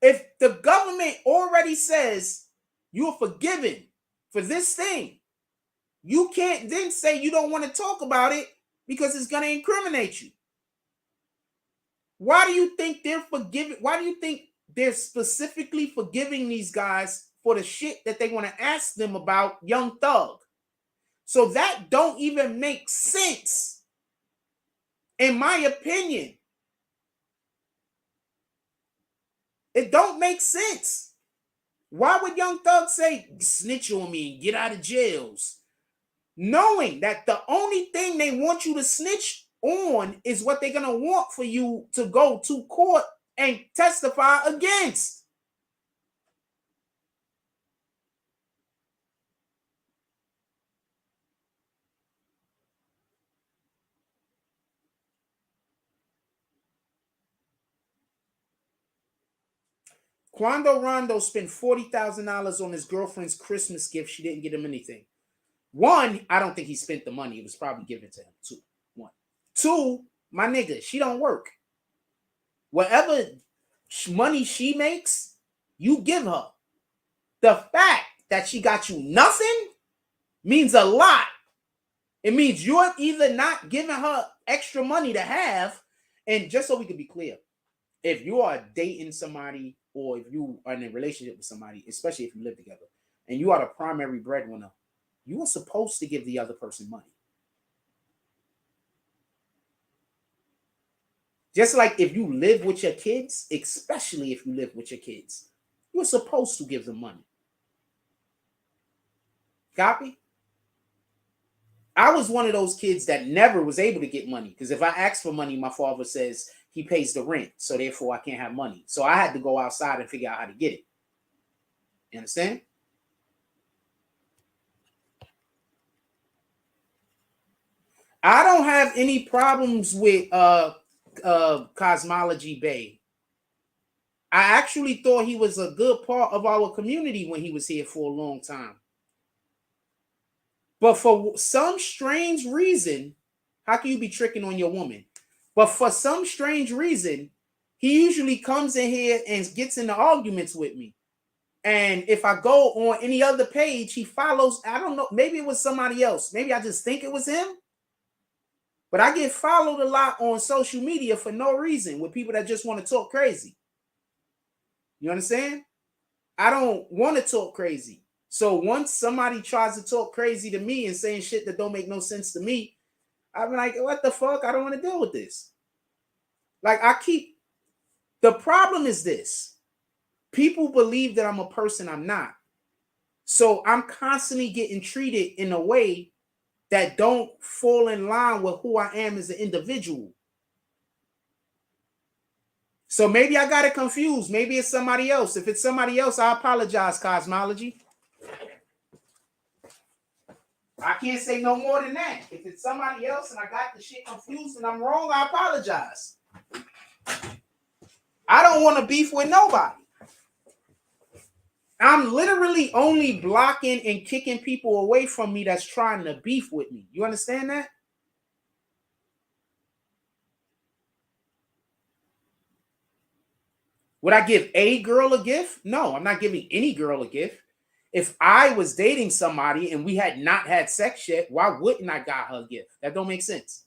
Speaker 1: If the government already says you're forgiven for this thing, you can't then say you don't want to talk about it because it's going to incriminate you. Why do you think they're forgiving? Why do you think they're specifically forgiving these guys for the shit that they want to ask them about Young Thug? So that don't even make sense, in my opinion. It don't make sense. Why would Young Thug say, snitch on me and get out of jails? Knowing that the only thing they want you to snitch on is what they're going to want for you to go to court and testify against. Quando Rondo spent $40,000 on his girlfriend's Christmas gift. She didn't get him anything. One, I don't think he spent the money. It was probably given to him. Two, my nigga, she don't work. Whatever money she makes, you give her. The fact that she got you nothing means a lot. It means you're either not giving her extra money to have, and just so we can be clear, if you are dating somebody or if you are in a relationship with somebody, especially if you live together, and you are the primary breadwinner, you are supposed to give the other person money. Just like if you live with your kids, especially if you live with your kids, you're supposed to give them money. Copy? I was one of those kids that never was able to get money because if I asked for money, my father says he pays the rent, so therefore I can't have money. So I had to go outside and figure out how to get it. You understand? I don't have any problems with Cosmology Bay. I actually thought he was a good part of our community when he was here for a long time. But for some strange reason, how can you be tricking on your woman? But for some strange reason, he usually comes in here and gets into arguments with me. And if I go on any other page, he follows. I don't know. Maybe it was somebody else. Maybe I just think it was him. But I get followed a lot on social media for no reason with people that just want to talk crazy. You understand? I don't want to talk crazy. So once somebody tries to talk crazy to me and saying shit that don't make no sense to me, I'm like, what the fuck? I don't want to deal with this. Like the problem is this. People believe that I'm a person I'm not. So I'm constantly getting treated in a way that don't fall in line with who I am as an individual. So maybe I got it confused. Maybe it's somebody else. If it's somebody else, I apologize, Cosmology. I can't say no more than that. If it's somebody else and I got the shit confused and I'm wrong, I apologize. I don't want to beef with nobody. I'm literally only blocking and kicking people away from me that's trying to beef with me. You understand that? Would I give a girl a gift? No, I'm not giving any girl a gift. If I was dating somebody and we had not had sex yet, why wouldn't I got her a gift? That don't make sense.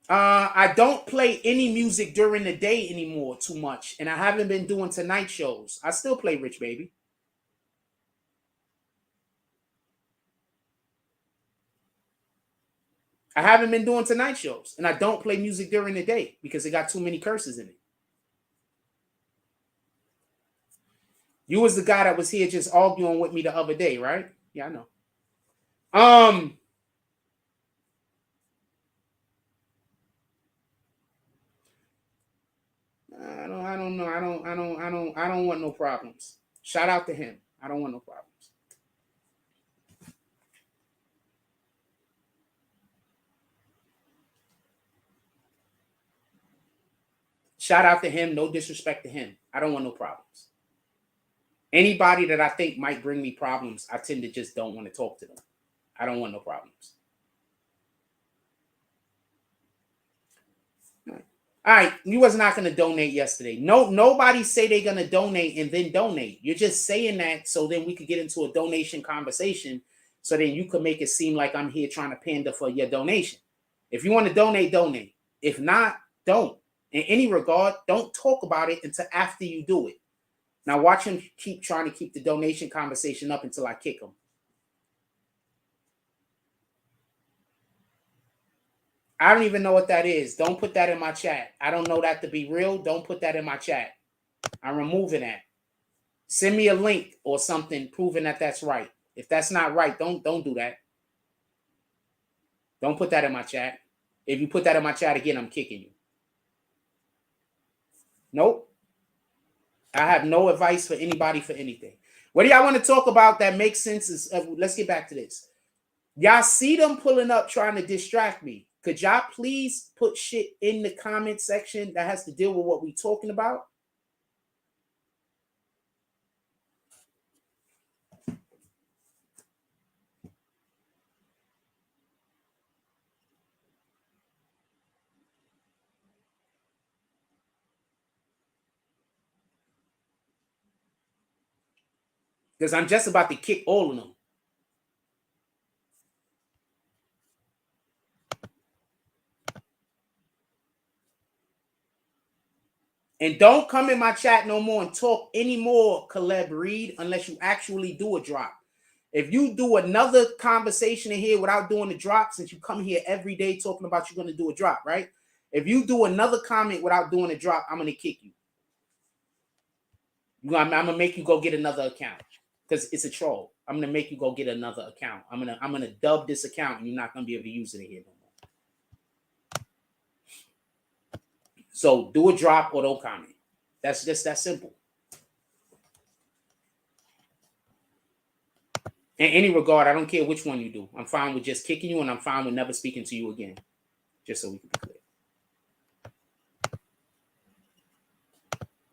Speaker 1: I don't play any music during the day anymore too much, and I haven't been doing tonight shows. I still play Rich Baby. I haven't been doing tonight shows, and I don't play music during the day because it got too many curses in it. You was the guy that was here just arguing with me the other day, right? Yeah, I know. I don't know. I don't want no problems. Shout out to him. I don't want no problems. Shout out to him. No disrespect to him. I don't want no problems. Anybody that I think might bring me problems, I tend to just don't want to talk to them. I don't want no problems. All right, you was not going to donate yesterday. No, nobody say they're going to donate and then donate. You're just saying that so then we could get into a donation conversation so then you could make it seem like I'm here trying to pander for your donation. If you want to donate, donate. If not, don't. In any regard, don't talk about it until after you do it. Now watch him keep trying to keep the donation conversation up until I kick him. I don't even know what that is. Don't put that in my chat. I don't know that to be real. Don't put that in my chat. I'm removing that. Send me a link or something proving that that's right. If that's not right, don't do that. Don't put that in my chat. If you put that in my chat again, I'm kicking you. Nope. I have no advice for anybody for anything. What do y'all want to talk about that makes sense? Let's get back to this. Y'all see them pulling up trying to distract me. Could y'all please put shit in the comment section that has to deal with what we're talking about? Because I'm just about to kick all of them. And don't come in my chat no more and talk anymore, Caleb Reed, unless you actually do a drop. If you do another conversation in here without doing the drop, since you come here every day talking about you're going to do a drop, right? If you do another comment without doing a drop, I'm going to kick you. I'm going to make you go get another account because it's a troll. I'm going to make you go get another account. I'm going to dub this account and you're not going to be able to use it here no more. So do a drop or don't comment. That's just that simple. In any regard, I don't care which one you do. I'm fine with just kicking you and I'm fine with never speaking to you again. Just so we can be clear.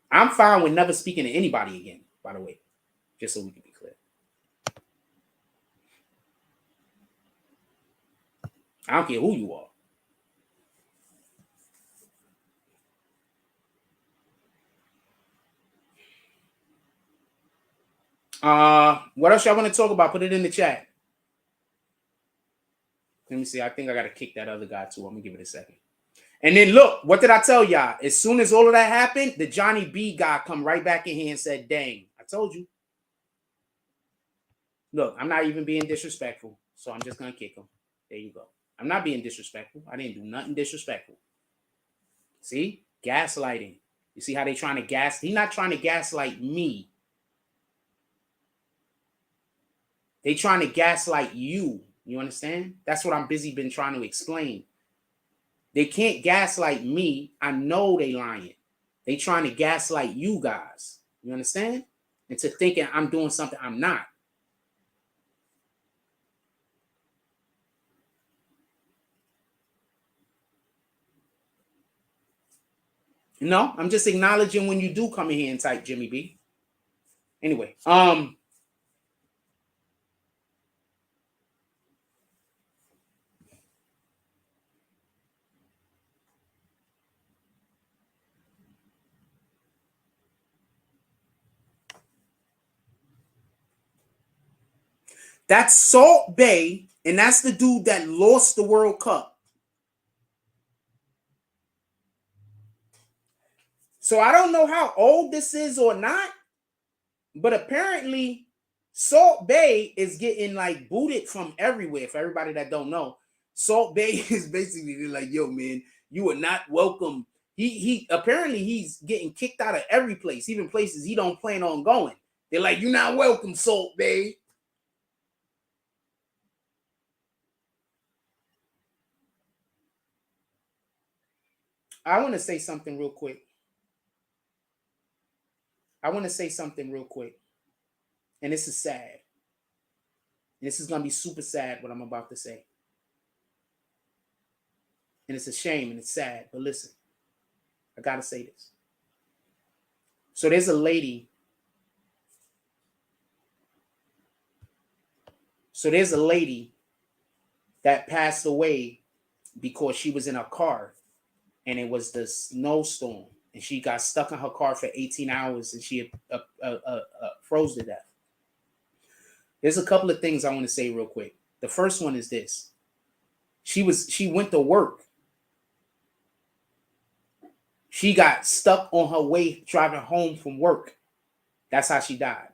Speaker 1: I'm fine with never speaking to anybody again, by the way. Just so we can be clear. I don't care who you are. What else y'all want to talk about? Put it in the chat. Let me see. I think I got to kick that other guy too. I'm going to give it a second. And then look, what did I tell y'all? As soon as all of that happened, the Johnny B guy come right back in here and said, dang, I told you. Look, I'm not even being disrespectful, so I'm just going to kick him. There you go. I'm not being disrespectful. I didn't do nothing disrespectful. See? Gaslighting. You see how they trying to gas? He's not trying to gaslight me. They trying to gaslight you. You understand? That's what I'm busy been trying to explain. They can't gaslight me. I know they lying. They trying to gaslight you guys. You understand? Into thinking I'm doing something I'm not. No, I'm just acknowledging when you do come in here and type Jimmy B. Anyway, that's Salt Bay, and that's the dude that lost the World Cup. So I don't know how old this is or not, but apparently Salt Bay is getting like booted from everywhere. For everybody that don't know, Salt Bay is basically like, yo, man, you are not welcome. He apparently he's getting kicked out of every place, even places he don't plan on going. They're like, you're not welcome, Salt Bay. I want to say something real quick. And this is sad. This is going to be super sad what I'm about to say. And it's a shame and it's sad, but listen, I got to say this. So there's a lady. That passed away because she was in a car and it was the snowstorm and she got stuck in her car for 18 hours and she froze to death. There's a couple of things I want to say real quick. The first one is this. She went to work. She got stuck on her way driving home from work. That's how she died.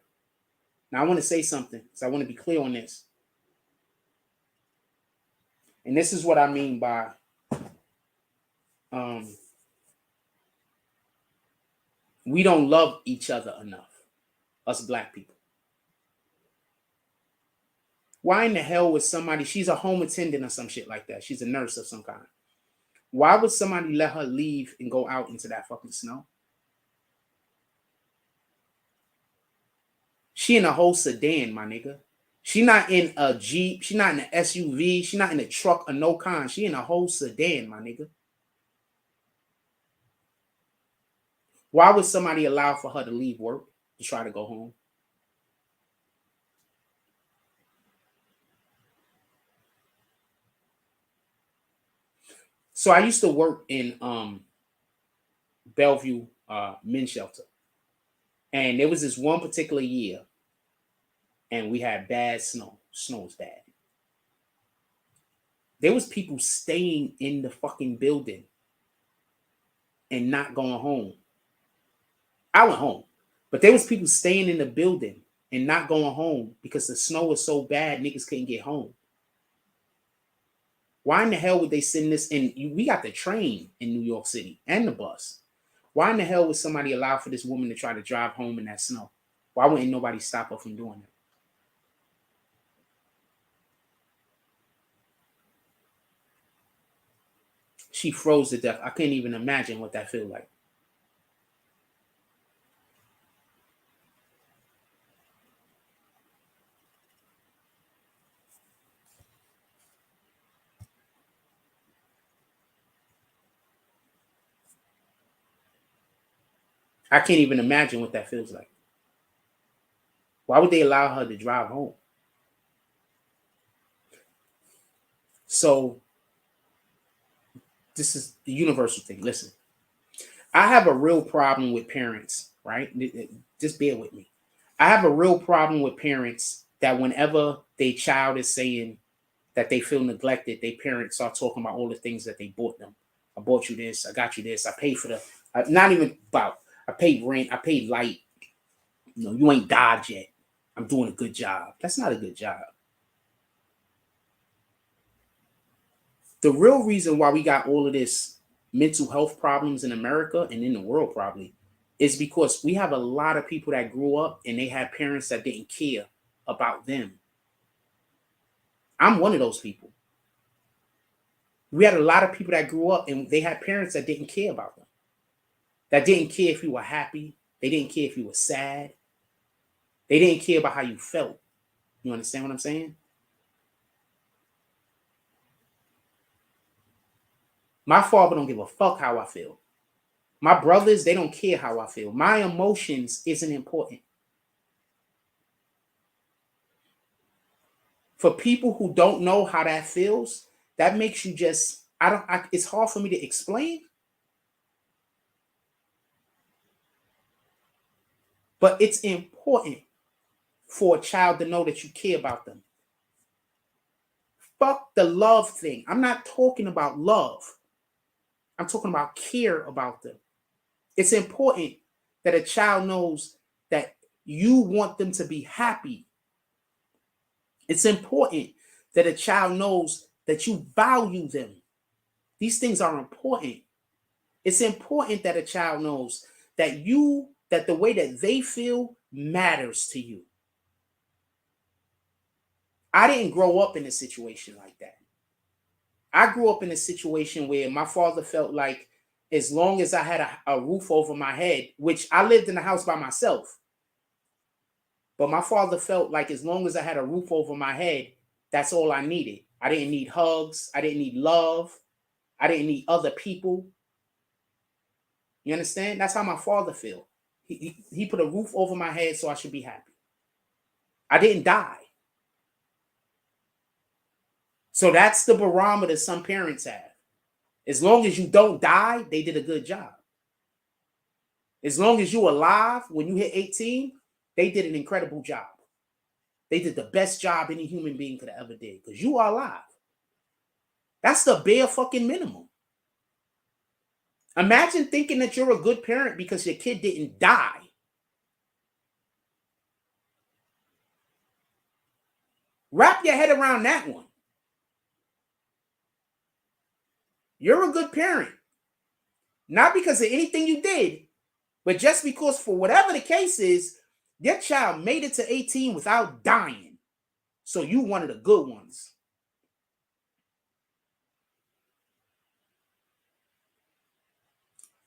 Speaker 1: Now, I want to say something because I want to be clear on this. And this is what I mean by we don't love each other enough, us black people. Why in the hell would somebody, she's a home attendant or some shit like that. She's a nurse of some kind. Why would somebody let her leave and go out into that fucking snow? She in a whole sedan, my nigga. She not in a Jeep. She not in an SUV. She not in a truck or no kind. She in a whole sedan, my nigga. Why would somebody allow for her to leave work to try to go home? So I used to work in Bellevue men's shelter. And there was this one particular year and we had bad snow. Snow was bad. There was people staying in the fucking building and not going home. I went home, but there was people staying in the building and not going home because the snow was so bad, niggas couldn't get home. Why in the hell would they send this in? We got the train in New York City and the bus. Why in the hell would somebody allow for this woman to try to drive home in that snow? Why wouldn't nobody stop her from doing that? She froze to death. I couldn't even imagine what that felt like. I can't even imagine what that feels like. Why would they allow her to drive home? So this is the universal thing. Listen, I have a real problem with parents, right? Just bear with me. I have a real problem with parents that whenever their child is saying that they feel neglected, their parents start talking about all the things that they bought them. I bought you this. I got you this. I paid for not even about, I paid rent. I paid light. You know, you ain't died yet. I'm doing a good job. That's not a good job. The real reason why we got all of this mental health problems in America and in the world probably is because we have a lot of people that grew up and they had parents that didn't care about them. I'm one of those people. We had a lot of people that grew up and they had parents that didn't care about them. That didn't care if you were happy. They didn't care if you were sad. They didn't care about how you felt. You understand what I'm saying? My father don't give a fuck how I feel. My brothers, they don't care how I feel. My emotions isn't important. For people who don't know how that feels, that makes you just, it's hard for me to explain. But it's important for a child to know that you care about them. Fuck the love thing. I'm not talking about love. I'm talking about care about them. It's important that a child knows that you want them to be happy. It's important that a child knows that you value them. These things are important. It's important that a child knows that the way that they feel matters to you. I didn't grow up in a situation like that. I grew up in a situation where my father felt like as long as I had a roof over my head, which I lived in a house by myself, but my father felt like as long as I had a roof over my head, that's all I needed. I didn't need hugs. I didn't need love. I didn't need other people. You understand? That's how my father felt. He put a roof over my head so I should be happy. I didn't die. So that's the barometer some parents have. As long as you don't die, they did a good job. As long as you're alive when you hit 18, they did an incredible job. They did the best job any human being could have ever did because you are alive. That's the bare fucking minimum. Imagine thinking that you're a good parent because your kid didn't die. Wrap your head around that one. You're a good parent. Not because of anything you did, but just because for whatever the case is, your child made it to 18 without dying. So you one of the good ones.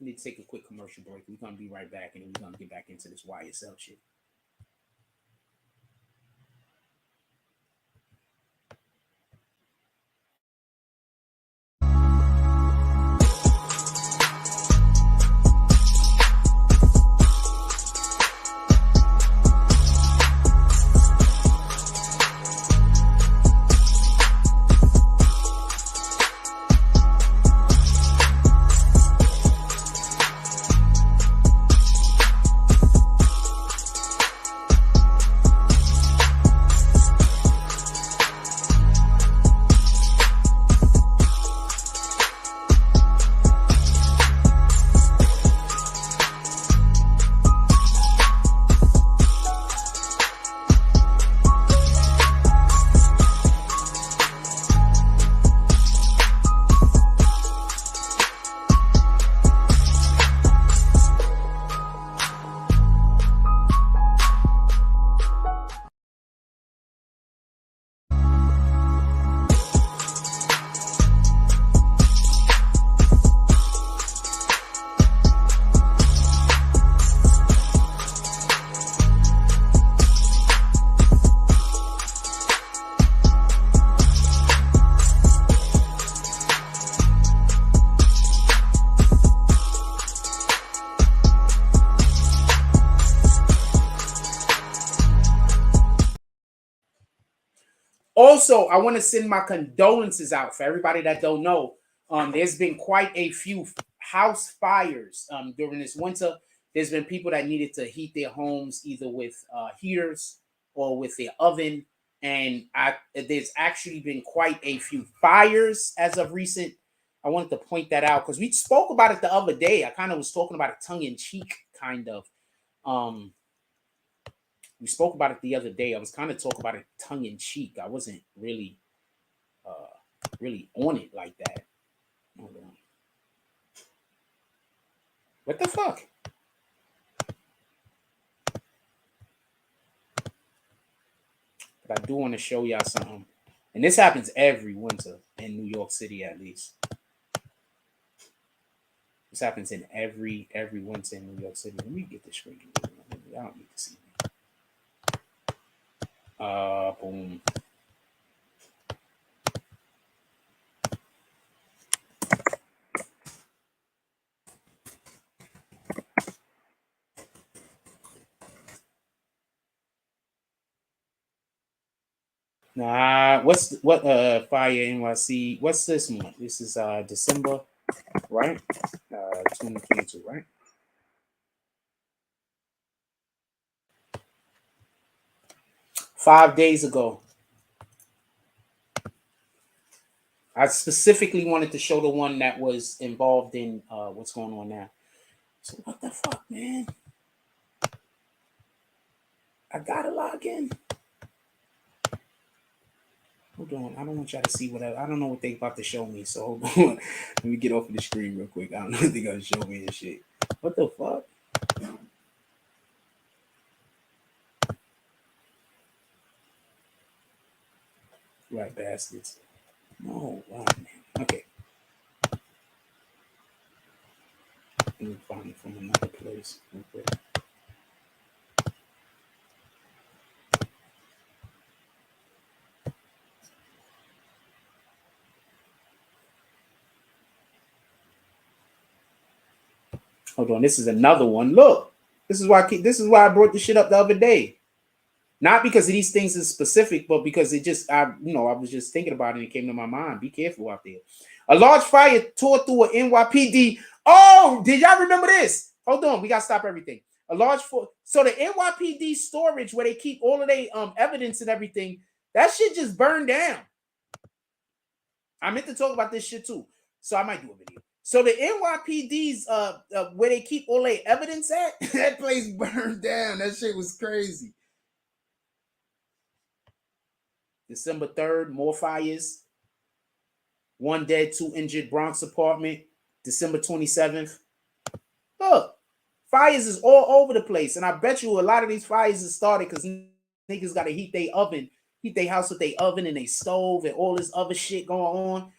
Speaker 1: We need to take a quick commercial break. We're going to be right back, and then we're going to get back into this YSL shit. Also, I want to send my condolences out for everybody that don't know. There's been quite a few house fires during this winter. There's been people that needed to heat their homes either with heaters or with their oven. And there's actually been quite a few fires as of recent. I wanted to point that out because we spoke about it the other day. I kind of was talking about it tongue-in-cheek, kind of. We spoke about it the other day. I was kind of talking about it tongue-in-cheek. I wasn't really really on it like that. Hold on. What the fuck? But I do want to show y'all something. And this happens every winter in New York City, at least. This happens in every winter in New York City. Let me get this screen. I don't need to see me. Boom. Nah, what Fire NYC? What's this month? This is December, right? 2022, right? Five days ago, I specifically wanted to show the one that was involved in what's going on now. So what the fuck, man? I gotta log in. Hold on, I don't want y'all to see what I don't know what they about to show me. So hold on, let me get off of the screen real quick. I don't know if they're gonna show me this shit. What the fuck? Right, bastards. No, wow, man. Okay. Let me find it from another place real quick. Hold on, this is another one. Look, this is why I brought this shit up the other day. Not because of these things in specific, but because it just I was just thinking about it and it came to my mind. Be careful out there. A large fire tore through an NYPD. Oh, did y'all remember this? Hold on, we gotta stop everything. So the NYPD storage where they keep all of their evidence and everything, that shit just burned down. I meant to talk about this shit too, so I might do a video. So the NYPD's where they keep all their evidence at, that place burned down. That shit was crazy. December 3rd, more fires. 1 dead, 2 injured, Bronx apartment. December 27th. Look, fires is all over the place. And I bet you a lot of these fires is started because niggas got to heat their oven, heat their house with their oven and their stove and all this other shit going on.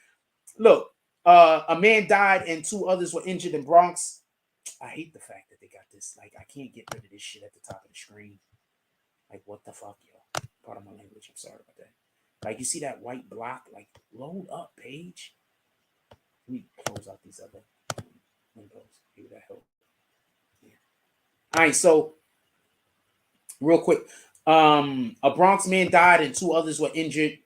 Speaker 1: Look, a man died and 2 others were injured in Bronx. I hate the fact that they got this. Like, I can't get rid of this shit at the top of the screen. Like, what the fuck, yo? Part of my language. I'm sorry about that. Like, you see that white block? Like, load up, page. Let me close out these other windows. Maybe that help. Yeah. All right, so real quick. A Bronx man died and 2 others were injured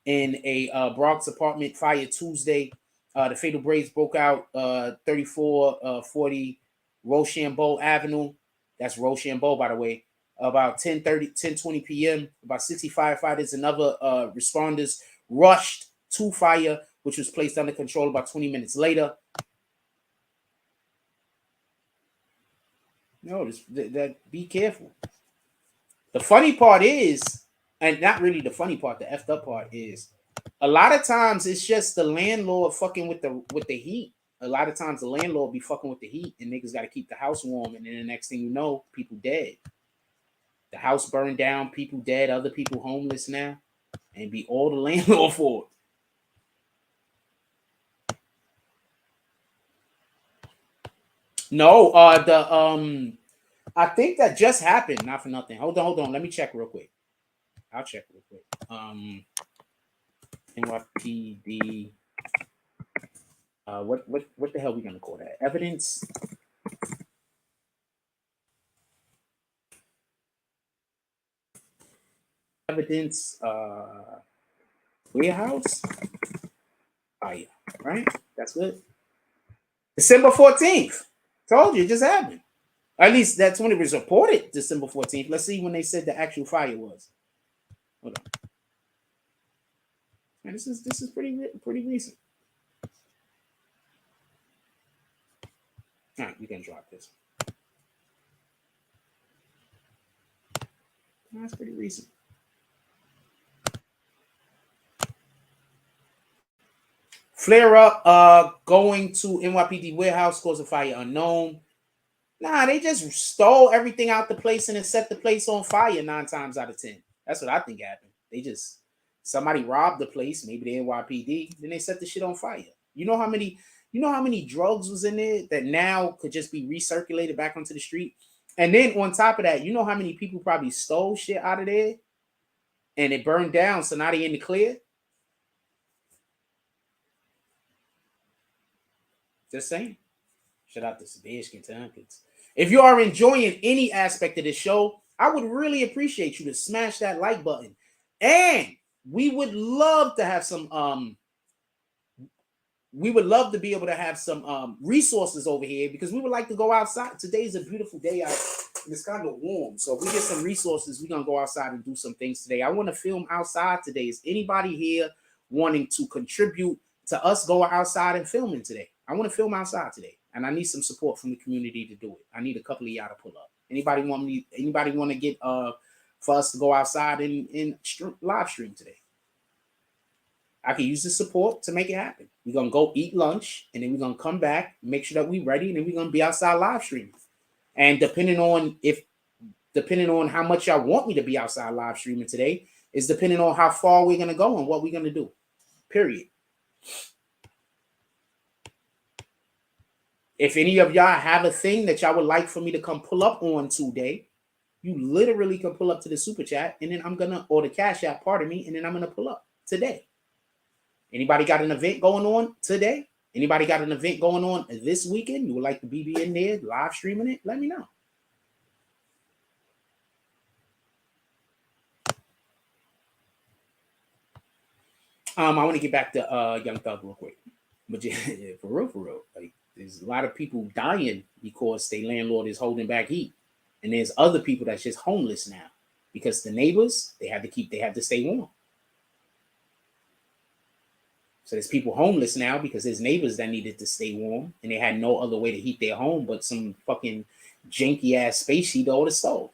Speaker 1: in a Bronx apartment fire Tuesday. The fatal blaze broke out 3440 Rochambeau Avenue. That's Rochambeau, by the way. About 10:20 p.m., about 60 firefighters and other responders rushed to fire, which was placed under control about 20 minutes later. Notice that be careful. The funny part is, and not really the funny part, the effed up part is, a lot of times it's just the landlord fucking with the heat. A lot of times the landlord be fucking with the heat, and niggas got to keep the house warm, and then the next thing you know, people dead. The house burned down, people dead, other people homeless now, and be all the landlord for it. No, I think that just happened. Not for nothing. Hold on. Let me check real quick. I'll check real quick. NYPD. What the hell are we gonna call that? Evidence. Evidence. Warehouse. Oh yeah, right. That's good. December 14th. Told you it just happened. At least that's when it was reported. December 14th. Let's see when they said the actual fire was. Hold on. Man, this is pretty recent. All right, we can drop this. That's pretty recent. Flare up going to NYPD warehouse, cause a fire unknown. Nah, they just stole everything out the place and then set the place on fire 9 times out of 10. That's what I think happened. They just Somebody robbed the place, maybe the NYPD, then they set the shit on fire. You know how many drugs was in there that now could just be recirculated back onto the street? And then on top of that, you know how many people probably stole shit out of there and it burned down, so now they in the clear? Just saying. Shout out to Sabej Kentucky. If you are enjoying any aspect of this show, I would really appreciate you to smash that like button. And we would love to have some we would love to be able to have some resources over here, because we would like to go outside. Today's a beautiful day out and it's kind of warm. So if we get some resources, we're gonna go outside and do some things today. I want to film outside today. Is anybody here wanting to contribute to us going outside and filming today? I want to film outside today, and I need some support from the community to do it. I need a couple of y'all to pull up. Anybody want to get for us to go outside and live stream today? I can use the support to make it happen. We're going to go eat lunch, and then we're going to come back, make sure that we're ready, and then we're going to be outside live streaming. And depending on how much y'all want me to be outside live streaming today is depending on how far we're going to go and what we're going to do. Period. If any of y'all have a thing that y'all would like for me to come pull up on today, you literally can pull up to the super chat, and then or the Cash App, pardon me, and then I'm going to pull up today. Anybody got an event going on today? Anybody got an event going on this weekend? You would like to be in there live streaming it? Let me know. I want to get back to Young Thug real quick. But yeah, for real. Like, there's a lot of people dying because their landlord is holding back heat. And there's other people that's just homeless now because the neighbors, they have to stay warm. So there's people homeless now because there's neighbors that needed to stay warm and they had no other way to heat their home but some fucking janky ass space heat over the stove.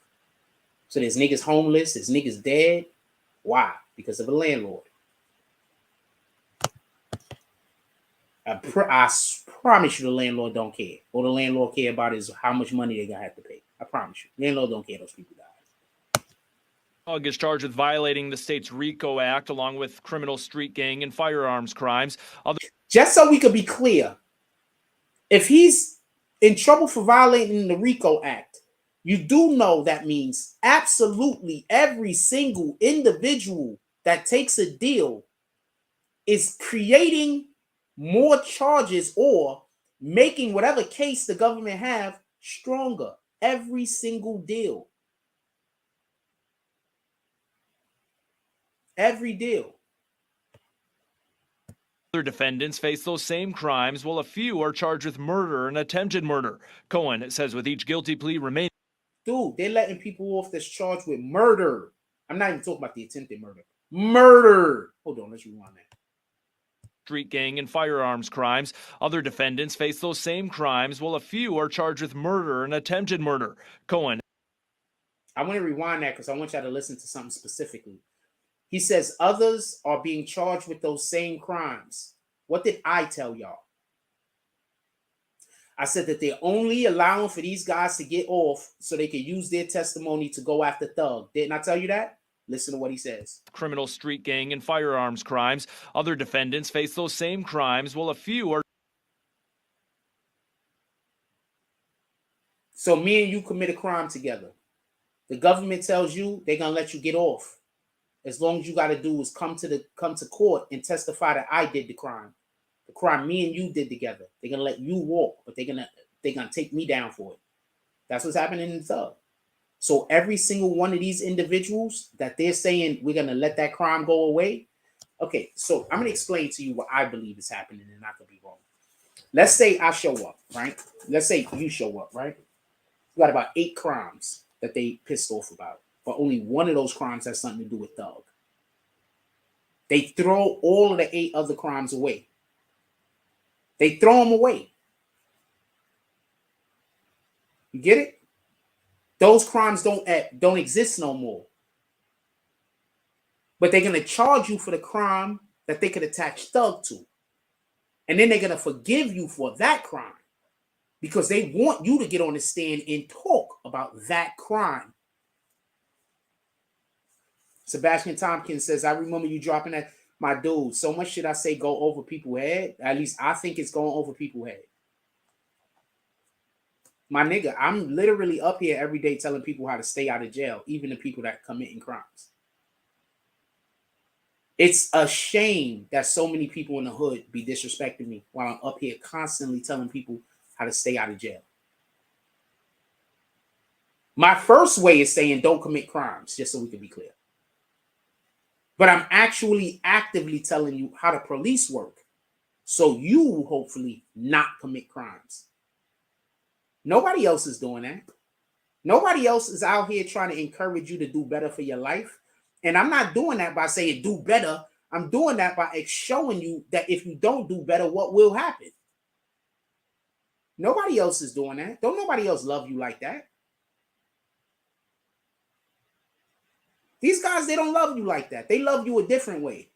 Speaker 1: So there's niggas homeless, there's niggas dead. Why? Because of a landlord. I promise you the landlord don't care. All the landlord care about is how much money they gonna have to pay. I promise you. Landlord don't care those people die.
Speaker 12: Thug is charged with violating the state's RICO Act along with criminal street gang and firearms crimes.
Speaker 1: Just so we could be clear, if he's in trouble for violating the RICO Act, you do know that means absolutely every single individual that takes a deal is creating more charges or making whatever case the government have stronger. Every single deal. Every deal.
Speaker 12: Other defendants face those same crimes, while a few are charged with murder and attempted murder. Cohen says with each guilty plea remaining.
Speaker 1: Dude, they're letting people off that's charged with murder. I'm not even talking about the attempted murder. Murder. Hold on, let's rewind that.
Speaker 12: Street gang and firearms crimes. Other defendants face those same crimes, while a few are charged with murder and attempted murder. Cohen.
Speaker 1: I want to rewind that because I want y'all to listen to something specifically. He says others are being charged with those same crimes. What did I tell y'all? I said that they're only allowing for these guys to get off so they can use their testimony to go after Thug. Didn't I tell you that? Listen to what he says.
Speaker 12: Criminal street gang and firearms crimes. Other defendants face those same crimes, while a few are.
Speaker 1: So me and you commit a crime together. The government tells you they're gonna let you get off. As long as you got to do is come to court and testify that I did the crime. The crime me and you did together. They're gonna let you walk, but they're gonna take me down for it. That's what's happening in the Thug. So every single one of these individuals that they're saying we're gonna let that crime go away. Okay, so I'm gonna explain to you what I believe is happening, and I could be wrong. Let's say I show up, right? Let's say you show up, right? We got about 8 crimes that they pissed off about. But only one of those crimes has something to do with Thug. They throw all of the 8 other crimes away. They throw them away. You get it? Those crimes don't exist no more. But they're going to charge you for the crime that they could attach Thug to. And then they're going to forgive you for that crime because they want you to get on the stand and talk about that crime. Sebastian Tompkins says, I remember you dropping that. My dude, so much shit I say go over people's head. At least I think it's going over people's head. My nigga, I'm literally up here every day telling people how to stay out of jail, even the people that committing crimes. It's a shame that so many people in the hood be disrespecting me while I'm up here constantly telling people how to stay out of jail. My first way is saying don't commit crimes, just so we can be clear. But I'm actually actively telling you how the police work, so you hopefully not commit crimes. Nobody else is doing that. Nobody else is out here trying to encourage you to do better for your life. And I'm not doing that by saying do better. I'm doing that by showing you that if you don't do better, what will happen? Nobody else is doing that. Don't nobody else love you like that. These guys, they don't love you like that. They love you a different way.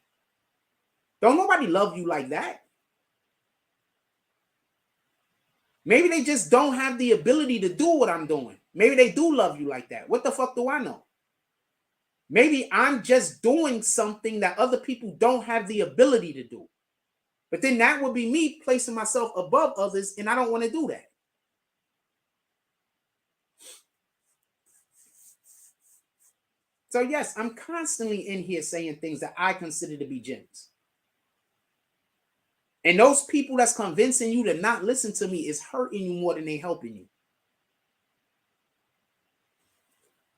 Speaker 1: Don't nobody love you like that. Maybe they just don't have the ability to do what I'm doing. Maybe they do love you like that. What the fuck do I know? Maybe I'm just doing something that other people don't have the ability to do. But then that would be me placing myself above others, and I don't want to do that. So yes, I'm constantly in here saying things that I consider to be gems. And those people that's convincing you to not listen to me is hurting you more than they helping you.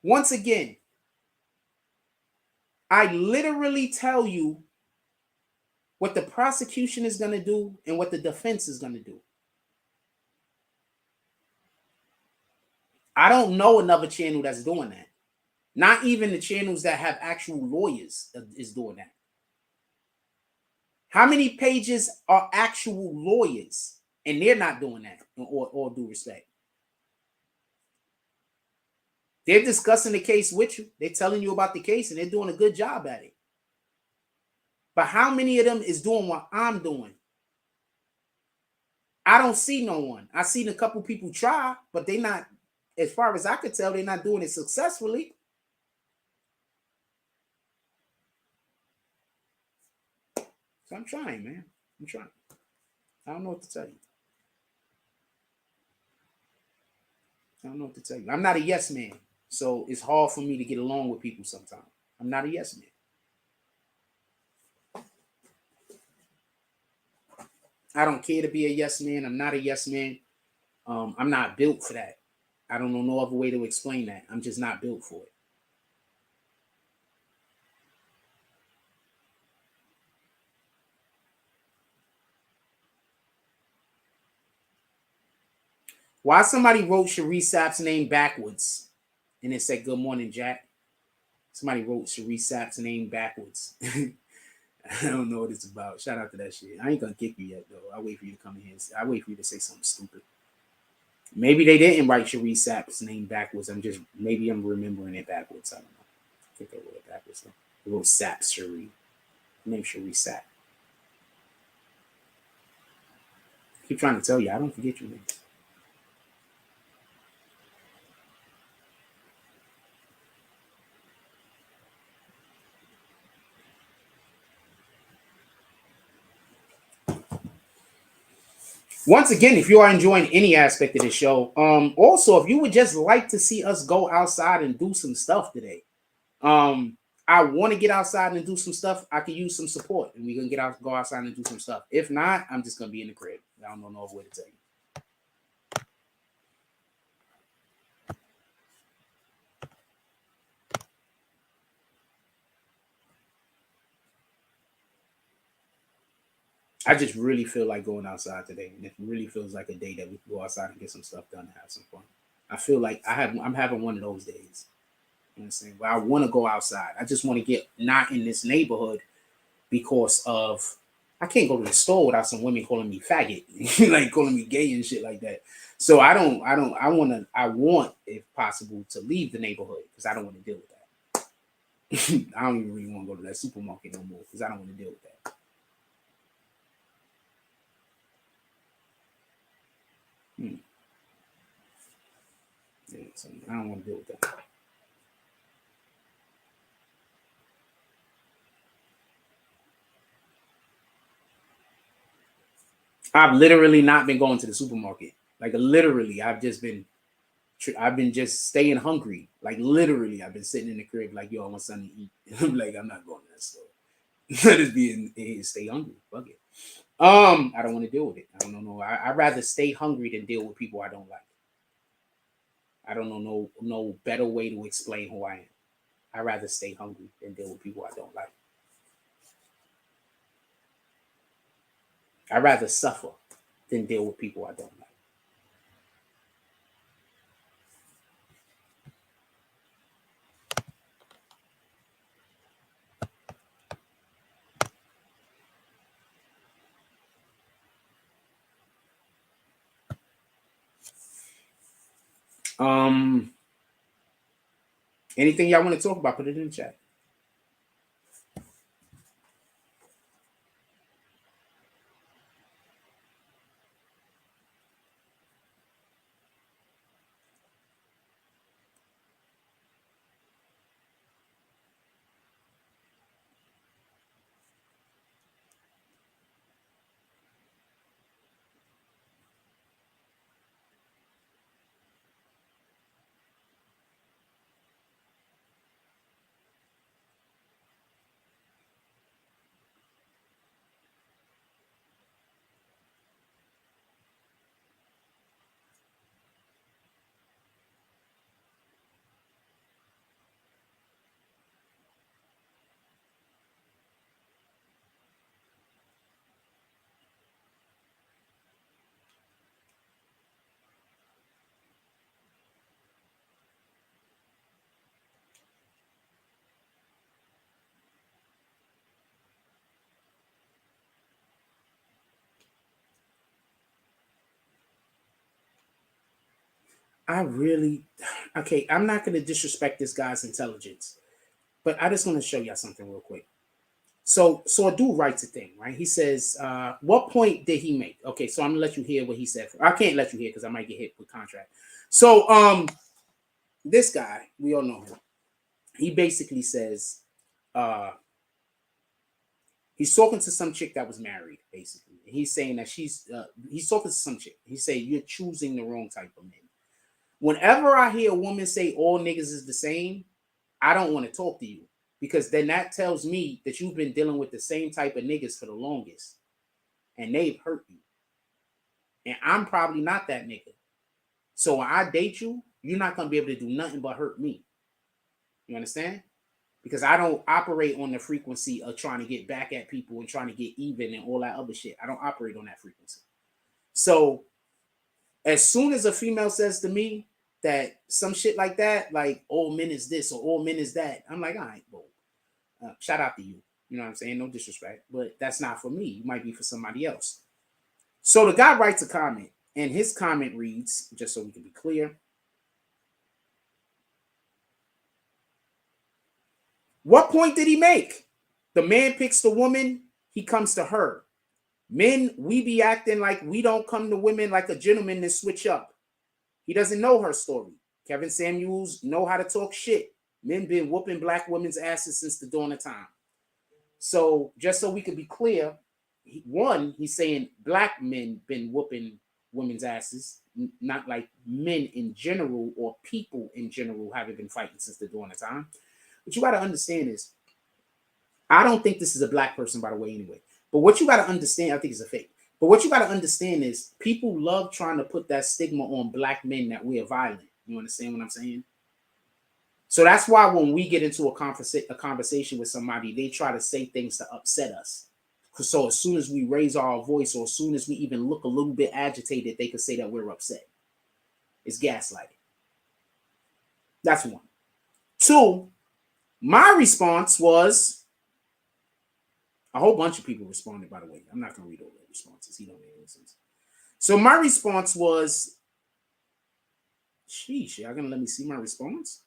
Speaker 1: Once again, I literally tell you what the prosecution is going to do and what the defense is going to do. I don't know another channel that's doing that. Not even the channels that have actual lawyers is doing that. How many pages are actual lawyers and they're not doing that, or due respect? They're discussing the case with you. They're telling you about the case and they're doing a good job at it. But how many of them is doing what I'm doing? I don't see no one. I seen a couple people try, but they not, as far as I could tell, they're not doing it successfully. So I'm trying, man. I'm trying. I don't know what to tell you. I don't know what to tell you. I'm not a yes man. So it's hard for me to get along with people sometimes. I'm not a yes man. I don't care to be a yes man. I'm not a yes man. I'm not built for that. I don't know no other way to explain that. I'm just not built for it. Why somebody wrote Sharice Sapp's name backwards and it said, "Good morning, Jack." Somebody wrote Sharice Sapp's name backwards. I don't know what it's about. Shout out to that shit. I ain't gonna kick you yet, though. I'll wait for you to come in here. I wait for you to say something stupid. Maybe they didn't write Sharice Sapp's name backwards. Maybe I'm remembering it backwards. I don't know. I think they wrote it backwards, though. They wrote Sapp Sharice. Name Sharice Sapp. I keep trying to tell you, I don't forget your names. Once again, if you are enjoying any aspect of the show, also if you would just like to see us go outside and do some stuff today, I want to get outside and do some stuff. I could use some support, and we're gonna go outside and do some stuff. If not, I'm just gonna be in the crib. I don't know no other way to tell you. I just really feel like going outside today, and it really feels like a day that we can go outside and get some stuff done and have some fun. I feel like I'm having one of those days. You know what I'm saying? Where I want to go outside. I just want to get not in this neighborhood because of I can't go to the store without some women calling me faggot, like calling me gay and shit like that. So I want, if possible, to leave the neighborhood because I don't want to deal with that. I don't even really want to go to that supermarket no more because I don't want to deal with that. Yeah, so I don't want to deal with that. I've literally not been going to the supermarket. Like literally, I've been just staying hungry. Like literally, I've been sitting in the crib like, yo, I want something to eat. I'm like, I'm not going to that store. Let us be in here, stay hungry. Fuck it. I don't want to deal with it. I don't know. I'd rather stay hungry than deal with people I don't like. I don't know no better way to explain who I am. I'd rather stay hungry than deal with people I don't like. I'd rather suffer than deal with people I don't like. Anything y'all want to talk about, put it in the chat. Okay, I'm not going to disrespect this guy's intelligence, but I just want to show y'all something real quick. So a dude writes a thing, right? He says, what point did he make? Okay, so I'm gonna let you hear what he said. I can't let you hear because I might get hit with contract. So this guy, we all know him. He basically says, he's talking to some chick that was married, basically. And he's saying that he's talking to some chick. He say, you're choosing the wrong type of men. Whenever I hear a woman say all niggas is the same, I don't want to talk to you. Because then that tells me that you've been dealing with the same type of niggas for the longest. And they've hurt you. And I'm probably not that nigga. So when I date you, you're not going to be able to do nothing but hurt me. You understand? Because I don't operate on the frequency of trying to get back at people and trying to get even and all that other shit. I don't operate on that frequency. So as soon as a female says to me that some shit like that, like all men is this or all men is that, I'm like, all right, bro. Shout out to you. You know what I'm saying? No disrespect, but that's not for me. You might be for somebody else. So the guy writes a comment, and his comment reads, just so we can be clear. What point did he make? The man picks the woman, he comes to her. Men, we be acting like we don't come to women like a gentleman and switch up. He doesn't know her story. Kevin Samuels know how to talk shit. Men been whooping black women's asses since the dawn of time. So just so we can be clear, he's saying black men been whooping women's asses, not like men in general or people in general haven't been fighting since the dawn of time. What you got to understand is, I don't think this is a black person, by the way, anyway. But what you got to understand, I think it's a fake. But what you got to understand is people love trying to put that stigma on black men that we are violent. You understand what I'm saying? So that's why when we get into a conversation with somebody, they try to say things to upset us. So as soon as we raise our voice or as soon as we even look a little bit agitated, they could say that we're upset. It's gaslighting. That's one. Two, my response was, a whole bunch of people responded, by the way. I'm not going to read all the responses. He don't make any sense. So my response was, sheesh, y'all going to let me see my response?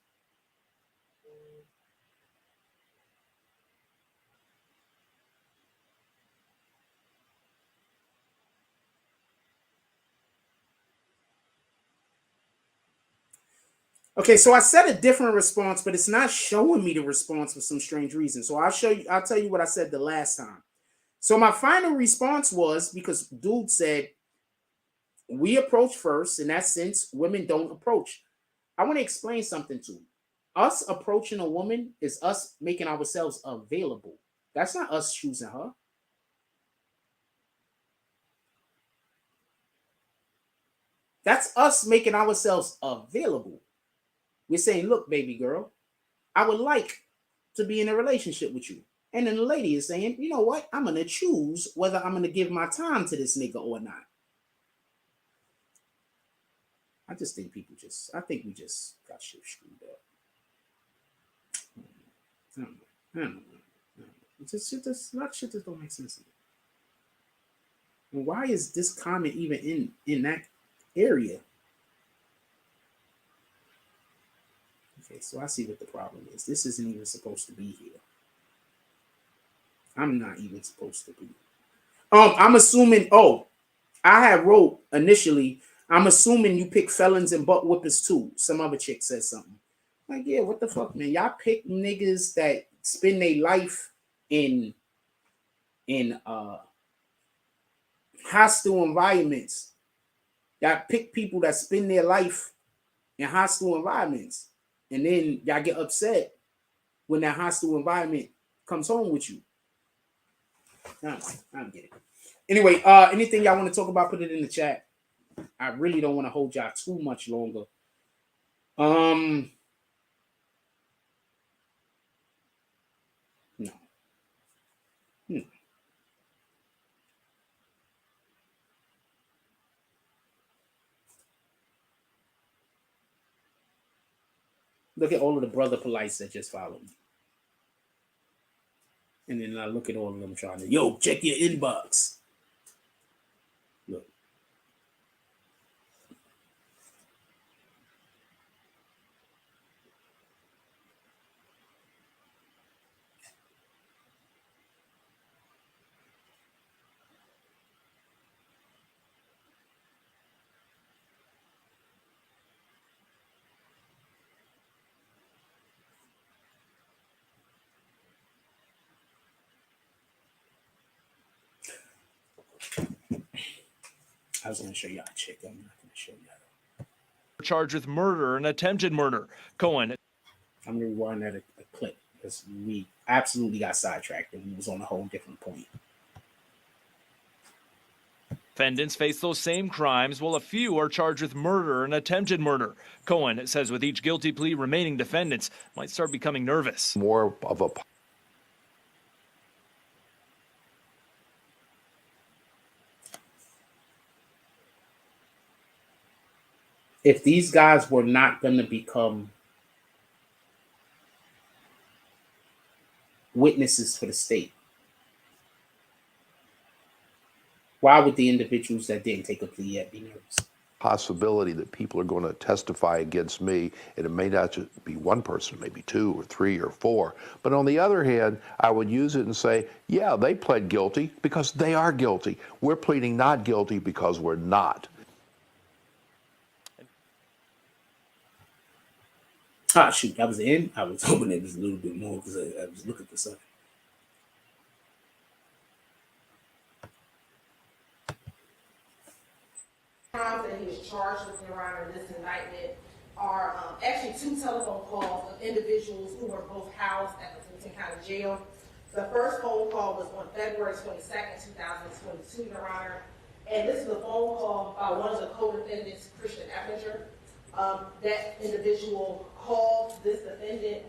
Speaker 1: Okay, so I said a different response, but it's not showing me the response for some strange reason. So I'll tell you what I said the last time. So my final response was, because dude said, we approach first. In that sense, women don't approach. I want to explain something to you. Us approaching a woman is us making ourselves available. That's not us choosing her. That's us making ourselves available. We're saying, look, baby girl, I would like to be in a relationship with you. And then the lady is saying, you know what? I'm going to choose whether I'm going to give my time to this nigga or not. I just think we just got shit screwed up. I don't know. It's just shit, a lot of shit that don't make sense to me. And why is this comment even in that area? Okay, so I see what the problem is. This isn't even supposed to be here. I'm not even supposed to be. I'm assuming, I had wrote initially, I'm assuming you pick felons and butt whippers too. Some other chick said something. Like, yeah, what the fuck, man? Y'all pick niggas that spend their life in hostile environments. Y'all pick people that spend their life in hostile environments. And then y'all get upset when that hostile environment comes home with you. I don't get it. Anyway, anything y'all want to talk about, put it in the chat. I really don't want to hold y'all too much longer. No. Look at all of the brother polites that just followed me. And then I look at all of them trying to, check your inbox. Look. I was going to show y'all a chick. I'm not going to show y'all.
Speaker 12: Charged with murder and attempted murder. Cohen.
Speaker 1: I'm going to rewind that a clip because we absolutely got sidetracked and we was on a whole different point.
Speaker 12: Defendants face those same crimes, while a few are charged with murder and attempted murder. Cohen says with each guilty plea, remaining defendants might start becoming nervous.
Speaker 13: More of a
Speaker 1: If these guys were not going to become witnesses for the state, why would the individuals that didn't take a plea yet be nervous?
Speaker 13: possibility that people are going to testify against me, and it may not just be one person, maybe 2 or 3 or 4. But on the other hand, I would use it and say, yeah, they pled guilty because they are guilty. We're pleading not guilty because we're not.
Speaker 1: Shoot, that was the end. I was hoping it was a little bit more because I was looking for something.
Speaker 14: Crimes that he is charged with, Your Honor, in this indictment are actually 2 telephone calls of individuals who were both housed at the Fulton County Jail. The first phone call was on February 22nd, 2022, Your Honor, and this is a phone call by one of the co-defendants, Christian Effinger. That individual called this defendant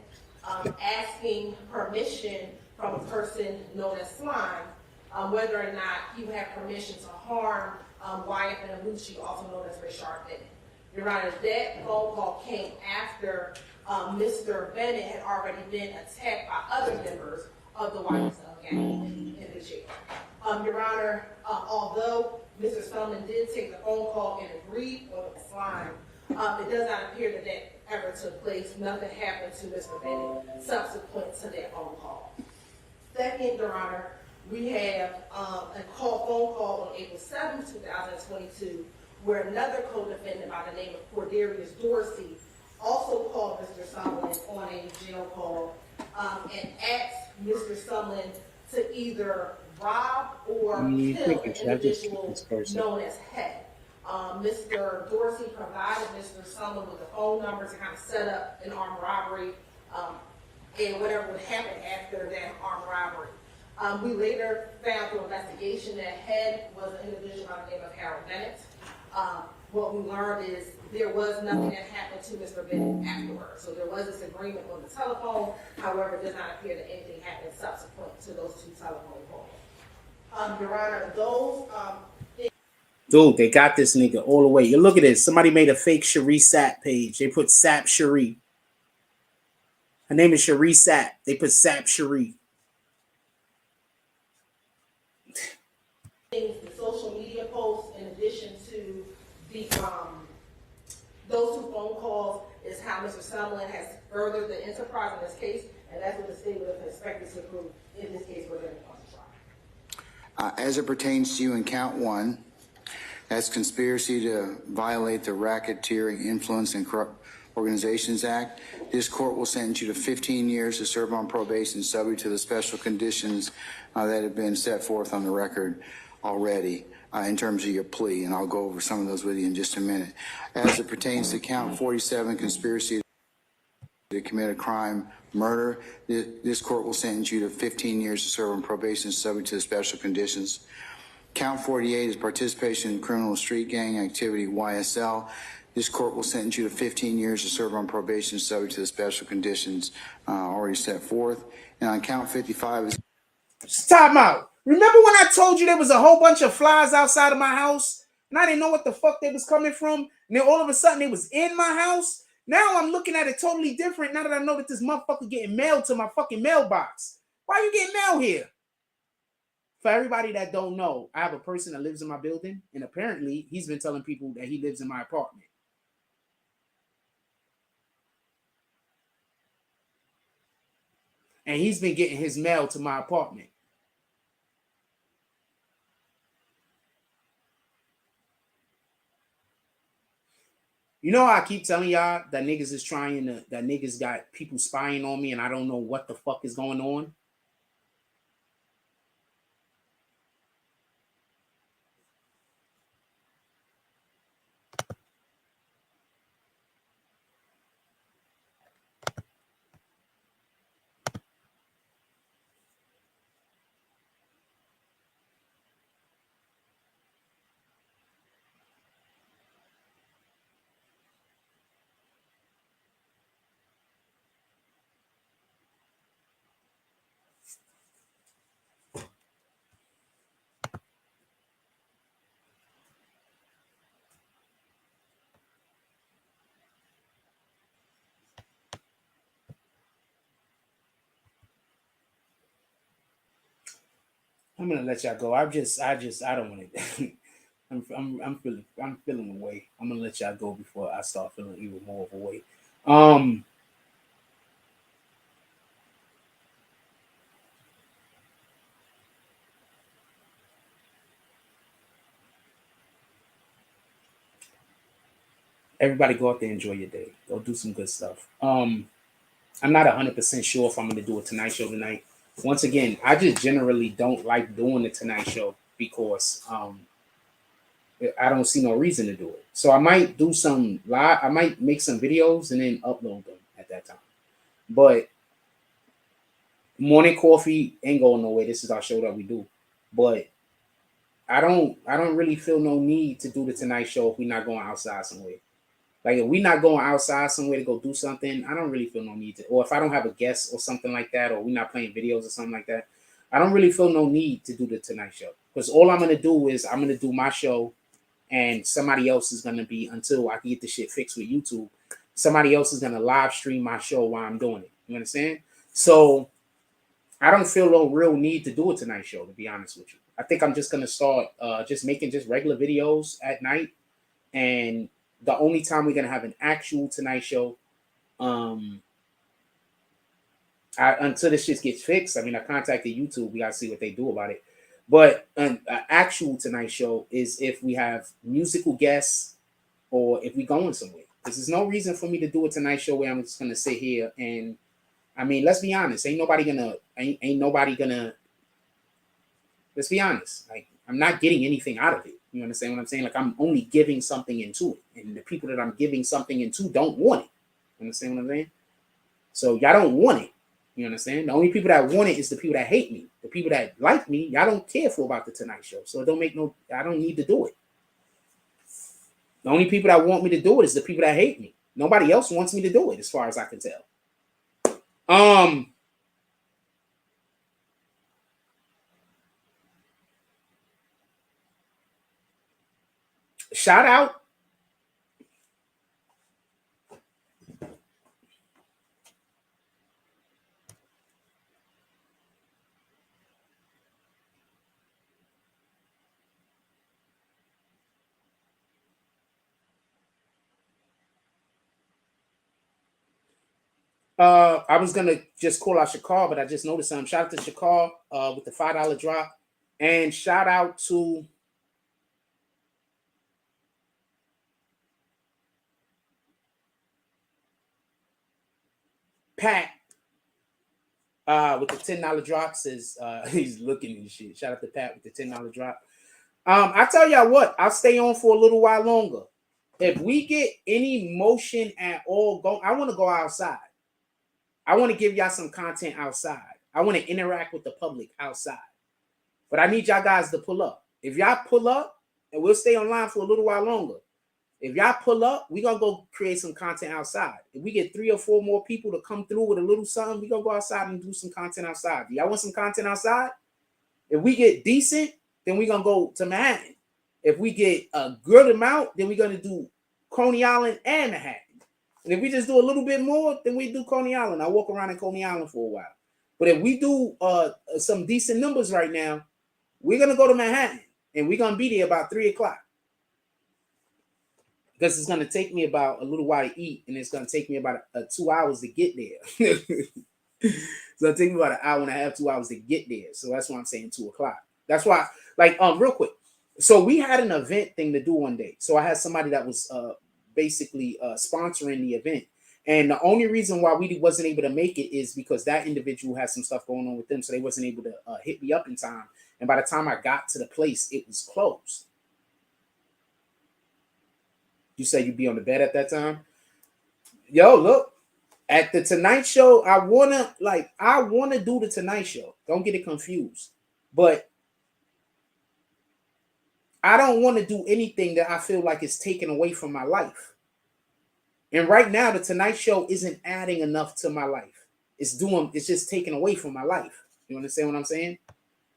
Speaker 14: asking permission from a person known as Slime, whether or not he would have permission to harm Wyatt and Lucci, also known as Richard Bennett. Your Honor, that phone call came after Mr. Bennett had already been attacked by other members of the YSL gang in the jail. Your Honor, although Mr. Spellman did take the phone call and agreed on the Slime, it does not appear that that ever took place. Nothing happened to Mr. Bennett subsequent to that phone call. Second, Your Honor, we have a phone call on April 7, 2022, where another co-defendant by the name of Cordarius Dorsey also called Mr. Sumlin on a jail call and asked Mr. Sumlin to either rob or kill an individual known as Head. Mr. Dorsey provided Mr. Summer with a phone number to kind of set up an armed robbery and whatever would happen after that armed robbery. We later found through investigation that Head was an individual by the name of Harold Bennett. What we learned is there was nothing that happened to Mr. Bennett afterwards. So there was this agreement on the telephone. However, it does not appear that anything happened subsequent to those two telephone calls. Your Honor, those
Speaker 1: dude, they got this nigga all the way. You look at this. Somebody made a fake Cherie Sapp page. They put Sapp Cherie. Her name is Cherie Sapp. They put Sapp Cherie.
Speaker 14: The social media posts, in addition to the those two phone calls, is how Mr. Summerlin has furthered the enterprise in this case, and that's what the state would have expected to prove in this case we're going to trial.
Speaker 15: As it pertains to you in count one, that's conspiracy to violate the Racketeering, Influence, and Corrupt Organizations Act. This court will sentence you to 15 years to serve on probation, subject to the special conditions that have been set forth on the record already in terms of your plea, and I'll go over some of those with you in just a minute. As it pertains to count 47, conspiracy to commit a crime, murder, this court will sentence you to 15 years to serve on probation, subject to the special conditions. Count 48 is participation in criminal street gang activity, YSL. This court will sentence you to 15 years to serve on probation, subject to the special conditions already set forth. And on count 55 is...
Speaker 1: Stop out. Remember when I told you there was a whole bunch of flies outside of my house and I didn't know what the fuck they was coming from? And then all of a sudden they was in my house? Now I'm looking at it totally different now that I know that this motherfucker getting mailed to my fucking mailbox. Why are you getting mail here? For everybody that don't know, I have a person that lives in my building, and apparently he's been telling people that he lives in my apartment. And he's been getting his mail to my apartment. You know how I keep telling y'all that niggas is trying to, that niggas got people spying on me and I don't know what the fuck is going on? I'm gonna let y'all go. I don't want to. I'm feeling away. I'm gonna let y'all go before I start feeling even more of a way. Everybody go out there and enjoy your day. Go do some good stuff. I'm not 100% sure if I'm gonna do a Tonight Show tonight. Once again, I just generally don't like doing the Tonight Show because I don't see no reason to do it. So I might do some live. I might make some videos and then upload them at that time. But morning coffee ain't going nowhere. This is our show that we do. But I don't really feel no need to do the Tonight Show if we're not going outside somewhere. Like if we're not going outside somewhere to go do something, I don't really feel no need to. Or if I don't have a guest or something like that, or we're not playing videos or something like that, I don't really feel no need to do the Tonight Show. Because all I'm going to do is I'm going to do my show and somebody else is going to be, until I can get the shit fixed with YouTube, somebody else is going to live stream my show while I'm doing it. You understand? So I don't feel no real need to do a Tonight Show, to be honest with you. I think I'm just going to start just making just regular videos at night. And the only time we're going to have an actual Tonight Show, until this shit gets fixed, I mean, I contacted YouTube. We got to see what they do about it. But an actual Tonight Show is if we have musical guests or if we going somewhere. Because there's no reason for me to do a Tonight Show where I'm just going to sit here and, I mean, let's be honest. Ain't nobody gonna Let's be honest. Like, I'm not getting anything out of it. You understand what I'm saying? Like, I'm only giving something into it. And the people that I'm giving something into don't want it. You understand what I'm saying? So y'all don't want it. You understand? The only people that want it is the people that hate me. The people that like me, y'all don't care for about the Tonight Show. So it don't make no, I don't need to do it. The only people that want me to do it is the people that hate me. Nobody else wants me to do it, as far as I can tell. Shout out. I was gonna just call out Shakar, but I just noticed something. Shout out to Shakar with the $5 drop, and shout out to Pat with the $10 drop. Says he's looking and shit. Shout out to Pat with the $10 drop. I tell y'all what, I'll stay on for a little while longer. If we get any motion at all, I want to go outside. I want to give y'all some content outside. I want to interact with the public outside. But I need y'all guys to pull up. If y'all pull up, and we'll stay online for a little while longer. If y'all pull up, we're going to go create some content outside. If we get 3 or 4 more people to come through with a little something, we're going to go outside and do some content outside. Do y'all want some content outside? If we get decent, then we're going to go to Manhattan. If we get a good amount, then we're going to do Coney Island and Manhattan. And if we just do a little bit more, then we do Coney Island. I walk around in Coney Island for a while. But if we do some decent numbers right now, we're going to go to Manhattan. And we're going to be there about 3 o'clock. Because it's going to take me about a little while to eat. And it's going to take me about 2 hours to get there. So it'll take me about an hour and a half, 2 hours to get there. So that's why I'm saying 2 o'clock. That's why, like, real quick. So we had an event thing to do one day. So I had somebody that was basically sponsoring the event. And the only reason why we wasn't able to make it is because that individual had some stuff going on with them. So they wasn't able to hit me up in time. And by the time I got to the place, it was closed. You say you'd be on the bed at that time? Yo, look. At the Tonight Show, I wanna do the Tonight Show. Don't get it confused. But I don't want to do anything that I feel like is taken away from my life. And right now, the Tonight Show isn't adding enough to my life. It's just taking away from my life. You understand what I'm saying?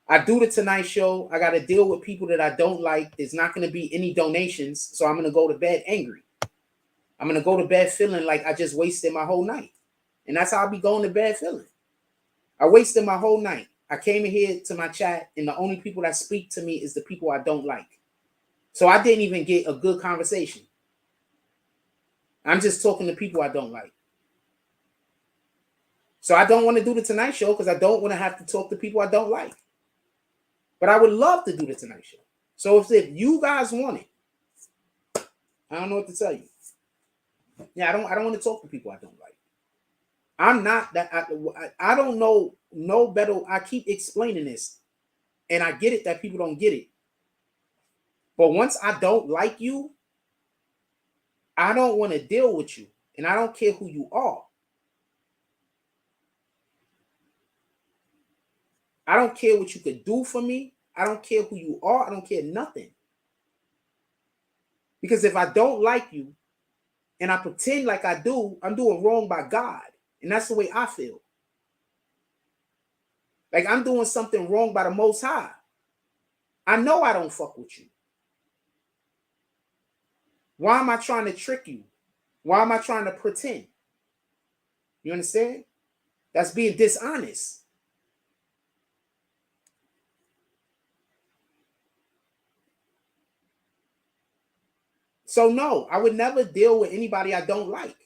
Speaker 1: I do the Tonight Show. I got to deal with people that I don't like. There's not going to be any donations. So I'm going to go to bed angry. I'm going to go to bed feeling like I just wasted my whole night. And that's how I'll be going to bed feeling. I wasted my whole night. I came in here to my chat, and the only people that speak to me is the people I don't like. So I didn't even get a good conversation. I'm just talking to people I don't like. So I don't want to do the Tonight Show because I don't want to have to talk to people I don't like. But I would love to do the Tonight Show. So if you guys want it, I don't know what to tell you. Yeah, I don't want to talk to people I don't like. I'm not that. I don't know no better. I keep explaining this, and I get it that people don't get it. But once I don't like you, I don't want to deal with you, and I don't care who you are. I don't care what you could do for me. I don't care who you are. I don't care nothing. Because if I don't like you and I pretend like I do, I'm doing wrong by God. And that's the way I feel. Like I'm doing something wrong by the Most High. I know I don't fuck with you. Why am I trying to trick you? Why am I trying to pretend? You understand? That's being dishonest. So no, I would never deal with anybody I don't like.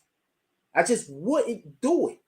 Speaker 1: I just wouldn't do it.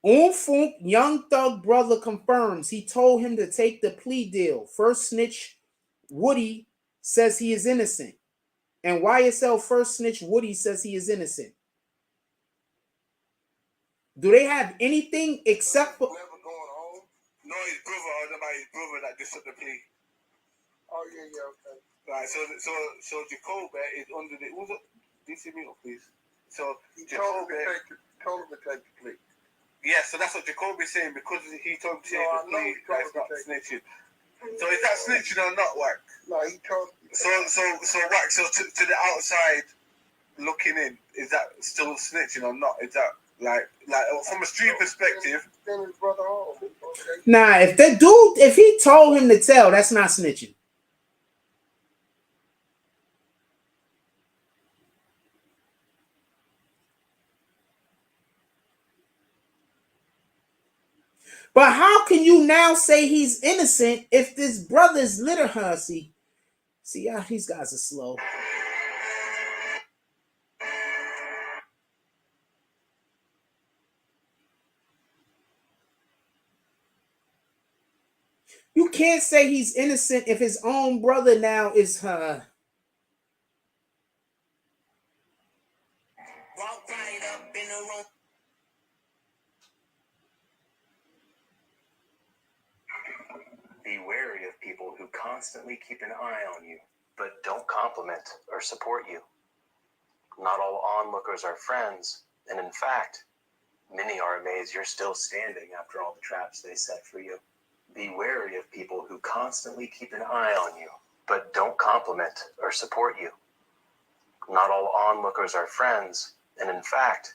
Speaker 1: Unfoonk, Young Thug brother confirms he told him to take the plea deal. First snitch Woody says he is innocent. And YSL first snitch Woody says he is innocent. Do they have anything except for...
Speaker 9: No, his brother, I was about his brother that just took the plea. Oh, yeah, okay. Right, so Jacob is under the... Who's it? DC me up, please. So he told him to take the plea. Yeah, so that's what Jacob is saying, because he told him to take the plea, that's not snitching. So is that snitching or not, Wack? No, he told me. So Wack, so to the outside looking in, is that still snitching or not? Is that like from a street perspective? His brother home. Okay.
Speaker 1: Nah, if he told him to tell, that's not snitching. But how can you now say he's innocent if this brother's literally... See, yeah, these guys are slow. You can't say he's innocent if his own brother now is her.
Speaker 16: Walk right up in the room. Be wary of people who constantly keep an eye on you, but don't compliment or support you. Not all onlookers are friends, and in fact, many are amazed you're still standing after all the traps they set for you. Be wary of people who constantly keep an eye on you, but don't compliment or support you. Not all onlookers are friends, and in fact,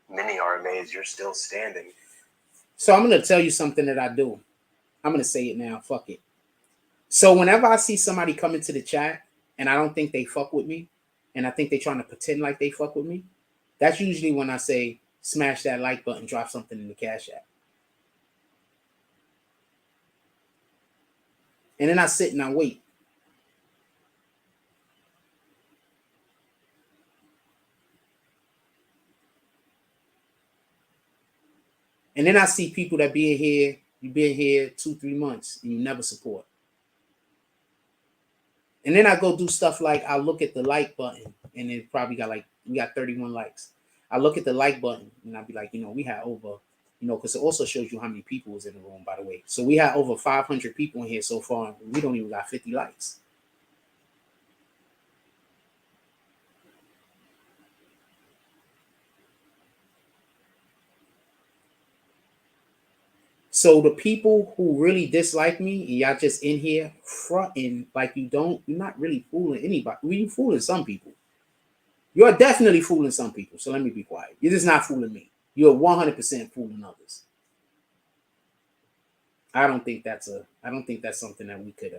Speaker 16: many are amazed you're still standing.
Speaker 1: So I'm going to tell you something that I do. I'm going to say it now. Fuck it. So whenever I see somebody come into the chat and I don't think they fuck with me, and I think they're trying to pretend like they fuck with me, that's usually when I say, smash that like button, drop something in the Cash App. And then I sit and I wait. And then I see people that be in here, you've been here 2-3 months and you never support. And then I go do stuff like I look at the like button and it probably got we got 31 likes. I look at the like button and I'll be like, we had over, because it also shows you how many people was in the room, by the way. So we had over 500 people in here so far. And we don't even got 50 likes. So the people who really dislike me, and y'all just in here fronting like you're not really fooling anybody. You fooling some people. You're definitely fooling some people. So let me be quiet. You're just not fooling me. You're 100% fooling others. I don't think that's something that we could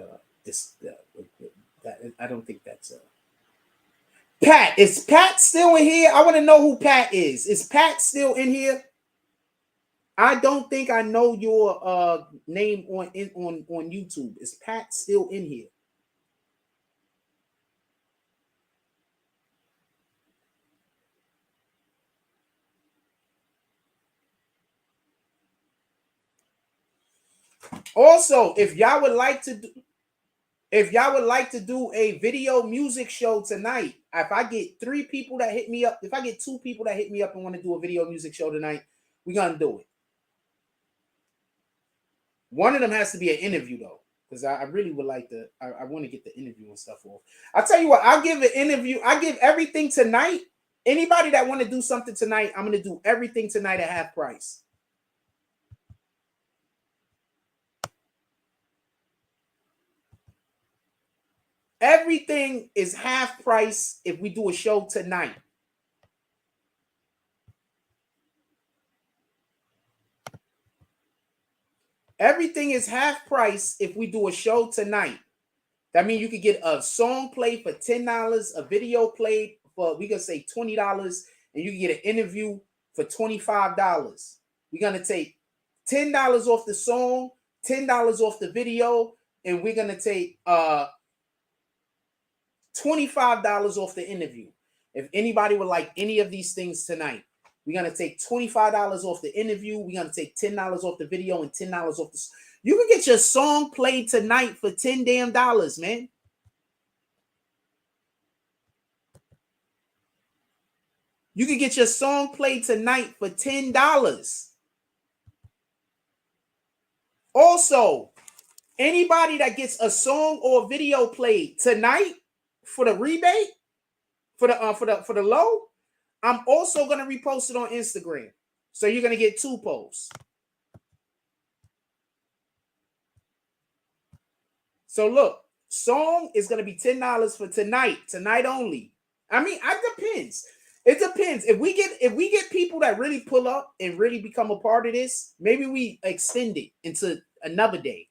Speaker 1: I don't think that's Pat. Is Pat still in here? I want to know who Pat is. Is Pat still in here? I don't think I know your name on YouTube. Is Pat still in here? Also, if y'all would like to do a video music show tonight, if I get 3 people that hit me up, if I get 2 people that hit me up and want to do a video music show tonight, we're gonna do it. One of them has to be an interview though, because I really would like to. I want to get the interview and stuff off. I'll tell you what. I'll give an interview. I give everything tonight. Anybody that want to do something tonight, I'm gonna do everything tonight at half price. Everything is half price if we do a show tonight. Everything is half price if we do a show tonight. That means you could get a song played for $10, a video played for, we can say $20, and you can get an interview for $25. We're going to take $10 off the song, $10 off the video, and we're going to take $25 off the interview. If anybody would like any of these things tonight, We're gonna take $25 off the interview. We're gonna take $10 off the video and $10 off the. You can get your song played tonight for $10 damn, man. You can get your song played tonight for $10. Also, anybody that gets a song or video played tonight for the rebate, for the low, I'm also gonna repost it on Instagram. So you're gonna get 2 posts. So look, song is gonna be $10 for tonight only. I mean, it depends. It depends. If we get people that really pull up and really become a part of this, maybe we extend it into another day.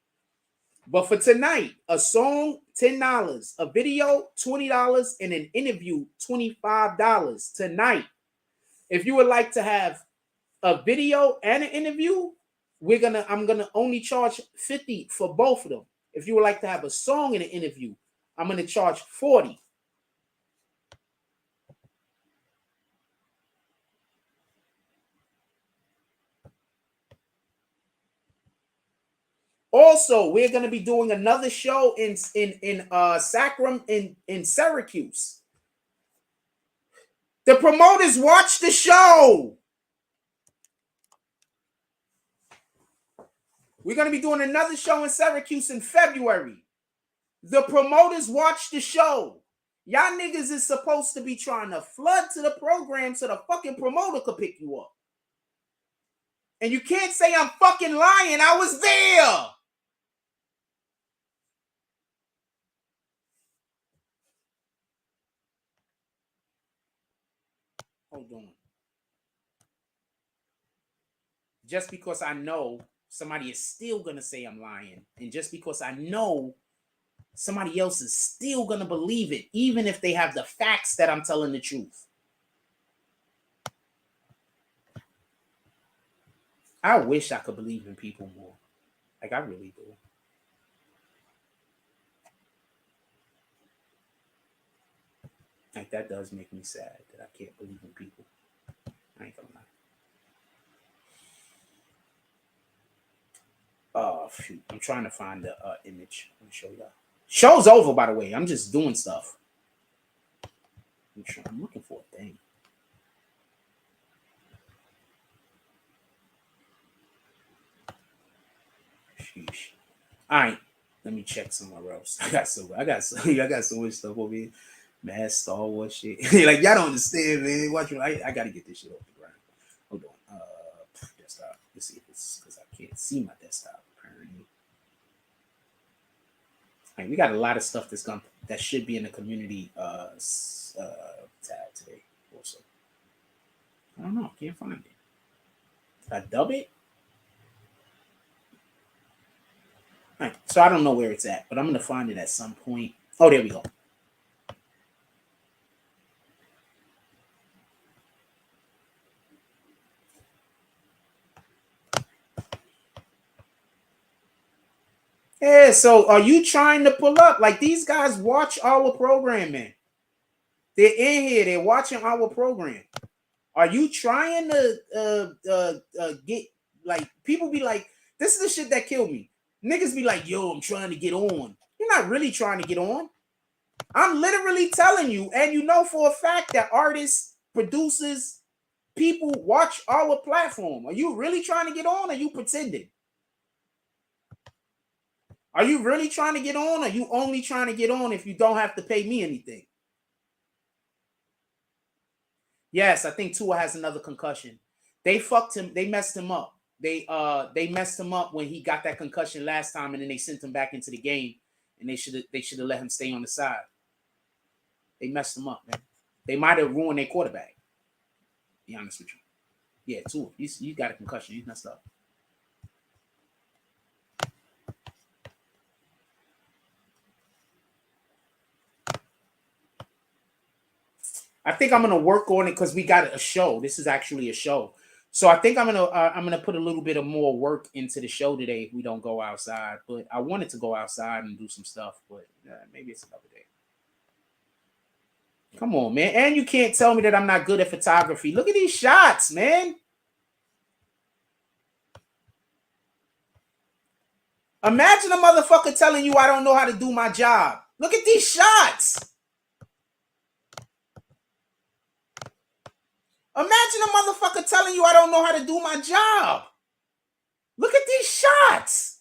Speaker 1: But for tonight, a song $10, a video $20, and an interview $25 tonight. If you would like to have a video and an interview, I'm gonna only charge $50 for both of them. If you would like to have a song and an interview, I'm gonna charge $40. Also, we're gonna be doing another show in Syracuse. The promoters watch the show. We're going to be doing another show in Syracuse in February. The promoters watch the show. Y'all niggas is supposed to be trying to flood to the program so the fucking promoter could pick you up. And you can't say I'm fucking lying. I was there. Hold on. Just because I know somebody is still going to say I'm lying, and just because I know somebody else is still going to believe it, even if they have the facts that I'm telling the truth. I wish I could believe in people more. Like, I really do. Like, that does make me sad that I can't believe in people. I ain't gonna lie. Oh, shoot. I'm trying to find the image. Let me show y'all. Show's over, by the way. I'm just doing stuff. I'm looking for a thing. Sheesh. All right. Let me check somewhere else. I got so much stuff over here. Mad Star Wars shit. Like, y'all don't understand, man. Watch me. I gotta get this shit off the ground. Hold on. Desktop. Let's see if it's because I can't see my desktop apparently. All right, we got a lot of stuff that should be in the community tab today. Also, I don't know. Can't find it. Did I dub it? All right, so I don't know where it's at, but I'm gonna find it at some point. Oh, there we go. Yeah, so are you trying to pull up? Like, these guys watch our program, man. They're in here. They're watching our program. Are you trying to get, like, people be like, this is the shit that killed me. Niggas be like, yo, I'm trying to get on. You're not really trying to get on. I'm literally telling you, and you know for a fact that artists, producers, people watch our platform. Are you really trying to get on, or are you pretending? Are you really trying to get on, or are you only trying to get on if you don't have to pay me anything? Yes, I think Tua has another concussion. They fucked him. They messed him up. They messed him up when he got that concussion last time, and then they sent him back into the game, and they should have let him stay on the side. They messed him up, man. They might have ruined their quarterback. Be honest with you. Yeah, Tua, you got a concussion. He's messed up. I think I'm gonna work on it because we got a show. This is actually a show, so I think I'm gonna put a little bit of more work into the show today if we don't go outside. But I wanted to go outside and do some stuff, but maybe it's another day. Come on, man. And you can't tell me that I'm not good at photography. Look at these shots, man. Imagine a motherfucker telling you I don't know how to do my job. Look at these shots. Imagine a motherfucker telling you I don't know how to do my job. Look at these shots.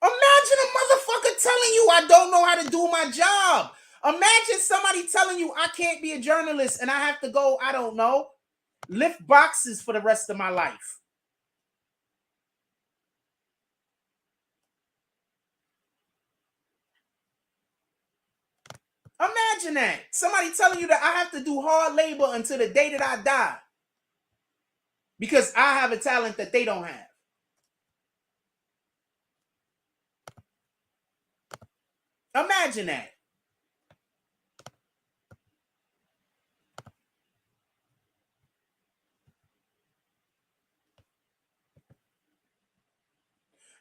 Speaker 1: Imagine a motherfucker telling you I don't know how to do my job. Imagine somebody telling you I can't be a journalist and I have to go, I don't know, lift boxes for the rest of my life. Imagine that. Somebody telling you that I have to do hard labor until the day that I die because I have a talent that they don't have. Imagine that.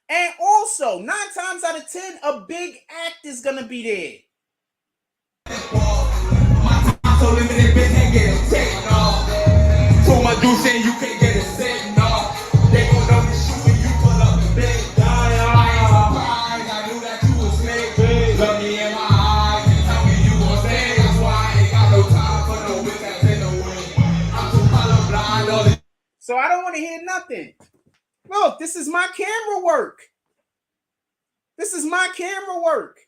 Speaker 1: And also, 9 times out of 10, a big act is going to be there. So limited, bitch, can't get it taken off. So much juice in, you can't get it sitting off. They gon' know me shooting, you pull up the big die. I ain't surprised, I knew that you was slick. Look me in my eyes and tell me you gon' stay. That's why I ain't got no time for no bitch that's in the way. I'm too colorblind. So I don't want to hear nothing. Look, this is my camera work. This is my camera work.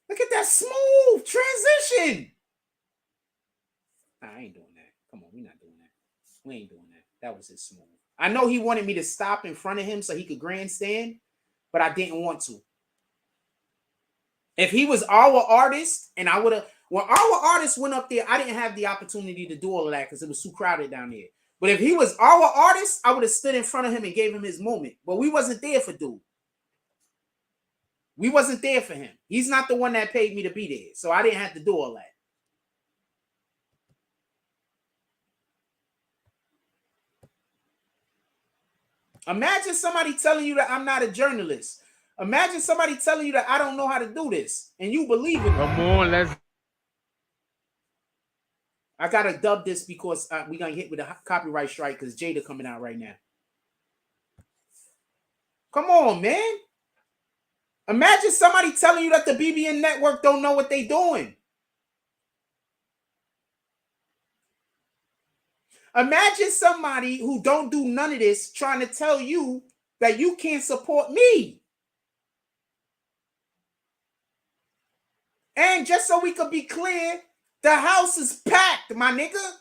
Speaker 1: Look at that smooth transition. I ain't doing that. Come on, we're not doing that. We ain't doing that. That was his smooth. I know he wanted me to stop in front of him so he could grandstand, but I didn't want to. If he was our artist, and I would have, when our artist went up there, I didn't have the opportunity to do all of that because it was too crowded down there. But if he was our artist, I would have stood in front of him and gave him his moment. But we wasn't there for dude. We wasn't there for him. He's not the one that paid me to be there. So I didn't have to do all that. Imagine somebody telling you that I'm not a journalist. Imagine somebody telling you that I don't know how to do this. And you believe in it.
Speaker 17: Come on, let's.
Speaker 1: I got to dub this because we're going to hit with a copyright strike because Jada coming out right now. Come on, man. Imagine somebody telling you that the BBN network don't know what they doing. Imagine somebody who don't do none of this trying to tell you that you can't support me. And just so we could be clear, the house is packed, my nigga.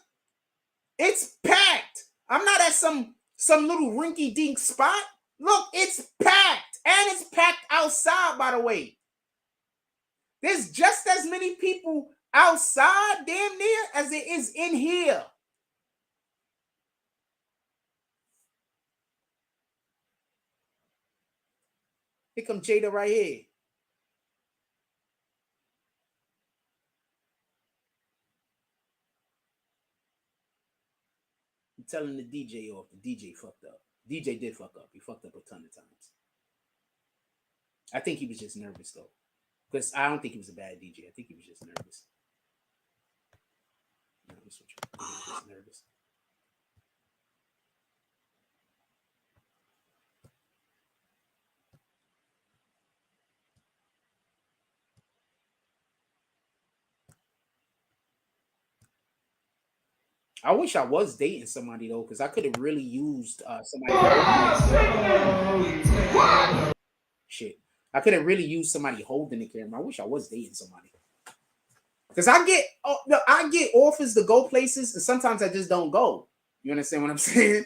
Speaker 1: It's packed. I'm not at some little rinky-dink spot. Look, it's packed. And it's packed outside, by the way. There's just as many people outside, damn near, as there is in here. Here come Jada right here. I'm telling the DJ off. The DJ fucked up. DJ did fuck up. He fucked up a ton of times. I think he was just nervous, though. Because I don't think he was a bad DJ. I think he was just nervous. No, he was just nervous. I wish I was dating somebody, though, because I could have really used somebody. Shit. I could have really used somebody holding the camera. I wish I was dating somebody. Because I get offers to go places, and sometimes I just don't go. You understand what I'm saying?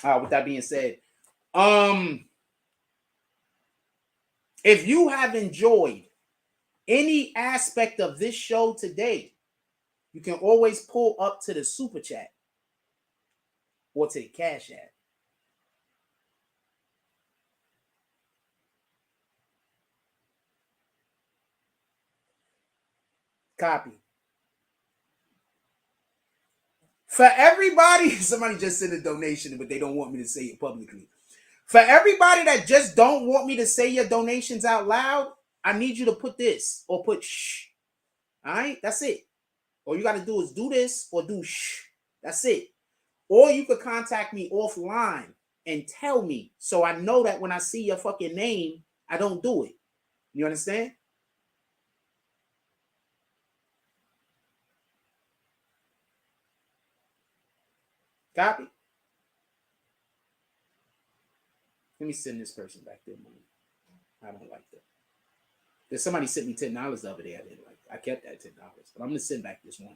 Speaker 1: With that being said, if you have enjoyed any aspect of this show today, you can always pull up to the super chat or to the Cash App. Copy. For everybody, somebody just sent a donation, but they don't want me to say it publicly. For everybody that just don't want me to say your donations out loud, I need you to put this or put shh. All right, that's it. All you got to do is do this or do shh. That's it. Or you could contact me offline and tell me so I know that when I see your fucking name, I don't do it. You understand? Copy? Let me send this person back their money. I don't like that. There's somebody sent me $10 the other day. I didn't like it. I kept that $10, but I'm gonna send back this $1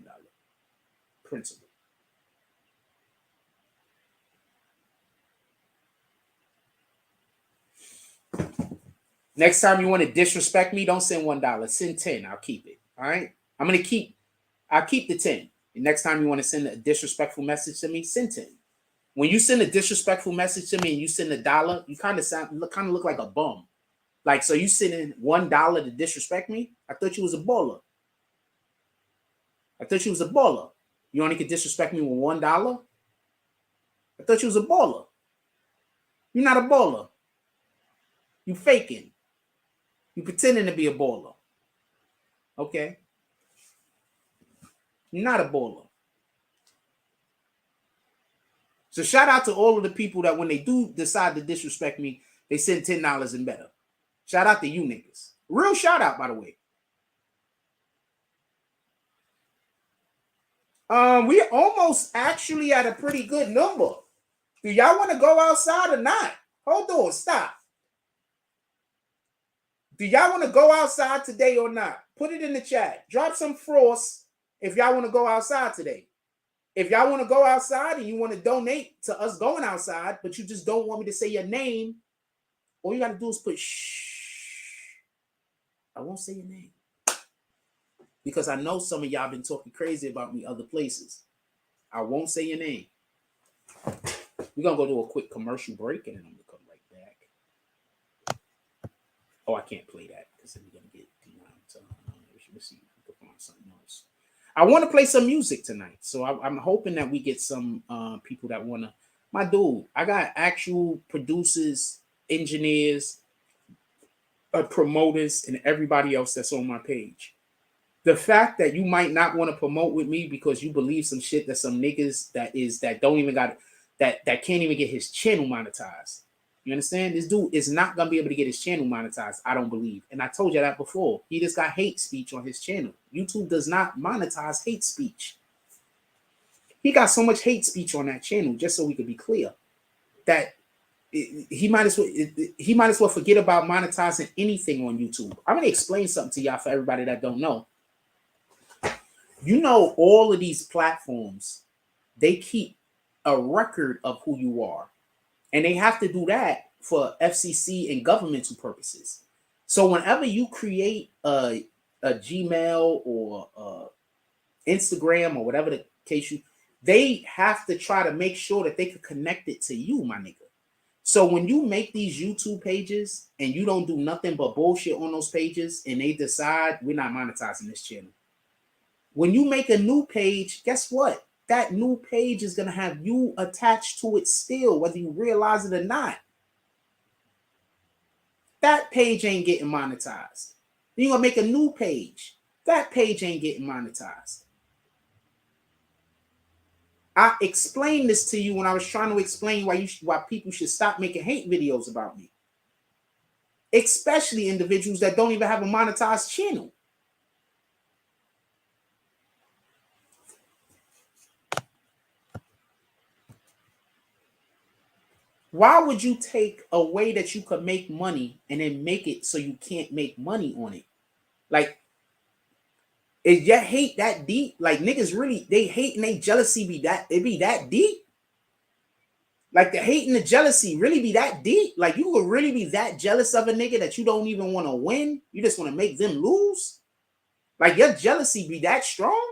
Speaker 1: principal. Next time you want to disrespect me, don't send $1. Send 10. I'll keep it. All right. I'll keep the 10. And next time you want to send a disrespectful message to me, send 10. When you send a disrespectful message to me and you send $1, you kind of look like a bum. Like, so you sending $1 to disrespect me? I thought you was a baller. You only could disrespect me with $1? I thought you was a baller. You're not a baller. You faking. You pretending to be a baller. Okay? You're not a baller. So shout out to all of the people that when they do decide to disrespect me, they send $10 and better. Shout out to you niggas. Real shout out, by the way. We almost actually at a pretty good number. Do y'all want to go outside or not? Hold on, stop. Do y'all want to go outside today or not? Put it in the chat. Drop some frost if y'all want to go outside today. If y'all want to go outside and you want to donate to us going outside, but you just don't want me to say your name, all you got to do is put shh. I won't say your name. Because I know some of y'all been talking crazy about me other places. I won't say your name. We're going to go do a quick commercial break and then I'm going to come right back. Oh, I can't play that because then we're going to get denied. So let's see if we can find something else. I want to play some music tonight. So I'm hoping that we get some people that want to. My dude, I got actual producers, engineers, promoters, and everybody else that's on my page. The fact that you might not want to promote with me because you believe some shit that some niggas that don't even got that can't even get his channel monetized. You understand? This dude is not gonna be able to get his channel monetized, I don't believe. And I told you that before. He just got hate speech on his channel. YouTube does not monetize hate speech. He got so much hate speech on that channel, just so we could be clear, that he might as well forget about monetizing anything on YouTube. I'm gonna explain something to y'all for everybody that don't know. You know, all of these platforms, they keep a record of who you are. And they have to do that for FCC and governmental purposes. So whenever you create a Gmail or Instagram or whatever the case, they have to try to make sure that they can connect it to you, my nigga. So when you make these YouTube pages and you don't do nothing but bullshit on those pages and they decide we're not monetizing this channel. When you make a new page, guess what? That new page is going to have you attached to it still, whether you realize it or not. That page ain't getting monetized. Then you're going to make a new page. That page ain't getting monetized. I explained this to you when I was trying to explain why people should stop making hate videos about me. Especially individuals that don't even have a monetized channel. Why would you take a way that you could make money and then make it so you can't make money on it? Like, is your hate that deep? Like, niggas really, they hate and they jealousy be that deep? Like, the hate and the jealousy really be that deep? Like, you would really be that jealous of a nigga that you don't even want to win? You just want to make them lose? Like, your jealousy be that strong?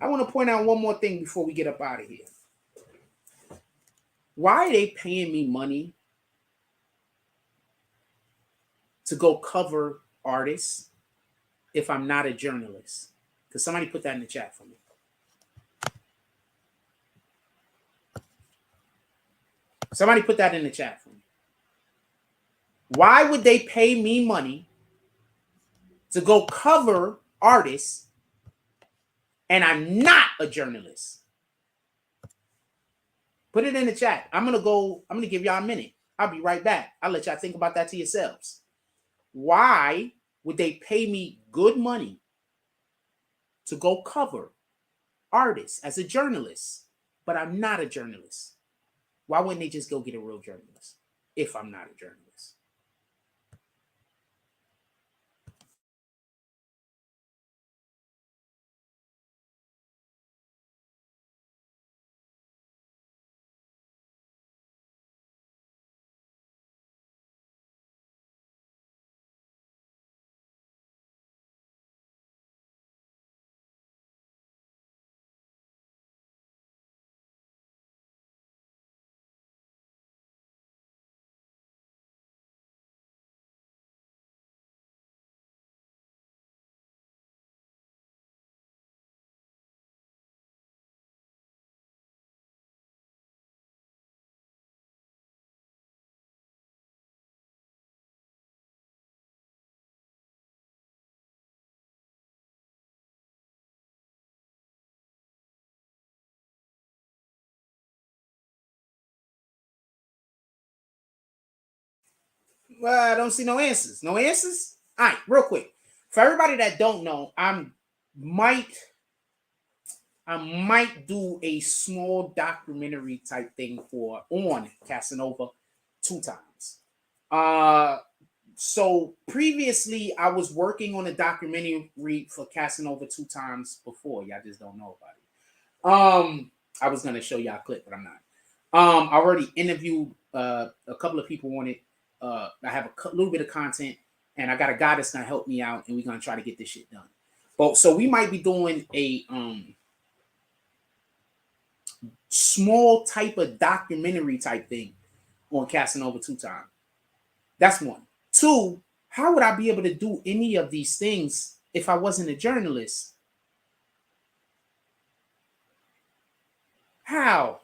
Speaker 1: I want to point out one more thing before we get up out of here. Why are they paying me money to go cover artists if I'm not a journalist? Because somebody put that in the chat for me. Somebody put that in the chat for me. Why would they pay me money to go cover artists and I'm not a journalist? Put it in the chat. I'm going to give y'all a minute. I'll be right back. I'll let y'all think about that to yourselves. Why would they pay me good money to go cover artists as a journalist, but I'm not a journalist? Why wouldn't they just go get a real journalist if I'm not a journalist? Well, I don't see no answers. No answers? All right, real quick. For everybody that don't know, I might do a small documentary type thing on Casanova 2 times. So previously I was working on a documentary for Casanova 2 times before. Y'all just don't know about it. I was gonna show y'all a clip, but I'm not. I already interviewed a couple of people on it. I have a little bit of content, and I got a guy that's gonna help me out, and we're gonna try to get this shit done. But so we might be doing a small type of documentary type thing on Casanova 2 times. That's one. 2, how would I be able to do any of these things if I wasn't a journalist? How?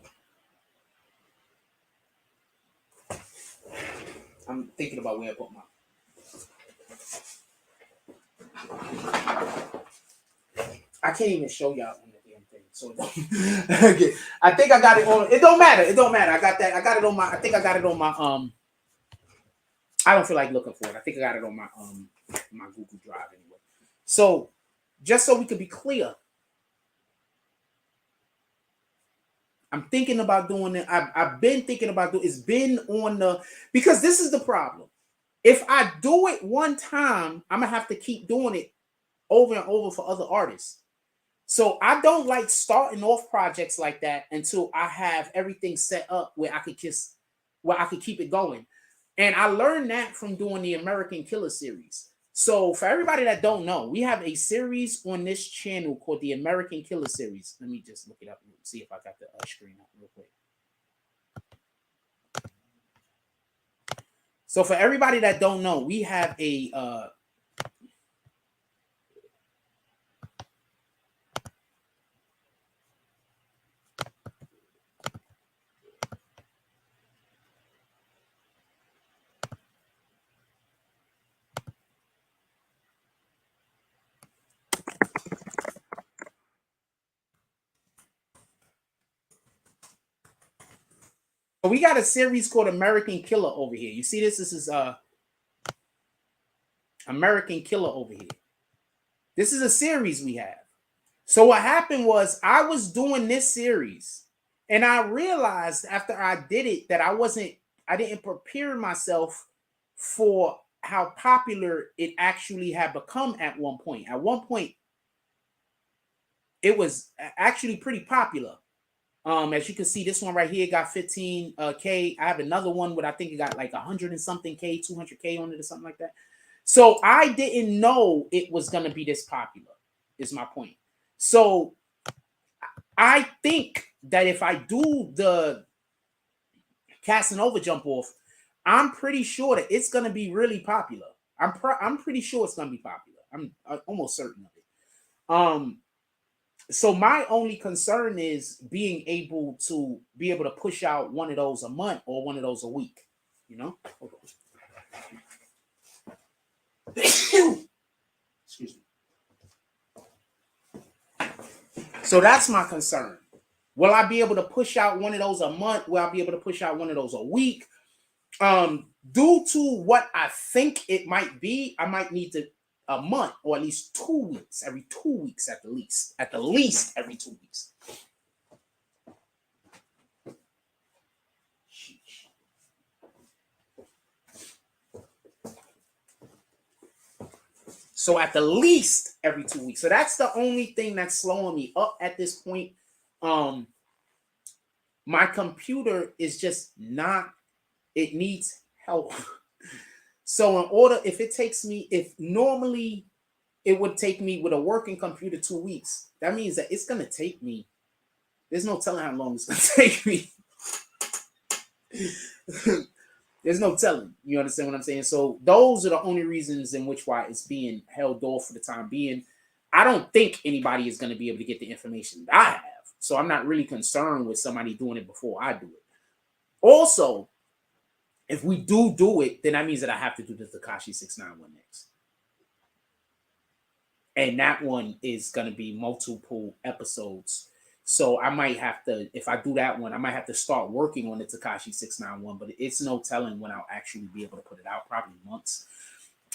Speaker 1: I'm thinking about where I put my. I can't even show y'all on the damn thing. So okay. I think I got it on. It don't matter. It don't matter. I got that. I got it on my. I think I got it on my. I don't feel like looking for it. I think I got it on my my Google Drive anyway. So just so we could be clear, I'm thinking about doing it. I've been thinking about doing. It's been on the, because this is the problem. If I do it one time, I'm gonna have to keep doing it over and over for other artists. So I don't like starting off projects like that until I have everything set up where I could keep it going. And I learned that from doing the American Killer series. So for everybody that don't know, we have a series on this channel called the American Killer series. Let me just look it up and see if I got the screen up real quick. So for everybody that don't know, we have a we got a series called American Killer over here. You see this? This is American Killer over here. This is a series we have. So what happened was I was doing this series and I realized after I did it that I didn't prepare myself for how popular it actually had become at one point. At one point, it was actually pretty popular. As you can see, this one right here got 15K. I have another one where I think it got like 100 and something K, 200K on it or something like that. So I didn't know it was going to be this popular, is my point. So I think that if I do the Casanova jump off, I'm pretty sure that it's gonna be really popular. I'm pretty sure it's gonna be popular. I'm almost certain of it. So my only concern is being able to push out one of those a month or one of those a week. You know. Hold on. Excuse me. So that's my concern. Will I be able to push out one of those a month? Will I be able to push out one of those a week? Due to what I think it might be, I might need to a month or at least 2 weeks, every 2 weeks at the least. At the least every 2 weeks. So at the least every 2 weeks. So that's the only thing that's slowing me up at this point. My computer is just not, it needs help. So if normally it would take me with a working computer 2 weeks, that means that it's going to take me, there's no telling how long it's going to take me. There's no telling. You understand what I'm saying? So those are the only reasons in which why it's being held off for the time being. I don't think anybody is going to be able to get the information that I have. So I'm not really concerned with somebody doing it before I do it. Also, if we do it, then that means that I have to do the Tekashi 691 next. And that one is going to be multiple episodes. So I might have to, if I do that one, I might have to start working on the Tekashi 691, but it's no telling when I'll actually be able to put it out, probably months.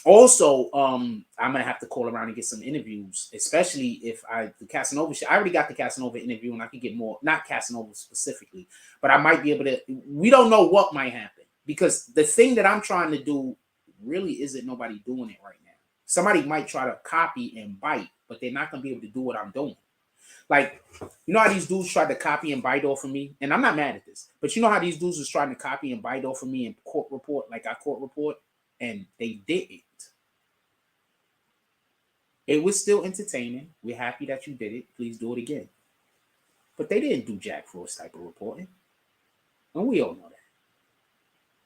Speaker 1: Also, I'm going to have to call around and get some interviews, especially if the Casanova shit. I already got the Casanova interview and I could get more, not Casanova specifically, but I might be able to, we don't know what might happen because the thing that I'm trying to do really isn't nobody doing it right now. Somebody might try to copy and bite, but they're not going to be able to do what I'm doing. Like, you know how these dudes tried to copy and bite off of me? And I'm not mad at this, but you know how these dudes was trying to copy and bite off of me in court report, like I court report, and they didn't. It was still entertaining. We're happy that you did it. Please do it again. But they didn't do Jack Frost type of reporting. And we all know that.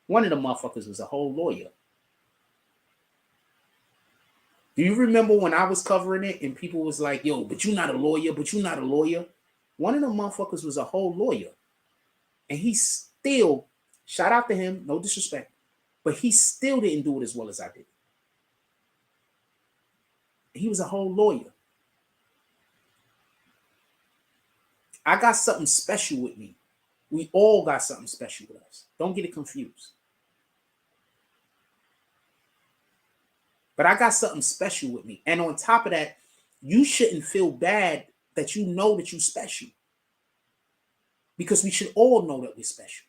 Speaker 1: One of the motherfuckers was a whole lawyer. Do you remember when I was covering it and people was like, yo, but you're not a lawyer, but you're not a lawyer? One of the motherfuckers was a whole lawyer. And he still, shout out to him, no disrespect, but he still didn't do it as well as I did. He was a whole lawyer. I got something special with me. We all got something special with us. Don't get it confused. But I got something special with me. And on top of that, you shouldn't feel bad that you know that you're special. Because we should all know that we're special.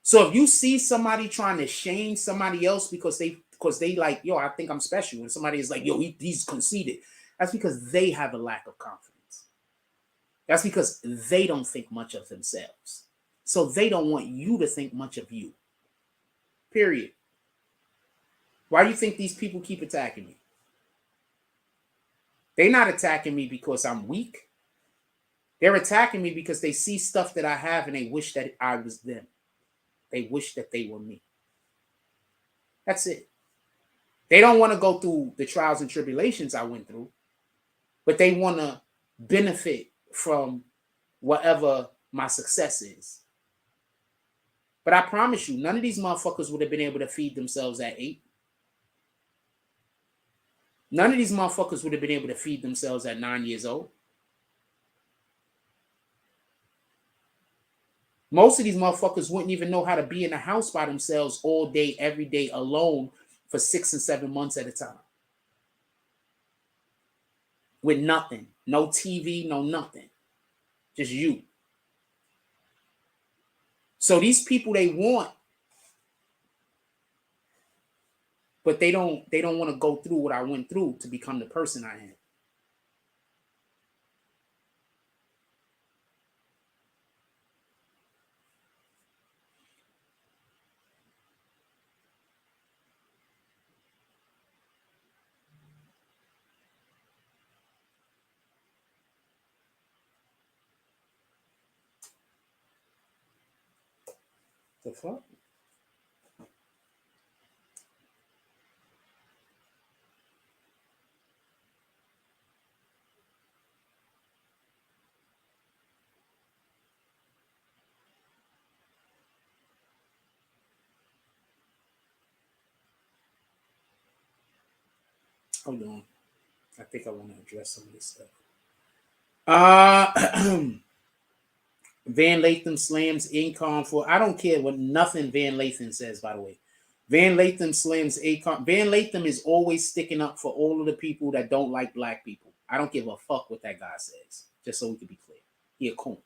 Speaker 1: So if you see somebody trying to shame somebody else because they like, yo, I think I'm special. And somebody is like, yo, he's conceited. That's because they have a lack of confidence. That's because they don't think much of themselves. So they don't want you to think much of you. Period. Why do you think these people keep attacking me? They're not attacking me because I'm weak. They're attacking me because they see stuff that I have and they wish that I was them. They wish that they were me. That's it. They don't want to go through the trials and tribulations I went through, but they want to benefit from whatever my success is. But I promise you, none of these motherfuckers would have been able to feed themselves at 8. None of these motherfuckers would have been able to feed themselves at 9 years old. Most of these motherfuckers wouldn't even know how to be in a house by themselves all day, every day, alone for 6 and 7 months at a time. With nothing. No TV, no nothing. Just you. So these people they want, but they don't want to go through what I went through to become the person I am. The fuck? Hold on. I think I want to address some of this stuff. Van Lathan slams Akon for. I don't care what nothing Van Lathan says, by the way. Van Lathan slams Akon. Van Lathan is always sticking up for all of the people that don't like black people. I don't give a fuck what that guy says, just so we can be clear. He a coon.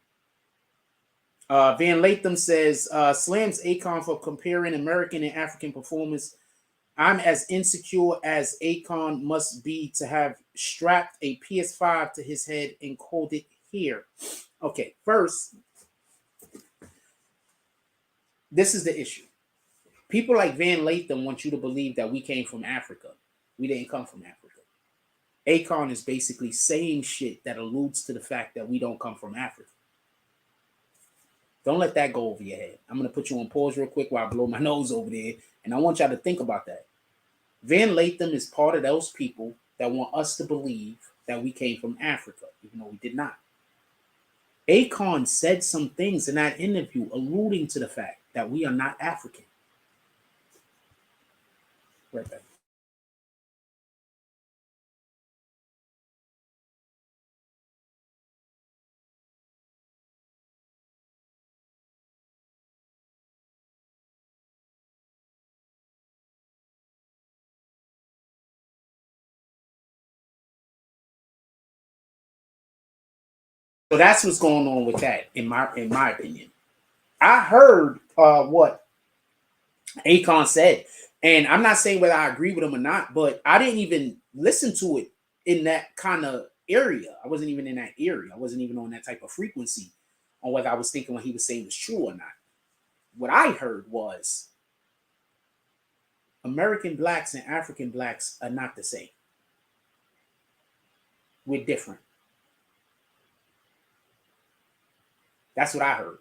Speaker 1: Van Lathan says, slams Akon for comparing American and African performance. I'm as insecure as Akon must be to have strapped a PS5 to his head and called it here. Okay, first, this is the issue. People like Van Lathan want you to believe that we came from Africa. We didn't come from Africa. Akon is basically saying shit that alludes to the fact that we don't come from Africa. Don't let that go over your head. I'm going to put you on pause real quick while I blow my nose over there, and I want y'all to think about that. Van Lathan is part of those people that want us to believe that we came from Africa, even though we did not. Akon said some things in that interview alluding to the fact that we are not African. Right back. So that's what's going on with that, in my opinion. I heard what Akon said, and I'm not saying whether I agree with him or not, but I didn't even listen to it in that kind of area. I wasn't even in that area. I wasn't even on that type of frequency on whether I was thinking what he was saying was true or not. What I heard was American blacks and African blacks are not the same. We're different. That's what I heard.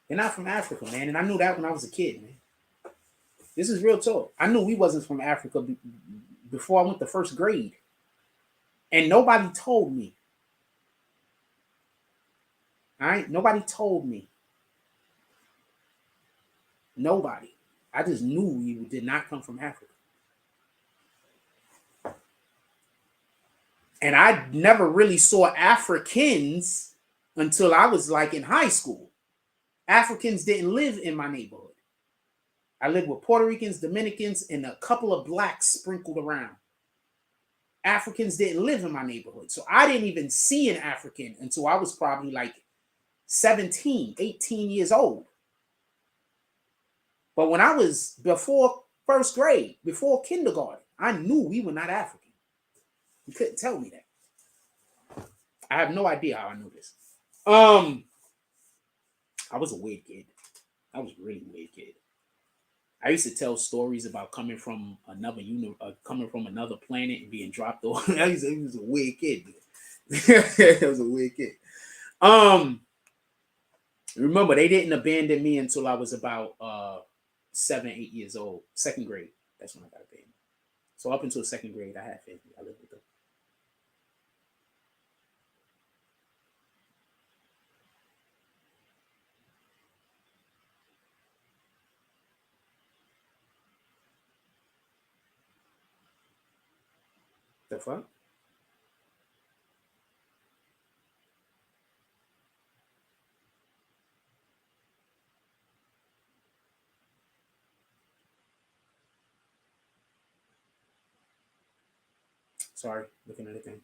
Speaker 1: They're not from Africa, man. And I knew that when I was a kid, man. This is real talk. I knew we wasn't from Africa before I went to first grade. And nobody told me. All right? Nobody told me. Nobody. I just knew we did not come from Africa. And I never really saw Africans until I was like in high school. Africans didn't live in my neighborhood. I lived with Puerto Ricans, Dominicans, and a couple of blacks sprinkled around. Africans didn't live in my neighborhood. So I didn't even see an African until I was probably like 17, 18 years old. But when I was before first grade, before kindergarten, I knew we were not African. You couldn't tell me that. I have no idea how I knew this. I was a weird kid. I was a really weird kid. I used to tell stories about coming from another coming from another planet and being dropped off. I was a weird kid. I was a weird kid. Remember, they didn't abandon me until I was about 7, 8 years old. Second grade. That's when I got abandoned. So up until second grade, I had family. I lived with them. The fuck? Sorry, looking at the thing.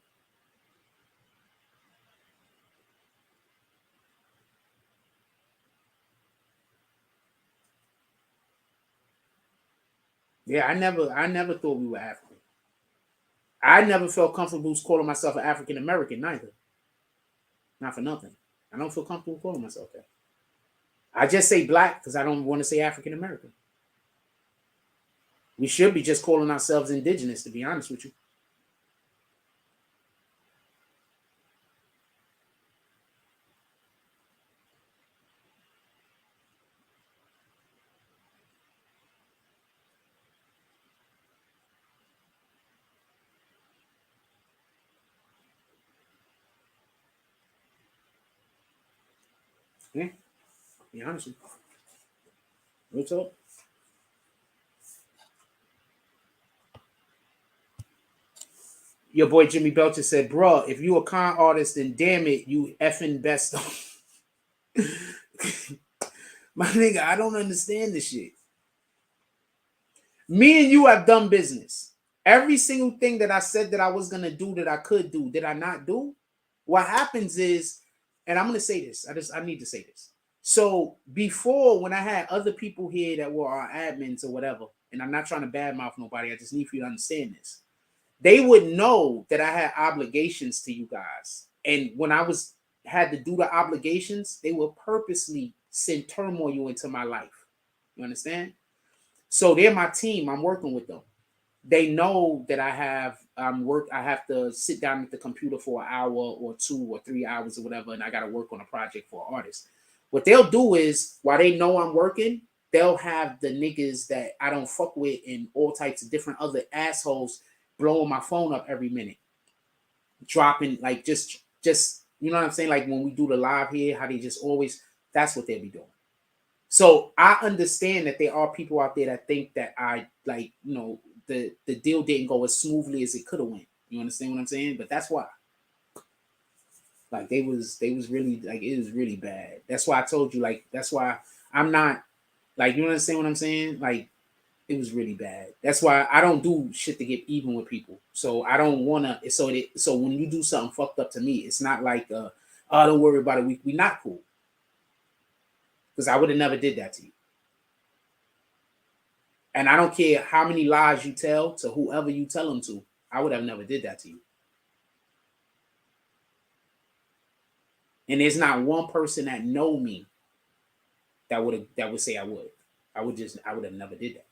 Speaker 1: Yeah, I never thought we were African. I never felt comfortable calling myself an African American neither. Not for nothing. I don't feel comfortable calling myself that. I just say black because I don't want to say African American. We should be just calling ourselves indigenous, to be honest with you. Yeah, be honest with you. What's up? Your boy Jimmy Belcher said, bro, if you a con artist, then damn it, you effing best. My nigga, I don't understand this shit. Me and you have done business. Every single thing that I said that I was going to do, that I could do, did I not do? What happens is, and I'm going to say this, I need to say this. So before, when I had other people here that were our admins or whatever, and I'm not trying to badmouth nobody, I just need for you to understand this. They would know that I had obligations to you guys. And when I had to do the obligations, they would purposely send turmoil into my life. You understand? So they're my team. I'm working with them. They know that I have I have to sit down at the computer for an hour or 2 or 3 hours or whatever, and I got to work on a project for an artist. What they'll do is, while they know I'm working, they'll have the niggas that I don't fuck with and all types of different other assholes blowing my phone up every minute, dropping like just you know what I'm saying? Like when we do the live here, how they just always, that's what they'll be doing. So I understand that there are people out there that think that I, like, you know, the deal didn't go as smoothly as it could have went. You understand what I'm saying? But that's why. Like they was really, like, it was really bad. That's why I told you, like, that's why I'm not, like, you understand what I'm saying? Like, it was really bad. That's why I don't do shit to get even with people. So I don't wanna, so when you do something fucked up to me, it's not like oh, don't worry about it. We not cool. Because I would have never did that to you. And I don't care how many lies you tell to whoever you tell them to, I would have never did that to you. And there's not one person that know me that would say I would. I would have never did that.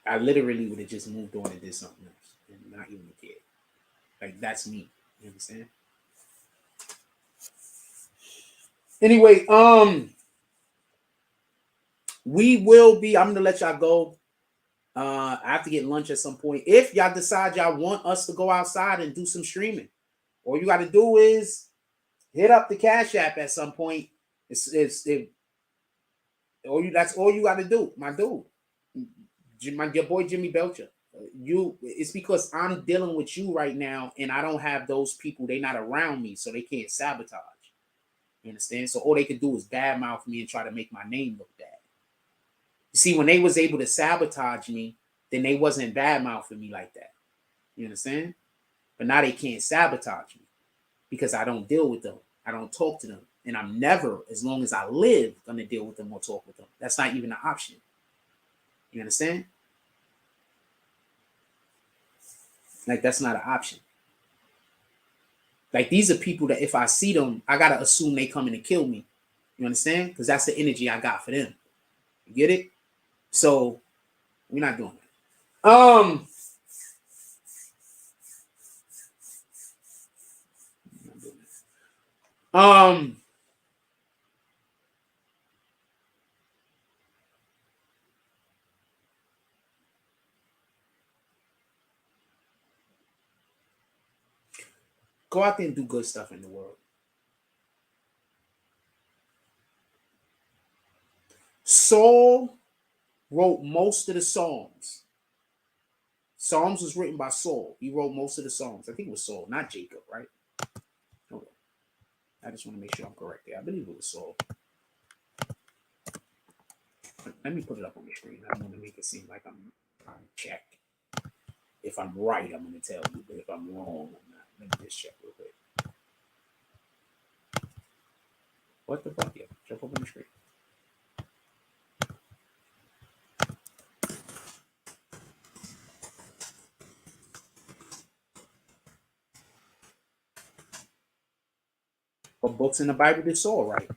Speaker 1: I literally would have just moved on and did something else and not even cared. Like, that's me. You understand? Anyway, we will be, I'm gonna let y'all go. I have to get lunch at some point. If y'all decide y'all want us to go outside and do some streaming, all you got to do is hit up the Cash App at some point. That's all you got to do, my dude. Your boy Jimmy Belcher. It's because I'm dealing with you right now, and I don't have those people. They're not around me, so they can't sabotage. You understand? So all they can do is badmouth me and try to make my name look bad. You see, when they was able to sabotage me, then they wasn't badmouthing me like that. You understand? But now they can't sabotage me because I don't deal with them. I don't talk to them. And I'm never, as long as I live, going to deal with them or talk with them. That's not even an option. You understand? Like, that's not an option. Like, these are people that if I see them, I got to assume they coming to kill me. You understand? Because that's the energy I got for them. You get it? So, we're not doing that. Go out there and do good stuff in the world. Saul wrote most of the Psalms. Psalms was written by Saul. He wrote most of the Psalms. I think it was Saul, not Jacob, right? Hold on. I just want to make sure I'm correct there. I believe it was Saul. Let me put it up on the screen. I don't want to make it seem like I'm trying to check. If I'm right, I'm going to tell you. But if I'm wrong, I'm not. Let me just check real quick. What the fuck? Yeah, jump up on the screen. What books in the Bible did Saul write?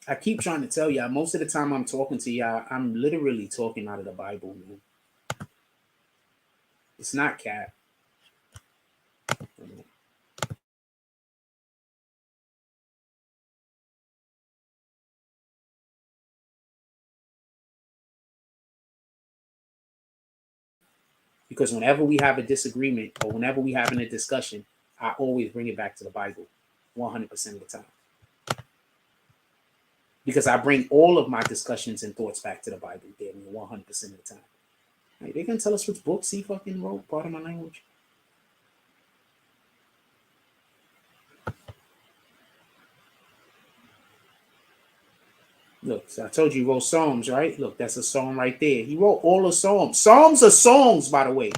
Speaker 1: I keep trying to tell y'all, most of the time I'm talking to y'all, I'm literally talking out of the Bible, man. It's not cap. Because whenever we have a disagreement or whenever we having a discussion, I always bring it back to the Bible 100% of the time. Because I bring all of my discussions and thoughts back to the Bible, damn near 100% of the time. Like, they can tell us which books he fucking wrote, part of my language. Look, so I told you he wrote Psalms, right? Look, that's a psalm right there. He wrote all the Psalms. Psalms are songs, by the way.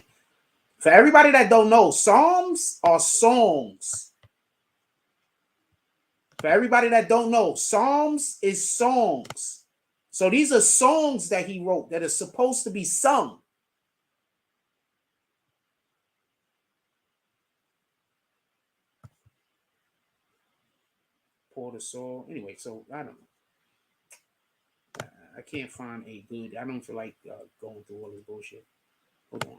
Speaker 1: For everybody that don't know, Psalms are songs. For everybody that don't know, Psalms is songs. So these are songs that he wrote that are supposed to be sung. Pour the soul. Anyway, so I don't know. I can't find a good. I don't feel like going through all this bullshit. Hold on.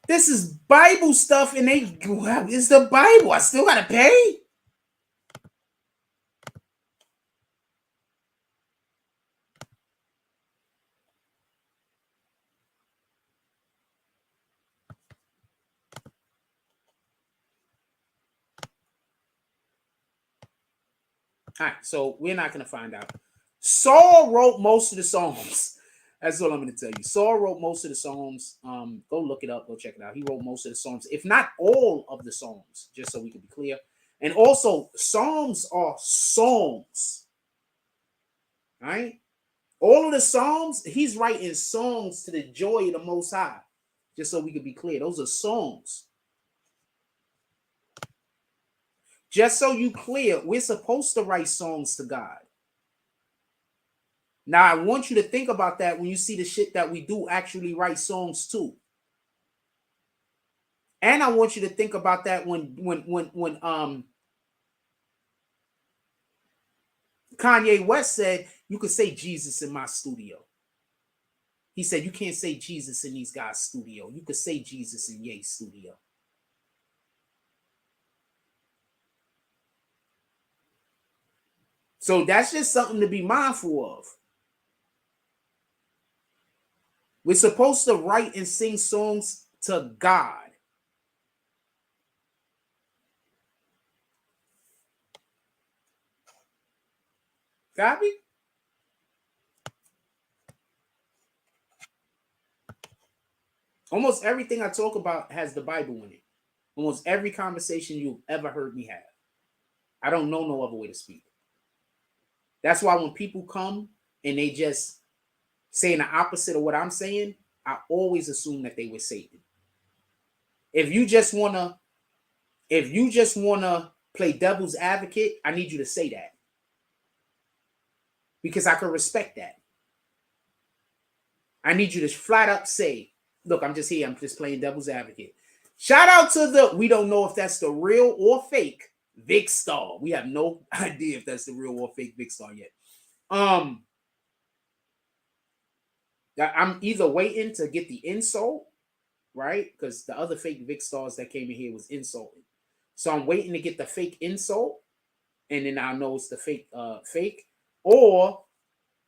Speaker 1: This is Bible stuff, and it's the Bible. I still gotta pay. All right, so we're not gonna find out. Saul wrote most of the Psalms. That's what I'm gonna tell you. Saul wrote most of the Psalms. Go look it up. Go check it out. He wrote most of the Psalms, if not all of the Psalms, just so we can be clear. And also, Psalms are songs. All right. All of the Psalms, he's writing songs to the joy of the Most High. Just so we can be clear, those are songs. Just so you clear, we're supposed to write songs to God. Now, I want you to think about that when you see the shit that we do actually write songs to. And I want you to think about that when Kanye West said, you could say Jesus in my studio. He said, you can't say Jesus in these guys' studio. You could say Jesus in Ye's studio. So that's just something to be mindful of. We're supposed to write and sing songs to God. Copy? Almost everything I talk about has the Bible in it. Almost every conversation you've ever heard me have. I don't know no other way to speak. That's why when people come and they just saying the opposite of what I'm saying, I always assume that they were Satan. If you just wanna play devil's advocate, I need you to say that. Because I can respect that. I need you to flat up say, look, I'm just here, I'm just playing devil's advocate. Shout out to we don't know if that's the real or fake Vic Star. We have no idea if that's the real or fake Vic Star yet. I'm either waiting to get the insult, right? Because the other fake Vic Stars that came in here was insulting. So I'm waiting to get the fake insult, and then I'll know it's the fake or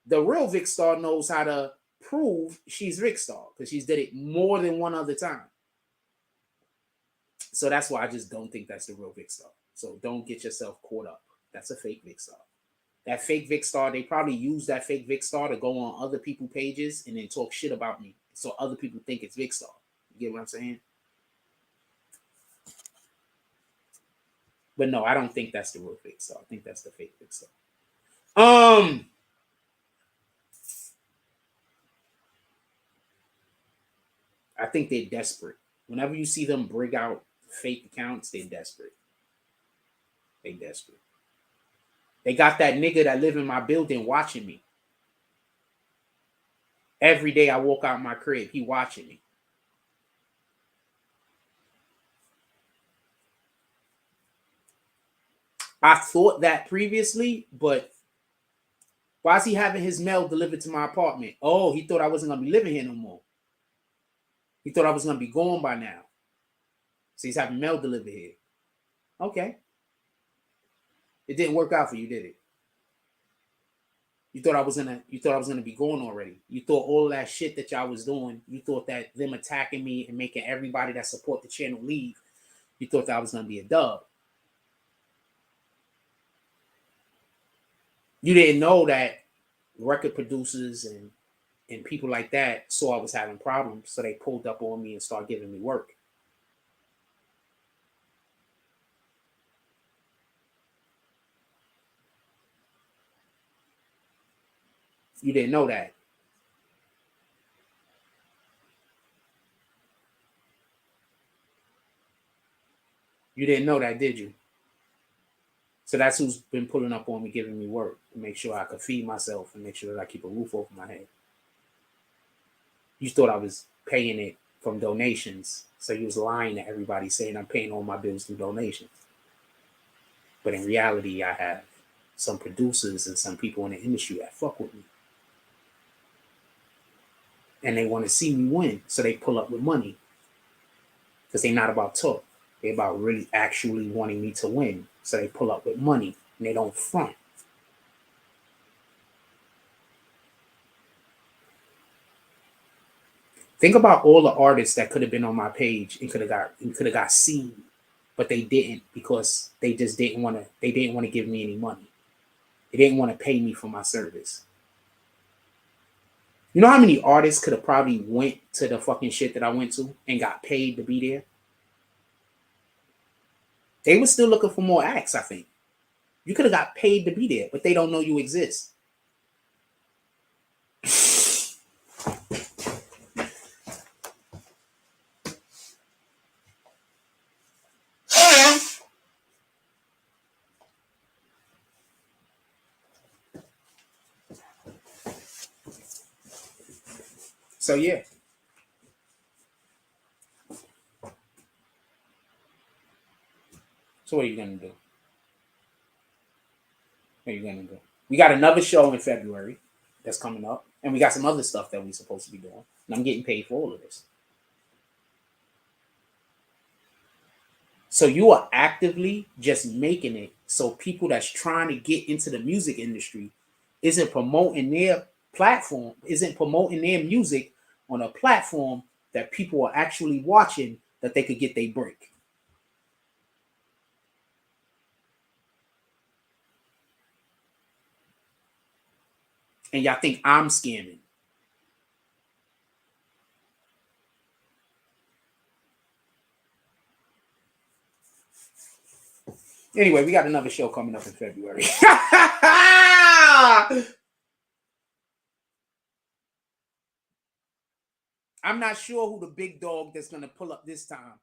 Speaker 1: the real Vic Star knows how to prove she's Vic Star because she's did it more than one other time. So that's why I just don't think that's the real Vic Star. So don't get yourself caught up. That's a fake Vic Star. That fake Vic Star, they probably use that fake Vic Star to go on other people's pages and then talk shit about me. So other people think it's Vic Star. You get what I'm saying? But no, I don't think that's the real Vic Star. I think that's the fake Vic Star. I think they're desperate. Whenever you see them bring out fake accounts, they're desperate. They desperate. They got that nigga that live in my building watching me. Every day I walk out my crib, he watching me. I thought that previously, but why is he having his mail delivered to my apartment? Oh, he thought I wasn't going to be living here no more. He thought I was going to be gone by now. So he's having mail delivered here. Okay. It didn't work out for you, did it? You thought I was gonna be gone already. You thought all of that shit that y'all was doing, you thought that them attacking me and making everybody that support the channel leave, you thought that was gonna be a dub. You didn't know that record producers and people like that saw I was having problems, so they pulled up on me and started giving me work. You didn't know that. You didn't know that, did you? So that's who's been pulling up on me, giving me work to make sure I could feed myself and make sure that I keep a roof over my head. You thought I was paying it from donations, so you was lying to everybody saying I'm paying all my bills through donations. But in reality, I have some producers and some people in the industry that fuck with me. And they want to see me win, so they pull up with money. Because they're not about talk. They're about really actually wanting me to win. So they pull up with money, and they don't front. Think about all the artists that could have been on my page and could have got seen, but they didn't because they just didn't want to give me any money. They didn't want to pay me for my service. You know how many artists could have probably went to the fucking shit that I went to and got paid to be there? They were still looking for more acts, I think. You could have got paid to be there, but they don't know you exist. So yeah. So what are you gonna do? What are you gonna do? We got another show in February that's coming up, and we got some other stuff that we're supposed to be doing. And I'm getting paid for all of this. So you are actively just making it so people that's trying to get into the music industry isn't promoting their platform, isn't promoting their music on a platform that people are actually watching that they could get their break. And y'all think I'm scamming. Anyway, we got another show coming up in February. I'm not sure who the big dog that's going to pull up this time,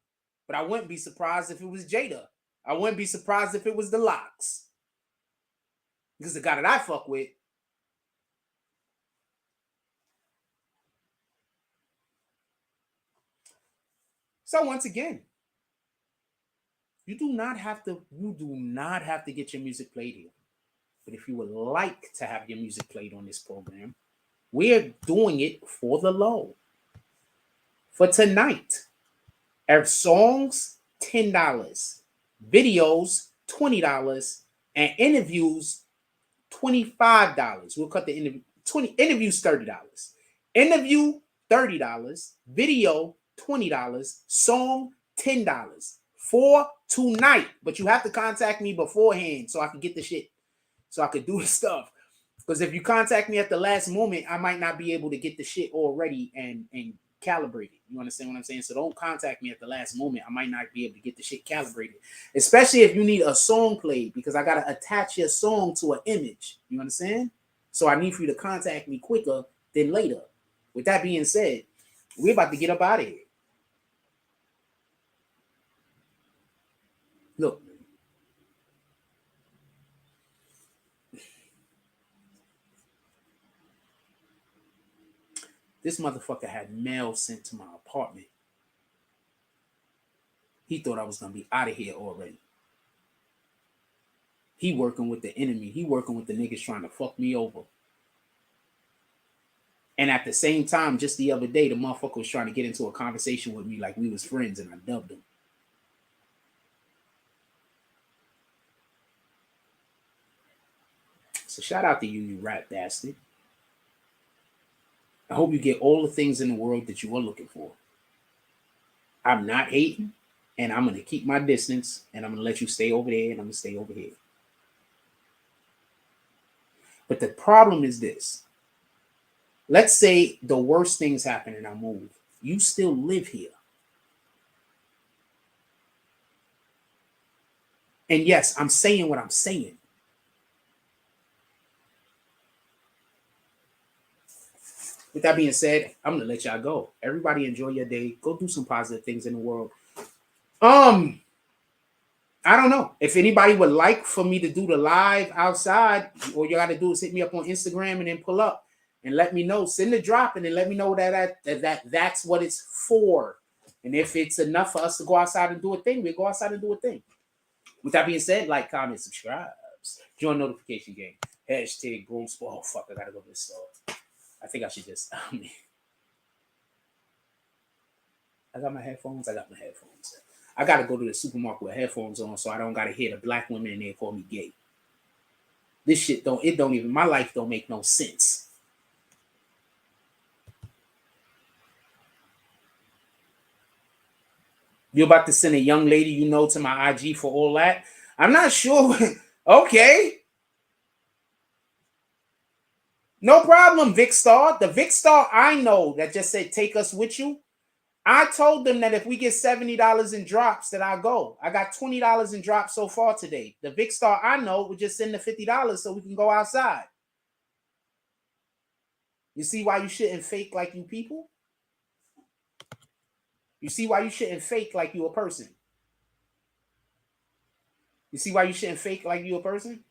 Speaker 1: but I wouldn't be surprised if it was Jada. I wouldn't be surprised if it was the Locks. Because the guy that I fuck with, so once again, you do not have to get your music played here. But if you would like to have your music played on this program, we're doing it for the low. For tonight, our songs, $10, videos, $20, and interviews, $25. We'll cut the interview. Interviews, $30. Interview, $30. Video, $20. Song, $10. For tonight. But you have to contact me beforehand so I can get the shit, so I could do the stuff. Because if you contact me at the last moment, I might not be able to get the shit all ready and calibrated. You understand what I'm saying? So don't contact me at the last moment. I might not be able to get the shit calibrated. Especially if you need a song played, because I got to attach your song to an image. You understand? So I need for you to contact me quicker than later. With that being said, we're about to get up out of here. Look, this motherfucker had mail sent to my apartment. He thought I was gonna be out of here already. He working with the enemy. He working with the niggas trying to fuck me over. And at the same time, just the other day, the motherfucker was trying to get into a conversation with me like we was friends, and I dubbed him. So shout out to you, you rat bastard. I hope you get all the things in the world that you are looking for. I'm not hating, and I'm going to keep my distance, and I'm going to let you stay over there, and I'm going to stay over here. But the problem is this. Let's say the worst things happen and I move. You still live here. And yes, I'm saying what I'm saying. With that being said, I'm going to let y'all go. Everybody enjoy your day. Go do some positive things in the world. I don't know. If anybody would like for me to do the live outside, all you got to do is hit me up on Instagram and then pull up and let me know. Send the drop and then let me know that's what it's for. And if it's enough for us to go outside and do a thing, we'll go outside and do a thing. With that being said, like, comment, subscribe, join notification game. Hashtag Grown Sport. Oh, fuck, I got to go to the store. I think I should just... I got my headphones. I got to go to the supermarket with headphones on so I don't got to hear the black women in there call me gay. This shit don't even, my life don't make no sense. You're about to send a young lady you know to my IG for all that? I'm not sure. Okay. No problem, Vic Star. The Vic Star I know that just said take us with you. I told them that if we get $70 in drops, that I'll go. I got $20 in drops so far today. The Vic Star I know would just send the $50 so we can go outside. You see why you shouldn't fake like you people? You see why you shouldn't fake like you a person? You see why you shouldn't fake like you a person?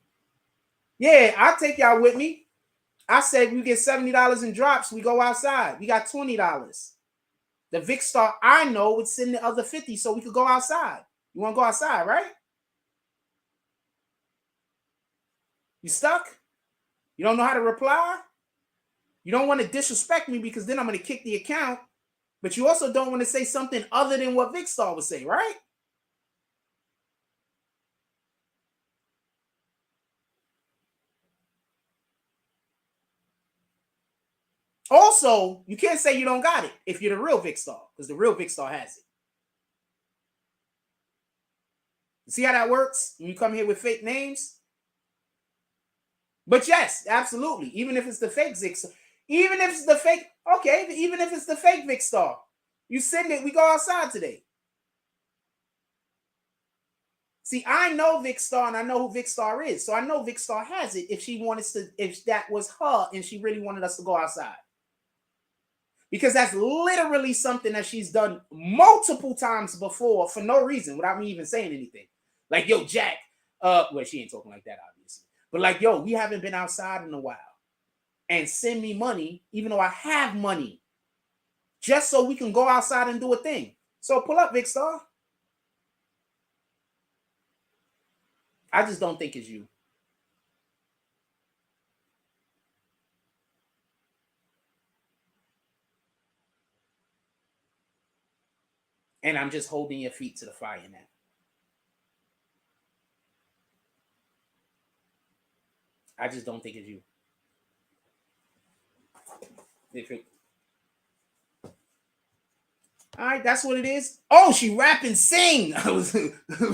Speaker 1: Yeah, I'll take y'all with me. I said we get $70 in drops, we go outside. We got $20. The Vic Star I know would send the other 50 so we could go outside. You want to go outside, right? You stuck? You don't know how to reply? You don't want to disrespect me because then I'm going to kick the account. But you also don't want to say something other than what Vic Star would say, right? Also, you can't say you don't got it if you're the real Vic Star, because the real Vic Star has it. You see how that works when you come here with fake names? But yes, absolutely. Even if it's the fake Vic Star, even if it's the fake, okay, even if it's the fake Vic Star, you send it, we go outside today. See, I know Vic Star and I know who Vic Star is. So I know Vic Star has it if she wanted to, if that was her and she really wanted us to go outside. Because that's literally something that she's done multiple times before for no reason, without me even saying anything. Like, yo, Jack, well, she ain't talking like that, obviously. But like, yo, we haven't been outside in a while. And send me money, even though I have money, just so we can go outside and do a thing. So pull up, Vic Star. I just don't think it's you. And I'm just holding your feet to the fire now. I just don't think it's you. All right, that's what it is. Oh, she rap and sing. I was,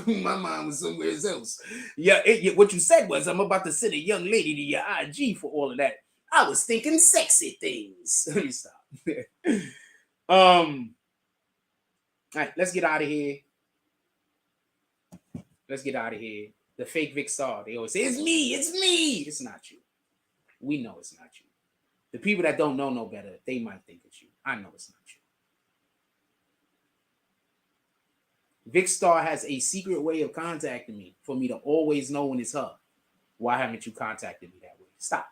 Speaker 1: my mind was somewhere else. Yeah, what you said was I'm about to send a young lady to your IG for all of that. I was thinking sexy things. Let me stop. All right, let's get out of here. Let's get out of here. The fake Vic Star. They always say, it's me, it's me. It's not you. We know it's not you. The people that don't know no better, they might think it's you. I know it's not you. Vicstar has a secret way of contacting me for me to always know when it's her. Why haven't you contacted me that way? Stop.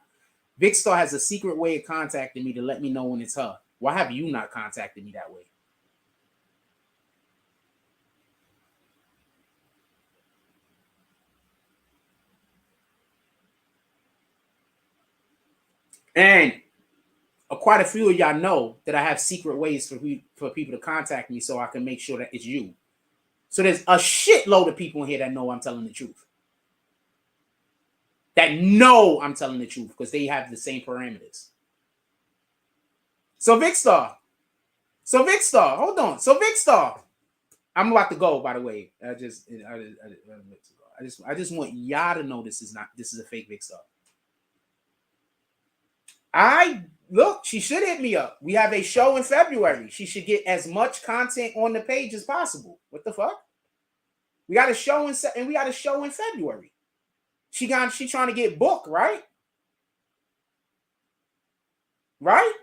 Speaker 1: Vicstar has a secret way of contacting me to let me know when it's her. Why have you not contacted me that way? And quite a few of y'all know that I have secret ways for people to contact me so I can make sure that it's you. So there's a shitload of people in here that know I'm telling the truth. That know I'm telling the truth because they have the same parameters. So Vicstar, hold on. So Vicstar, I'm about to go. By the way, I just want y'all to know this is a fake Vicstar. Look, she should hit me up. We have a show in February. She should get as much content on the page as possible. What the fuck? We got a show in February. She trying to get booked, right? Right?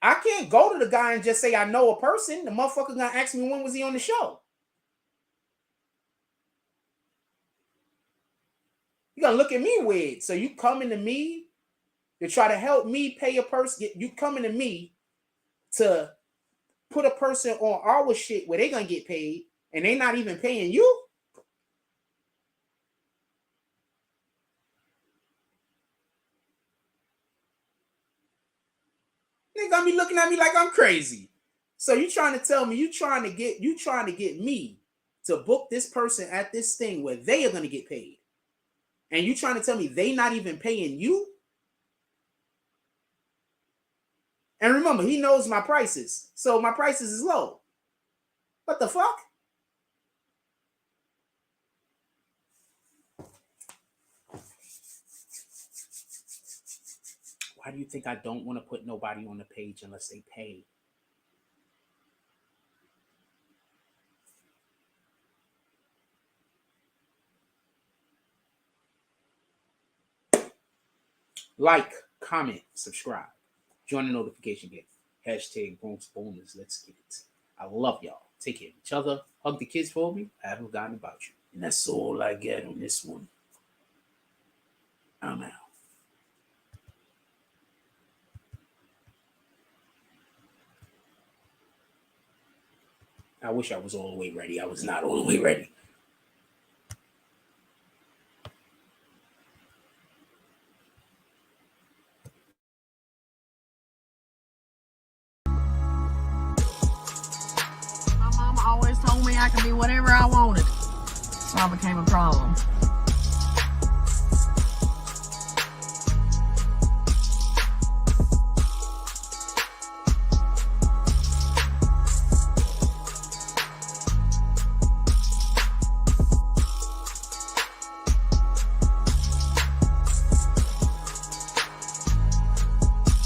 Speaker 1: I can't go to the guy and just say I know a person. The motherfucker gonna ask me when was he on the show. You gonna look at me weird. So you coming to me to try to help me pay a person. You coming to me to put a person on our shit where they gonna get paid and they not even paying you. They gonna be looking at me like I'm crazy. So you trying to tell me you trying to get me to book this person at this thing where they are gonna get paid. And you trying to tell me they not even paying you? And remember, he knows my prices. So my prices is low. What the fuck? Why do you think I don't want to put nobody on the page unless they pay? Like, comment, subscribe. Join the notification game. Hashtag Bronx Bonus. Let's get it. I love y'all. Take care of each other. Hug the kids for me. I haven't forgotten about you. And that's all I get on this one. I'm out. I wish I was all the way ready. I was not all the way ready.
Speaker 17: My mama always told me I could be whatever I wanted. So I became a problem.